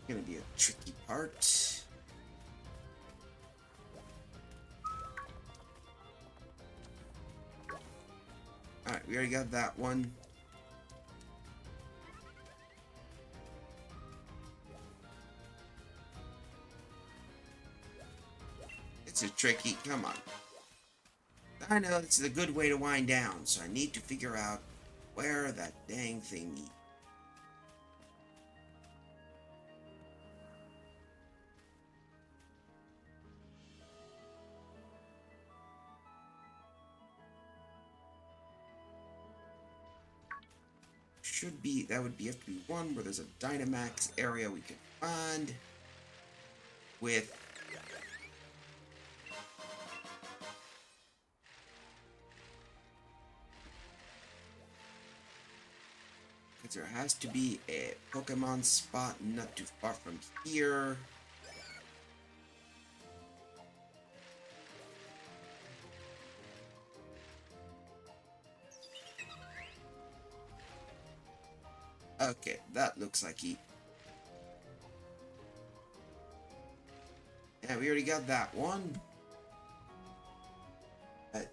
Gonna be a tricky part. Alright, we already got that one. It's a tricky, come on. I know this is a good way to wind down, so I need to figure out where that dang thing is. Should be, that would be, have to be one where there's a Dynamax area we can find with because there has to be a Pokemon spot not too far from here. Okay, that looks like he... Yeah, we already got that one. Right.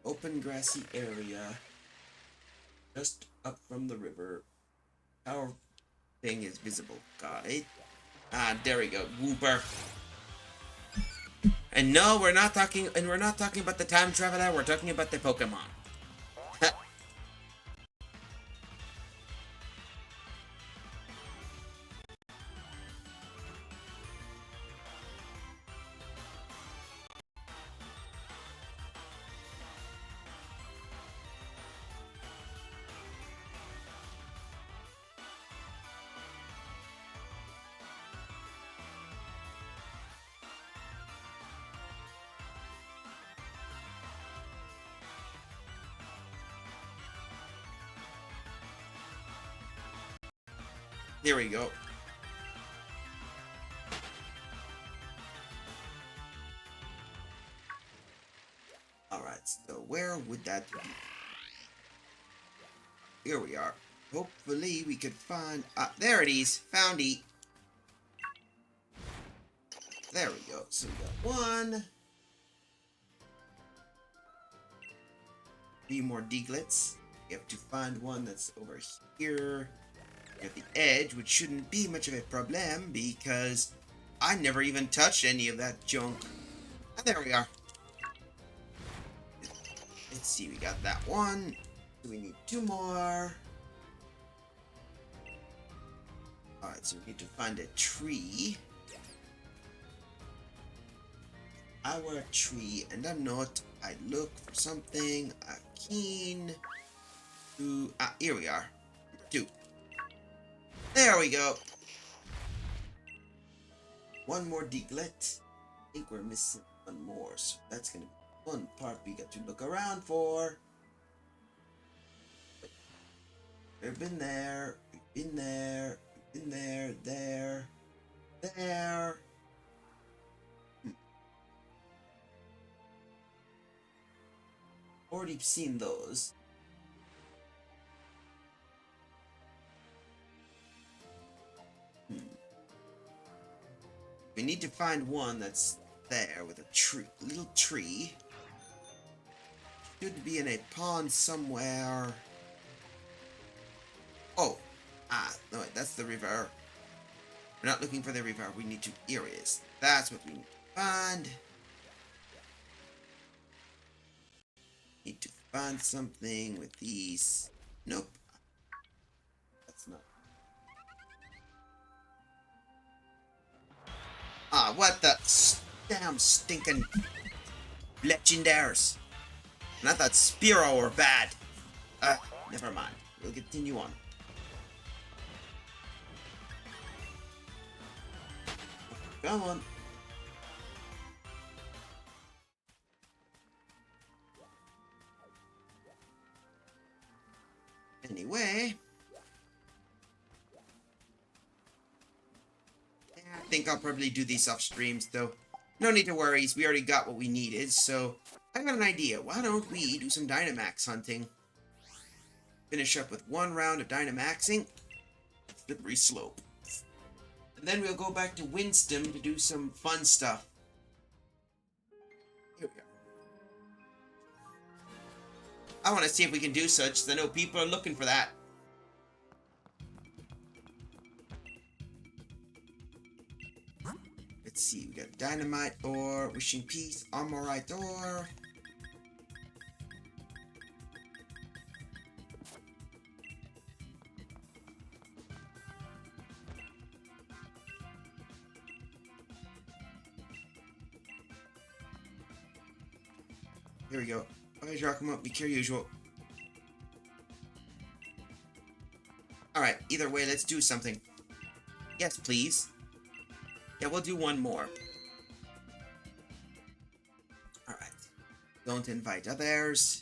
Open grassy area. Just up from the river. Our thing is visible. Got it. Ah, there we go. Whooper. And no, we're not talking about the time traveler, we're talking about the Pokemon. Here we go. Alright, so where would that be? Here we are. Hopefully we could find... Ah, there it is. Found it. There we go. So we got 1. 3 more deaglets. We have to find one that's over here. At the edge, which shouldn't be much of a problem because I never even touched any of that junk. And there we are. Let's see, we got that one. We need 2 more. Alright, so we need to find a tree. Our tree, and I'm not. I look for something keen to. Ah, here we are. 2. There we go. 1 more deaglet. I think we're missing 1 more, so that's gonna be one part we got to look around for. We've been there. We've been there. We've been there. There. There. Already seen those. We need to find one that's there with a tree, little tree. Should be in a pond somewhere. Oh, no, wait, that's the river. We're not looking for the river. We need to. Here it is. That's what we need to find. Need to find something with these. Nope. That's not. Ah, what the damn stinking legendaries. And I thought Spiro were bad. Never mind. We'll continue on. Come on. Anyway. I think I'll probably do these off streams though. No need to worry, we already got what we needed, so I got an idea. Why don't we do some Dynamax hunting? Finish up with 1 round of Dynamaxing. Slippery slope. And then we'll go back to Winston to do some fun stuff. Here we go. I want to see if we can do such, so I know people are looking for that. Let's see, we got Dynamite Ore, Wishing Peace, Armorite Ore. Here we go. Okay, come up, be your usual. Alright, either way, let's do something. Yes, please. Yeah, we'll do 1 more. Alright. Don't invite others.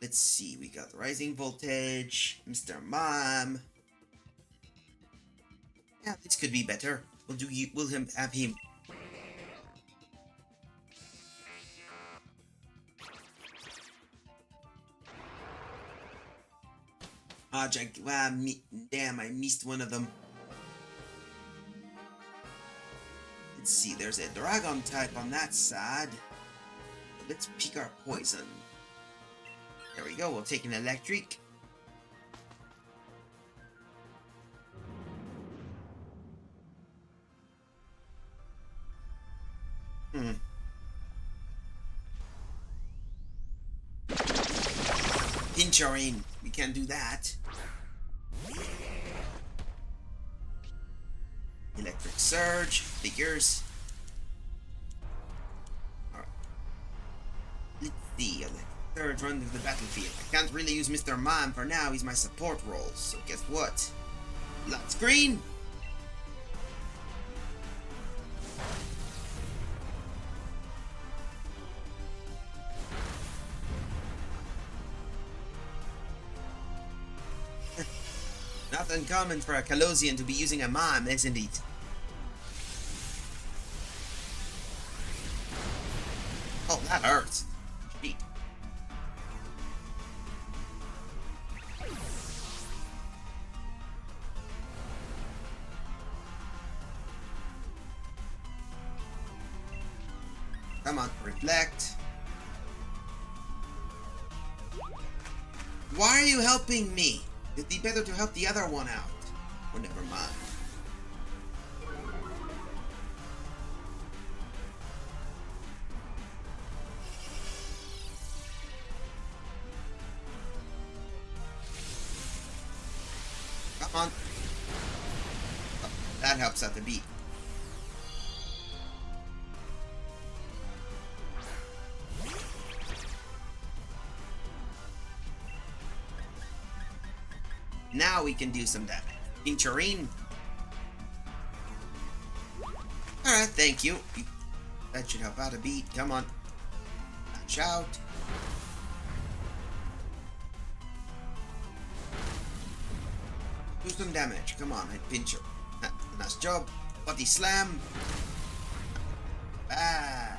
Let's see, we got Rising Voltage, Mr. Mom. Yeah, this could be better. We'll have him. Damn, I missed one of them. Let's see, there's a dragon type on that side. Let's pick our poison. There we go, we'll take an electric. Pincharin, we can't do that. Electric Surge, figures. Alright. Let's see, Electric Surge, run to the battlefield. I can't really use Mr. Mime for now, he's my support role, so guess what? Light screen! Not not uncommon for a Kalosian to be using a mom, isn't it? Oh, that hurts. Gee. Come on, reflect. Why are you helping me? It'd be better to help the other one out. Oh, never mind. Come on. Oh, that helps out the beat. Now we can do some damage. Incharine. Alright, thank you. That should help out a beat. Come on. Launch out. Do some damage. Come on, pincher. Nice job. Body slam. Bad.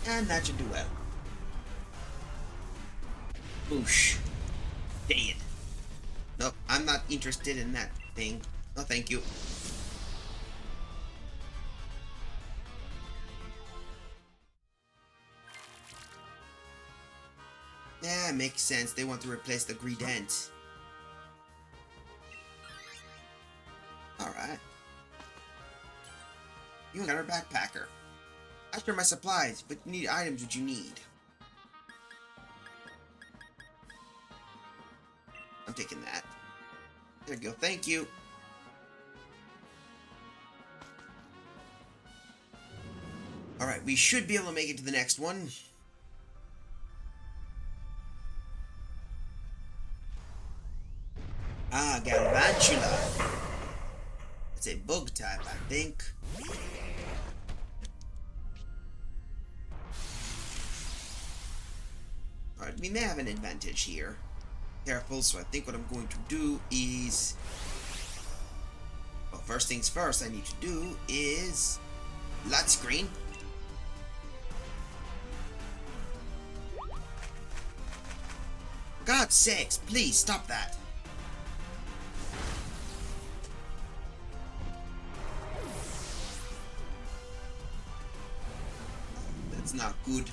And that should do well. Boosh. Dead. Nope, I'm not interested in that thing. No, thank you. Yeah, makes sense. They want to replace the Greedent. Alright. You got our backpacker. After my supplies, but you need items that you need. I'm taking that. There you go. Thank you. Alright, we should be able to make it to the next one. Ah, Galvantula. It's a bug type, I think. Alright, we may have an advantage here. Careful, so I think what I'm going to do is... Well, first things first I need to do is... Light screen. For God's sakes, please stop that. That's not good.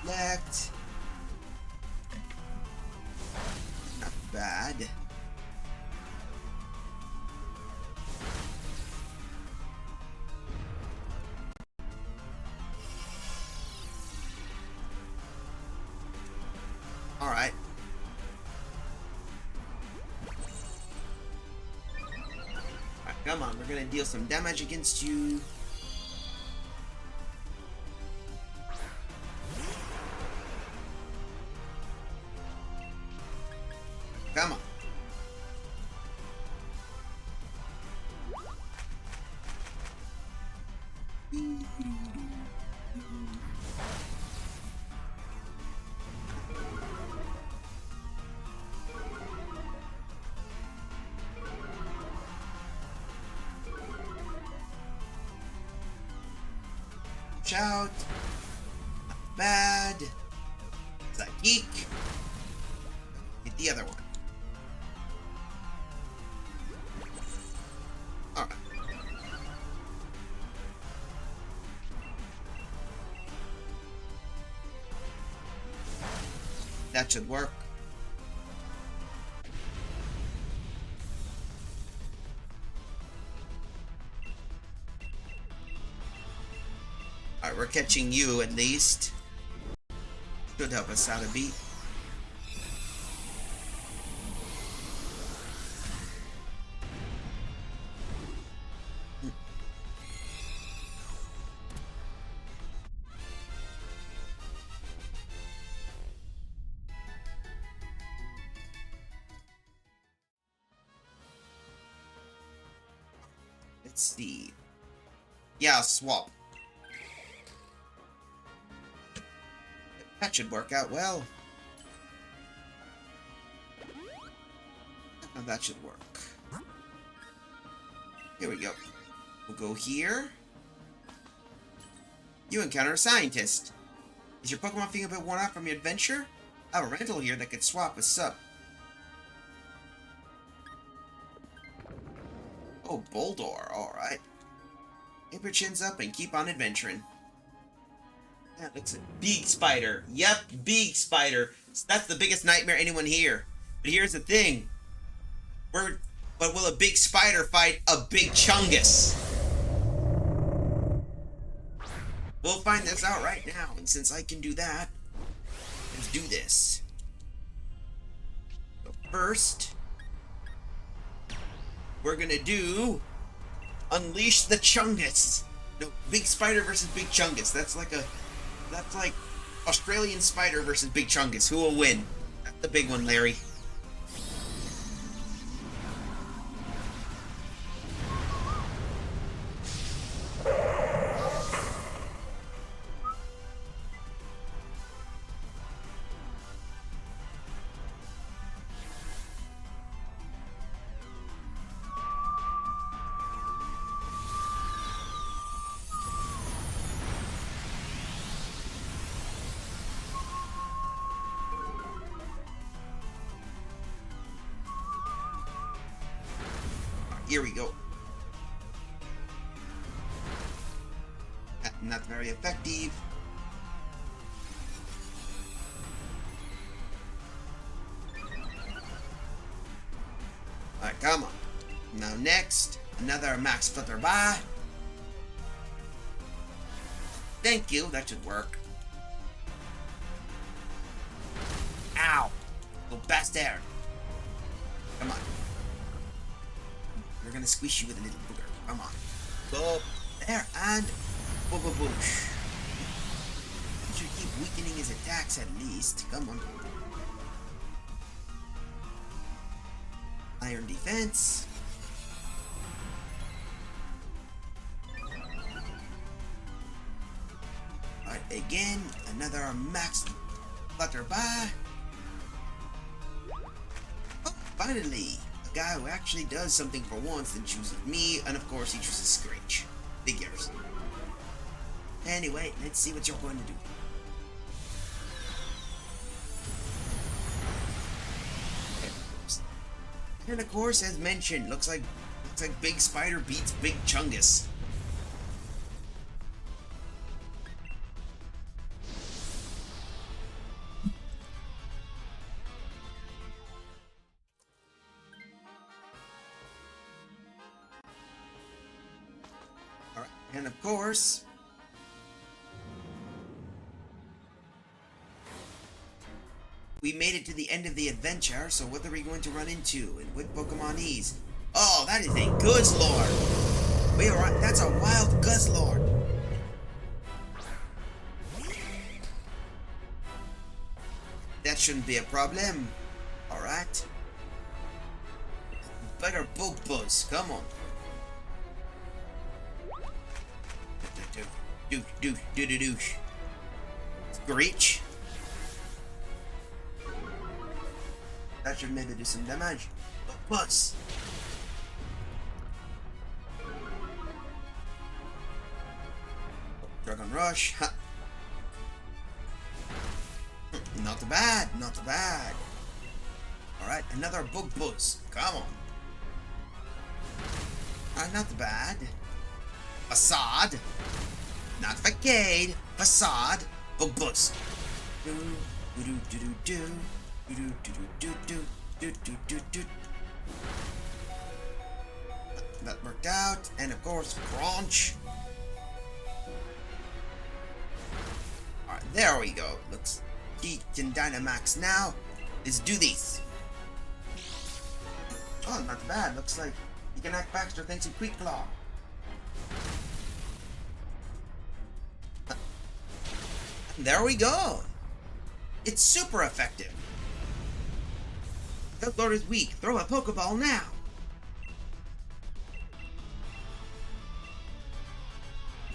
Select. Not bad. All right. Alright, come on, we're gonna deal some damage against you. Come on. Shout. Not bad. It's a geek. Get the other one. Alright. That should work. Alright, we're catching you at least. Should help us out a beat. Let's see. Yeah, I'll swap. That should work out well. Now that should work. Here we go. We'll go here. You encounter a scientist. Is your Pokemon feeling a bit worn out from your adventure? I have a rental here that could swap with Sup. Oh, Boldor, alright. Keep your chins up and keep on adventuring. That looks like big spider. Yep, big spider. That's the biggest nightmare anyone here. But here's the thing. But will a big spider fight a big Chungus? We'll find this out right now, and since I can do that, let's do this. So first, we're gonna do Unleash the Chungus. No, big spider versus big Chungus. That's like Australian spider versus big Chungus. Who will win? That's the big one, Larry. Here we go. Not very effective. Alright, come on. Now next, another Max Flutterby. Thank you, that should work. Ow! Little bastard. Come on. We're gonna squish you with a little booger. Come on. Go there and boosh. You should keep weakening his attacks at least. Come on. Iron defense. Alright, again, another max Flutterby. Oh, finally! A guy who actually does something for once and chooses me, and of course he chooses Screech. Figures. Anyway, let's see what you're going to do. And of course, as mentioned, looks like Big Spider beats Big Chungus. Alright, and of course, we made it to the end of the adventure, so what are we going to run into? And what Pokemonese? Oh, that is a Guzzlord! We are on, that's a wild Guzzlord! That shouldn't be a problem. Alright. Better Bug Buzz, come on. Do. Screech. That should maybe do some damage. Buzz. Dragon Rush. Ha. Not bad, not bad. Alright, another Bug Buzz. Come on. Not bad. Facade. Not Facade. Facade. Bug Buzz. That worked out, and of course, Crunch. Alright, there we go. Looks he can Dynamax now. Let's do this. Oh, not bad. Looks like he can act Baxter thanks to Quick Claw. There we go. It's super effective. Guzzlord is weak. Throw a Pokeball now.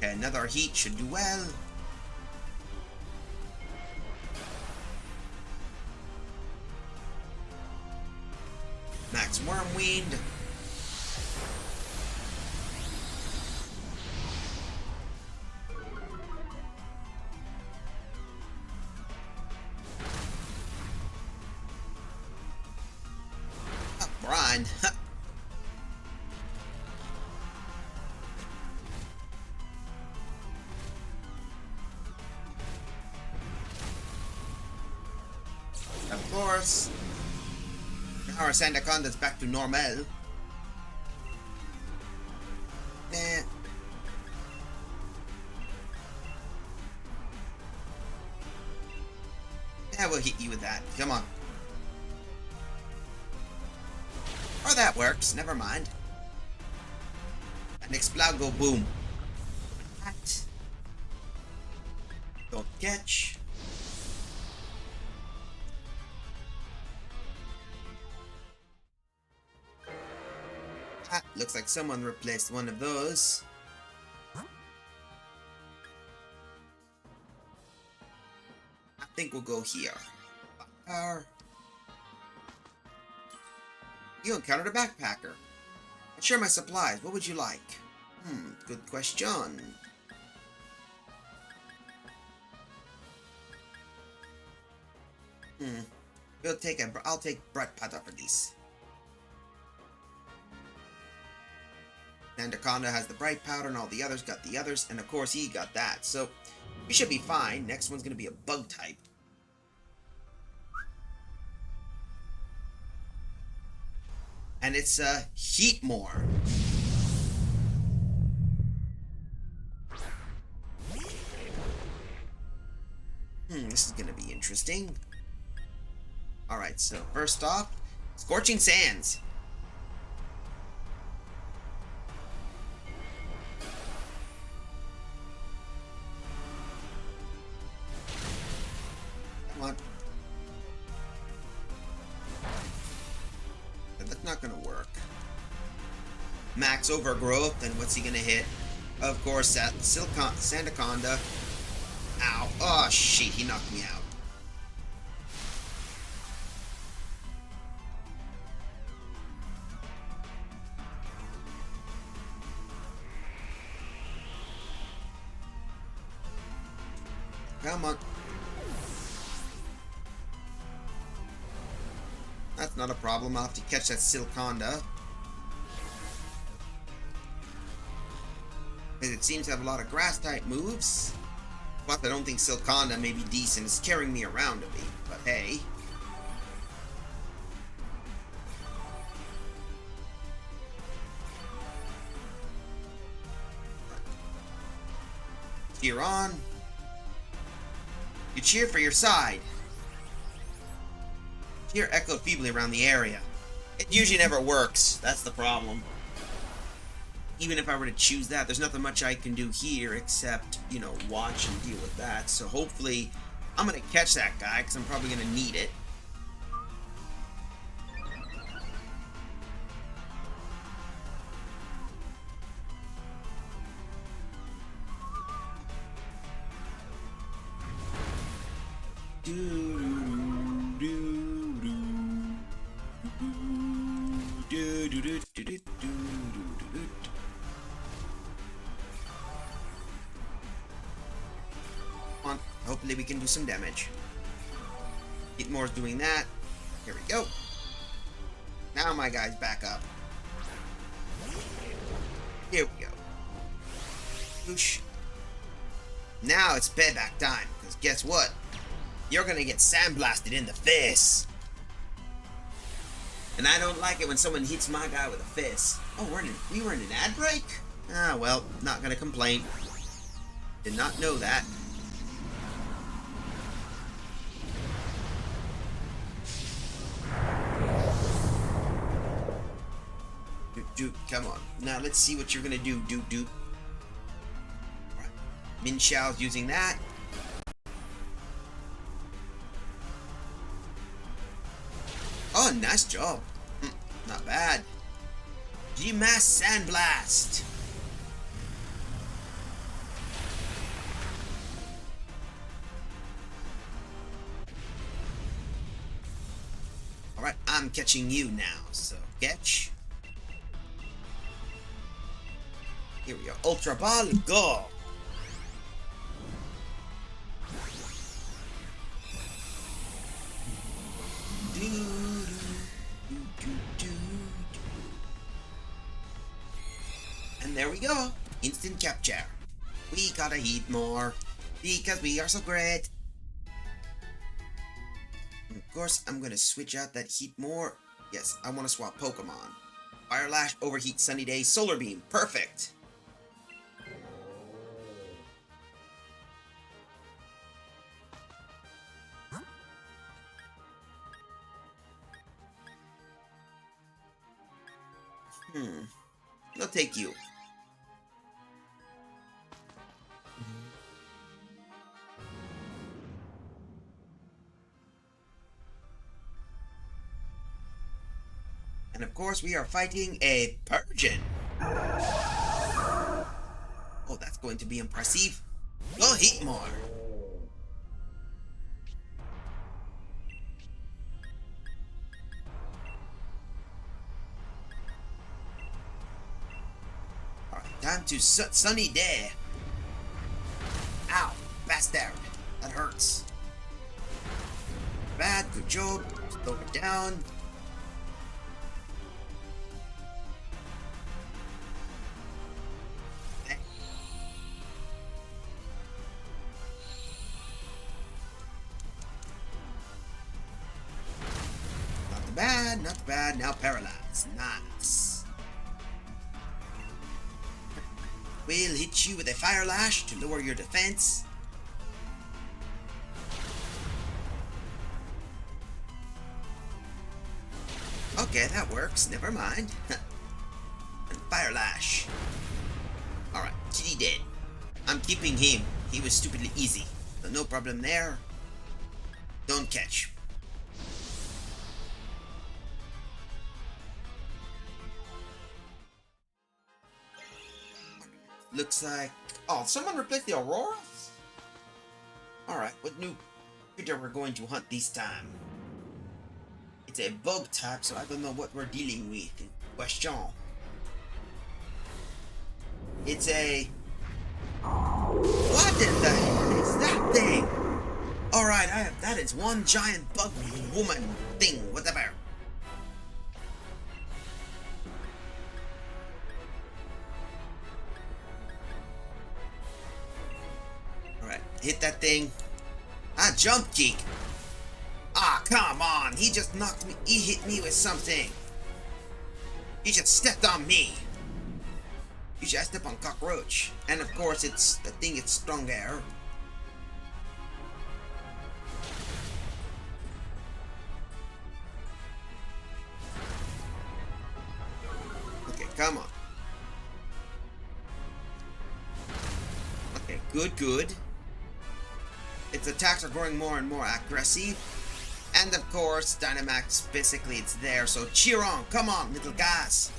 Okay, another heat should do well. Max Wormweed. Oh, Brian. Of course. Now our Sandaconda's back to normal. Eh. Yeah, we'll hit you with that. Come on. Or that works. Never mind. And explode, go boom. That. Don't catch. Ah, looks like someone replaced one of those. I think we'll go here. You encountered a backpacker. I share my supplies. What would you like? Good question. I'll take bright powder for these. Anaconda has the bright powder and all the others got the others, and of course he got that, so we should be fine. Next one's gonna be a bug type. And it's Heatmore. This is gonna be interesting. Alright, so first off, Scorching Sands. Come on. That's not gonna work. Max Overgrowth, and what's he gonna hit? Of course, that Sandaconda. Ow. Oh, shit, he knocked me out. Come on. That's not a problem. I'll have to catch that Silconda. It seems to have a lot of grass type moves. But I don't think Silconda may be decent. It's carrying me around a bit, but hey. Cheer on. You cheer for your side. Cheer echoed feebly around the area. It usually never works. That's the problem. Even if I were to choose that, there's nothing much I can do here except, you know, watch and deal with that. So hopefully, I'm going to catch that guy because I'm probably going to need it. Hopefully we can do some damage. Heatmore's doing that. Here we go. Now my guy's back up. Here we go. Whoosh. Now it's payback time, because guess what? You're gonna get sandblasted in the face. And I don't like it when someone hits my guy with a fist. Oh, we were in an ad break? Ah, well, not gonna complain. Did not know that. Dude, come on. Now let's see what you're gonna do, dude. Alright. Min Xiao's using that. Oh, nice job. Not bad. G-Mass Sandblast. I'm catching you now, so catch. Here we go. Ultra Ball, go! And there we go. Instant capture. We gotta eat more because we are so great. And of course, I'm gonna switch out that heat more. Yes, I want to swap Pokemon. Fire Lash, Overheat, Sunny Day, Solar Beam. Perfect. I'll take you. And of course, we are fighting a Persian. Oh, that's going to be impressive. Go hit more. Alright, time to Sunny Day. Ow, bastard. That hurts. Bad, good job. Slow it down. Not bad. Now paralyzed. Nice. We'll hit you with a Fire Lash to lower your defense. Okay, that works. Never mind. And Fire Lash. Alright, Kitty dead. I'm keeping him. He was stupidly easy. So no problem there. Don't catch. Looks like... Oh, someone replaced the Auroras? Alright, what new creature we're going to hunt this time? It's a bug type, so I don't know what we're dealing with. Question. It's a... What in the hell is that thing? Alright, that is one giant bug woman thing, whatever. Hit that thing. Ah, jump kick. Ah, come on. He just knocked me. He hit me with something. He just stepped on me. You should step on cockroach. And of course, it's the thing. It's stronger. Okay, come on. Okay, good. Its attacks are growing more and more aggressive. And of course, Dynamax, basically it's there, so cheer on, come on, little guys.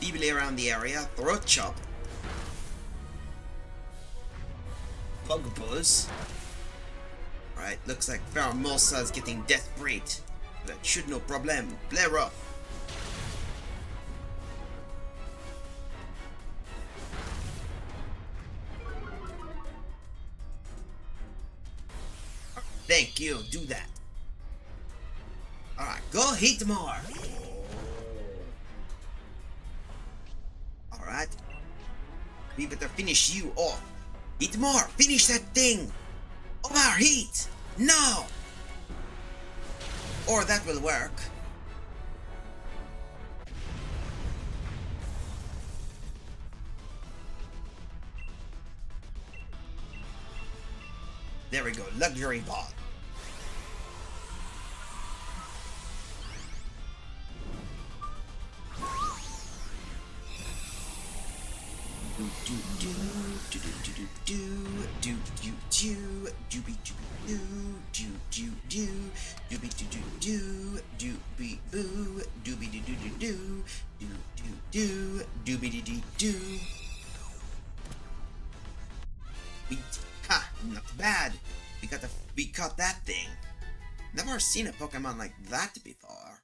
Feebly around the area, Throat Chop. Bug Buzz. Right, looks like Pheromosa is getting desperate. That should no problem. Flare up. Thank you, do that. Alright, go hit more. Alright. We better finish you off. Hit more, finish that thing. Omar, hit. No. Or that will work. There we go, luxury ball. Ha, not bad. We caught that thing. Never seen a Pokemon like that before.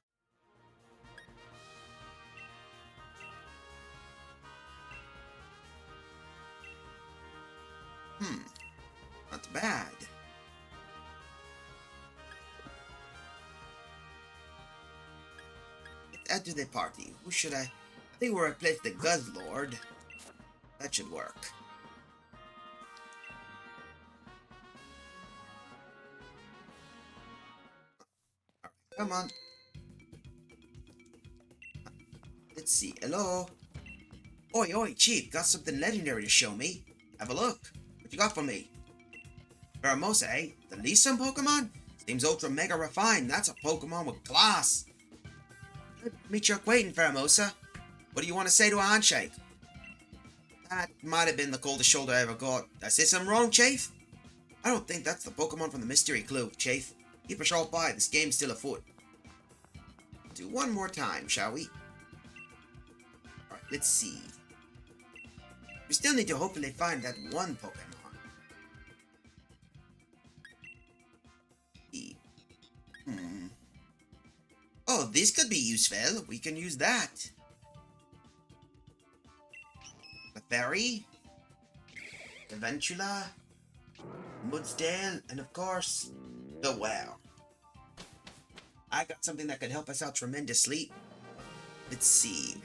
Not bad. Let's add to the party. Who should I think we'll replace the Guzzlord. That should work. Alright, come on. Let's see. Hello? Oi, oi, Chief. Got something legendary to show me. Have a look. What you got for me? Pheromosa, eh? The Leeson Pokemon? Seems ultra mega refined. That's a Pokemon with class. Good to meet your acquaintance, Pheromosa. What do you want to say to a handshake? That might have been the coldest shoulder I ever got. Did I say something wrong, Chief? I don't think that's the Pokemon from the mystery clue, Chief. Keep a sharp eye. This game's still afoot. Do one more time, shall we? Alright, let's see. We still need to hopefully find that one Pokemon. Oh, this could be useful. We can use that. The Fairy, the Ventula, Mudsdale, and of course, the well. I got something that could help us out tremendously. Let's see.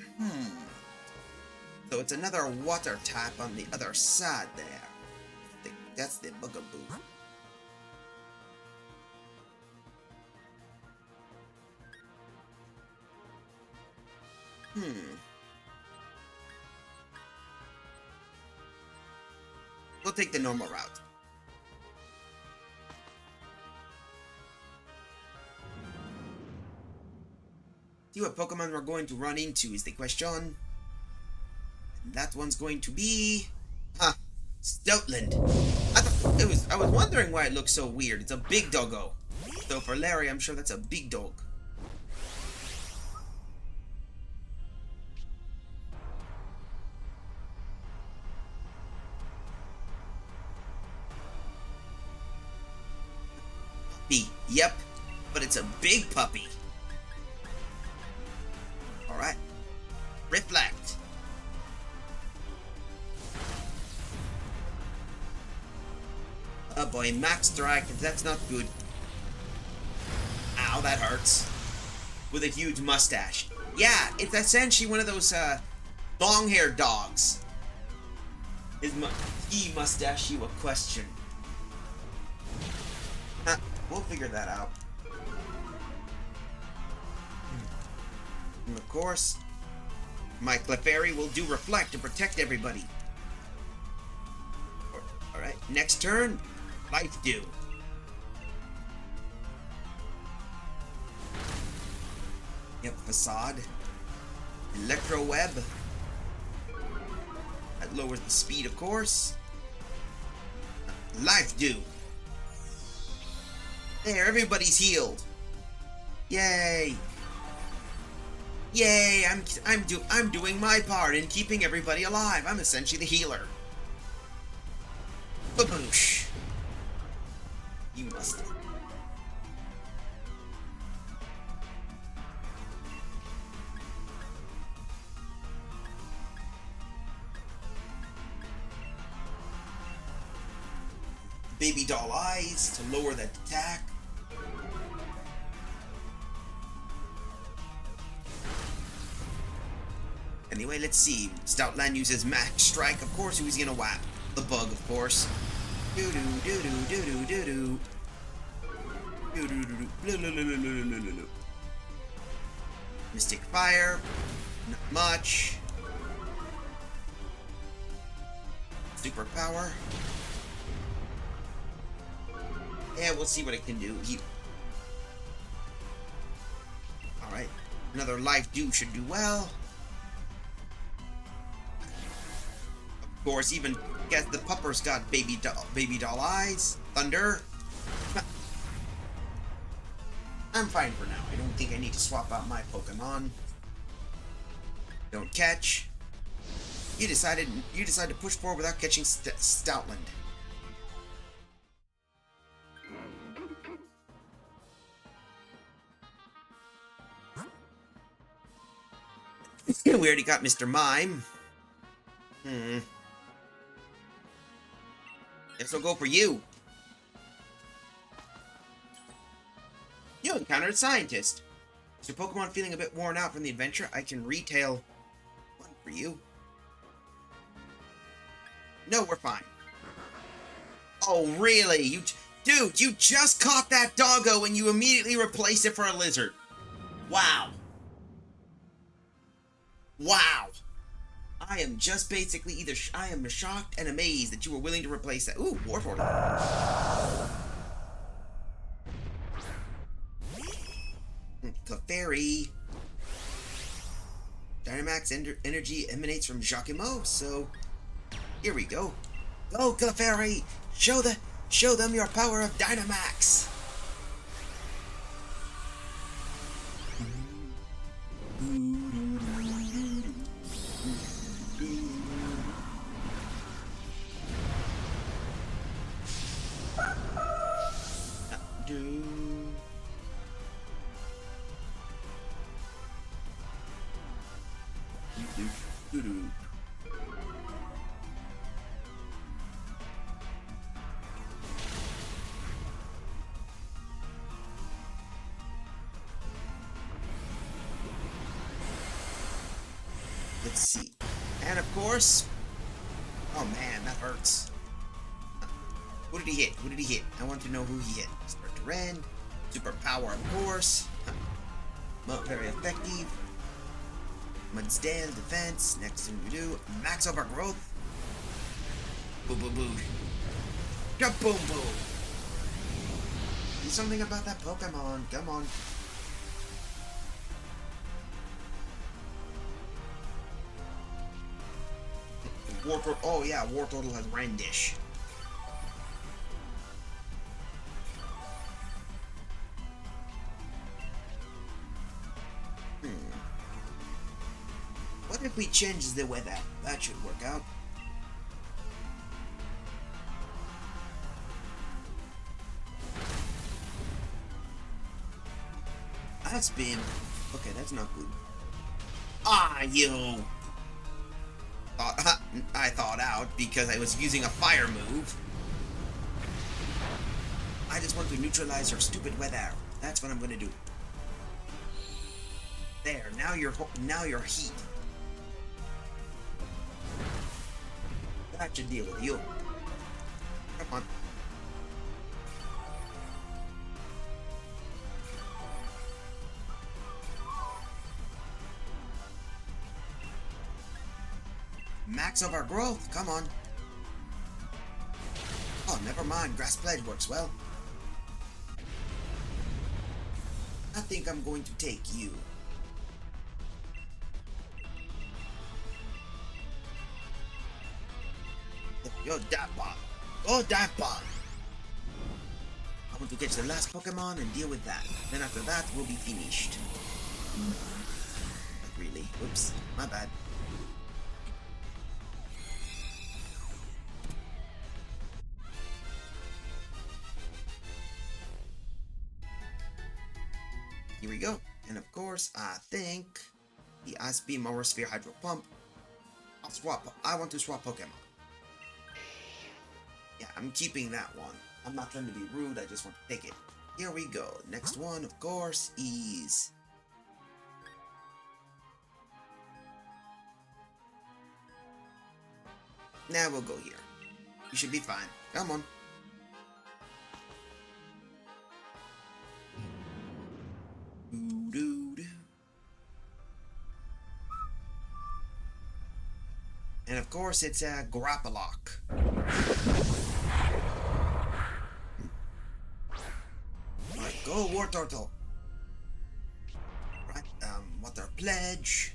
So it's another water type on the other side there. I think that's the Bugaboo. We'll take the normal route. See what Pokemon we're going to run into is the question. And that one's going to be... Stoutland. I was wondering why it looks so weird. It's a big doggo. So for Larry, I'm sure that's a big dog. Yep, but it's a big puppy. Alright. Reflect. Oh boy, Max Strike, that's not good. Ow, that hurts. With a huge mustache. Yeah, it's essentially one of those long-haired dogs. He mustache you a question. We'll figure that out. And of course, my Clefairy will do Reflect to protect everybody. Alright, next turn, Life Dew. Yep, Facade. Electro Web. That lowers the speed, of course. Life Dew. There, everybody's healed. Yay! Yay! I'm doing my part in keeping everybody alive. I'm essentially the healer. Baboosh! You must. Baby doll eyes to lower that attack. Anyway, let's see. Stoutland uses Max Strike, of course. Who's gonna whap? The bug, of course. Doo doo doo doo doo doo doo doo. Doo doo doo doo. Mystic Fire. Not much. Super Power. Yeah, we'll see what it can do. Alright. Another Life Dew should do well. Of course, even guess the pupper's got baby doll eyes. Thunder. I'm fine for now. I don't think I need to swap out my Pokemon. Don't catch. You decided to push forward without catching Stoutland. We already got Mr. Mime. Guess I'll go for you. You encountered Scientist. Is your Pokemon feeling a bit worn out from the adventure? I can retail one for you. No, we're fine. Oh, really? Dude, you just caught that doggo and you immediately replaced it for a lizard. Wow. Wow. I am just basically I am shocked and amazed that you were willing to replace that. Ooh, Wartortle. Clefairy. Dynamax energy emanates from Jacquimo, so here we go. Go, Clefairy! Show them your power of Dynamax! Let's see. And of course... Oh man, that hurts. Who did he hit? Who did he hit? I want to know who he hit. Super Terrain. Super Power, of course. Not very effective. Mudsdale, Defense. Next thing we do, Max Overgrowth. Boo boo boo. Kaboom boom. Do something about that Pokemon. Come on. Wartortle. Oh yeah, Wartortle has Randish. What if we change the weather? That should work out. That's been... Okay, that's not good. Ah, you! I thought out because I was using a fire move. I just want to neutralize your stupid weather. That's what I'm gonna do. There, now you're heat. That should deal with you. Come on. Max of our growth, come on. Oh, never mind. Grass Pledge works well. I think I'm going to take you. Yo, Dive Bomb. Oh, Dive Bomb. I want to catch the last Pokemon and deal with that. Then after that, we'll be finished. Not really. Whoops. My bad. Here we go. And of course, I think the Ice Beam or Sphere Hydro Pump. I'll swap. I want to swap Pokemon. Yeah, I'm keeping that one. I'm not trying to be rude, I just want to take it. Here we go. Next one, of course, is... Now we'll go here. You should be fine. Come on. And of course, it's a Grappalock. Alright, go Wartortle. Right, Water Pledge.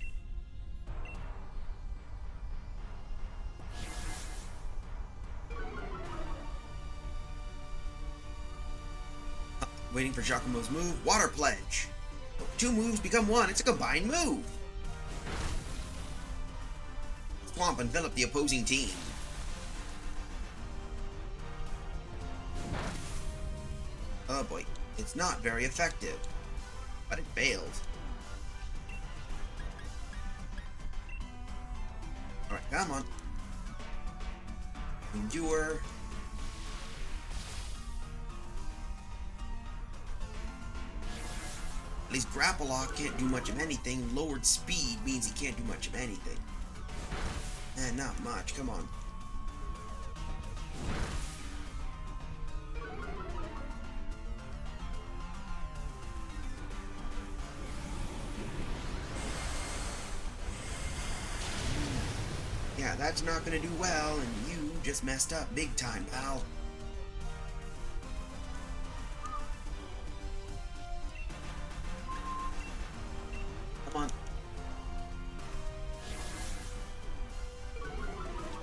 Waiting for Giacomo's move. Water Pledge. Two moves become one. It's a combined move. Swamp envelop the opposing team. Oh boy, it's not very effective, but it failed. Come on. Endure. At least grapple lock can't do much of anything. Lowered speed means he can't do much of anything. And not much. Come on. Yeah, that's not gonna do well, and you just messed up big time, pal. Come on.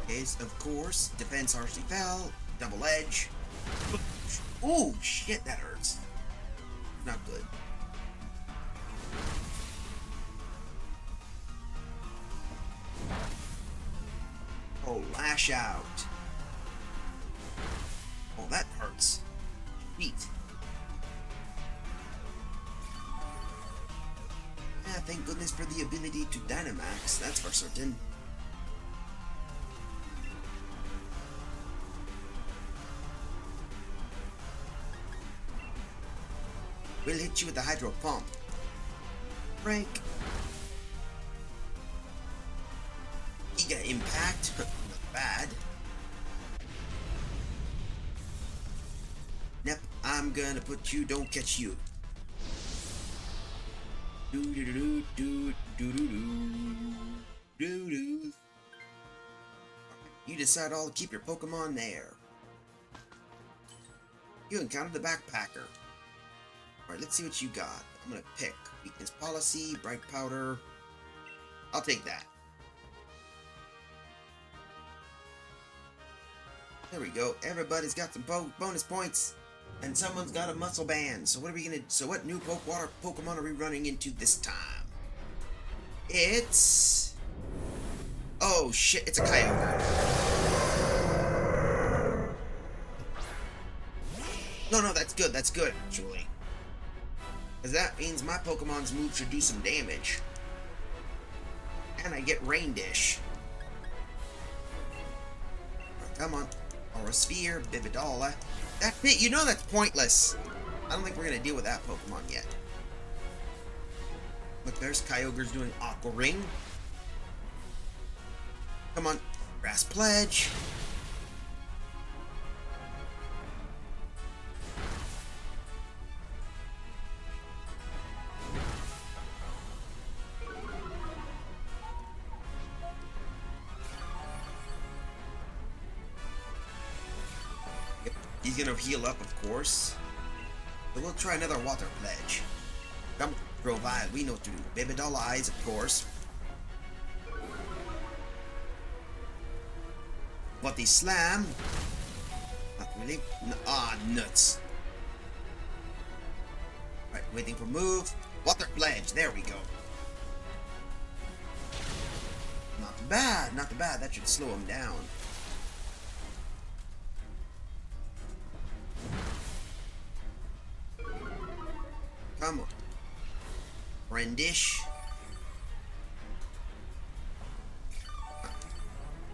Is, of course, defense harshly fell, double edge. Ooh, shit, that hurts. Not good. Oh, lash out. Oh, that hurts. Neat. Yeah, thank goodness for the ability to Dynamax, that's for certain. We'll hit you with the Hydro Pump. Break. Giga Impact. Not bad. Nope, I'm gonna put you, don't catch you. Do do do do do do do do. You decide all to keep your Pokemon there. You encountered the Backpacker. Alright, let's see what you got. I'm gonna pick Weakness Policy, Bright Powder. I'll take that. There we go. Everybody's got some bonus points. And someone's got a muscle band. So what are we gonna... So what new water Pokemon are we running into this time? It's... Oh shit, it's a Kyogre. No, that's good, actually. Because that means my Pokemon's move should do some damage. And I get Rain Dish. Right, come on. Aura Sphere, Bibidala. That's it, you know that's pointless. I don't think we're going to deal with that Pokemon yet. Look, there's Kyogre's doing Aqua Ring. Come on. Grass Pledge. He's gonna heal up, of course. So we'll try another Water Pledge. Come on, Grovile, we know what to do. Bibidol Eyes, of course. Body Slam. Not really. Ah, nuts. Right, waiting for move. Water Pledge, there we go. Not bad, not bad. That should slow him down. Come on. Rendish.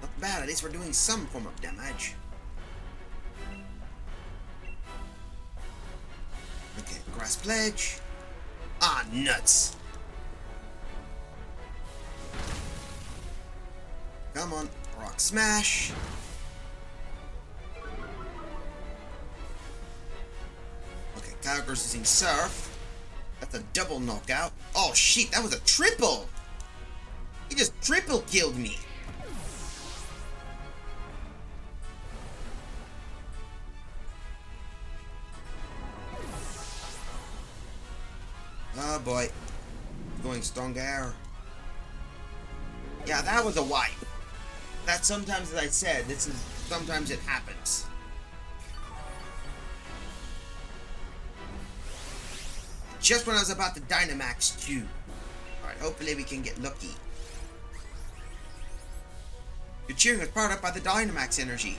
Not bad, at least we're doing some form of damage. Okay, Grass Pledge. Ah, nuts. Come on, Rock Smash. Okay, Kyogre's using Surf. That's a double knockout. Oh shit, that was a triple! He just triple killed me. Oh boy. Going Stongair. Yeah, that was a wipe. That sometimes, as I said, sometimes it happens. Just when I was about to Dynamax too. Alright, hopefully we can get lucky. Your cheering was powered up by the Dynamax energy.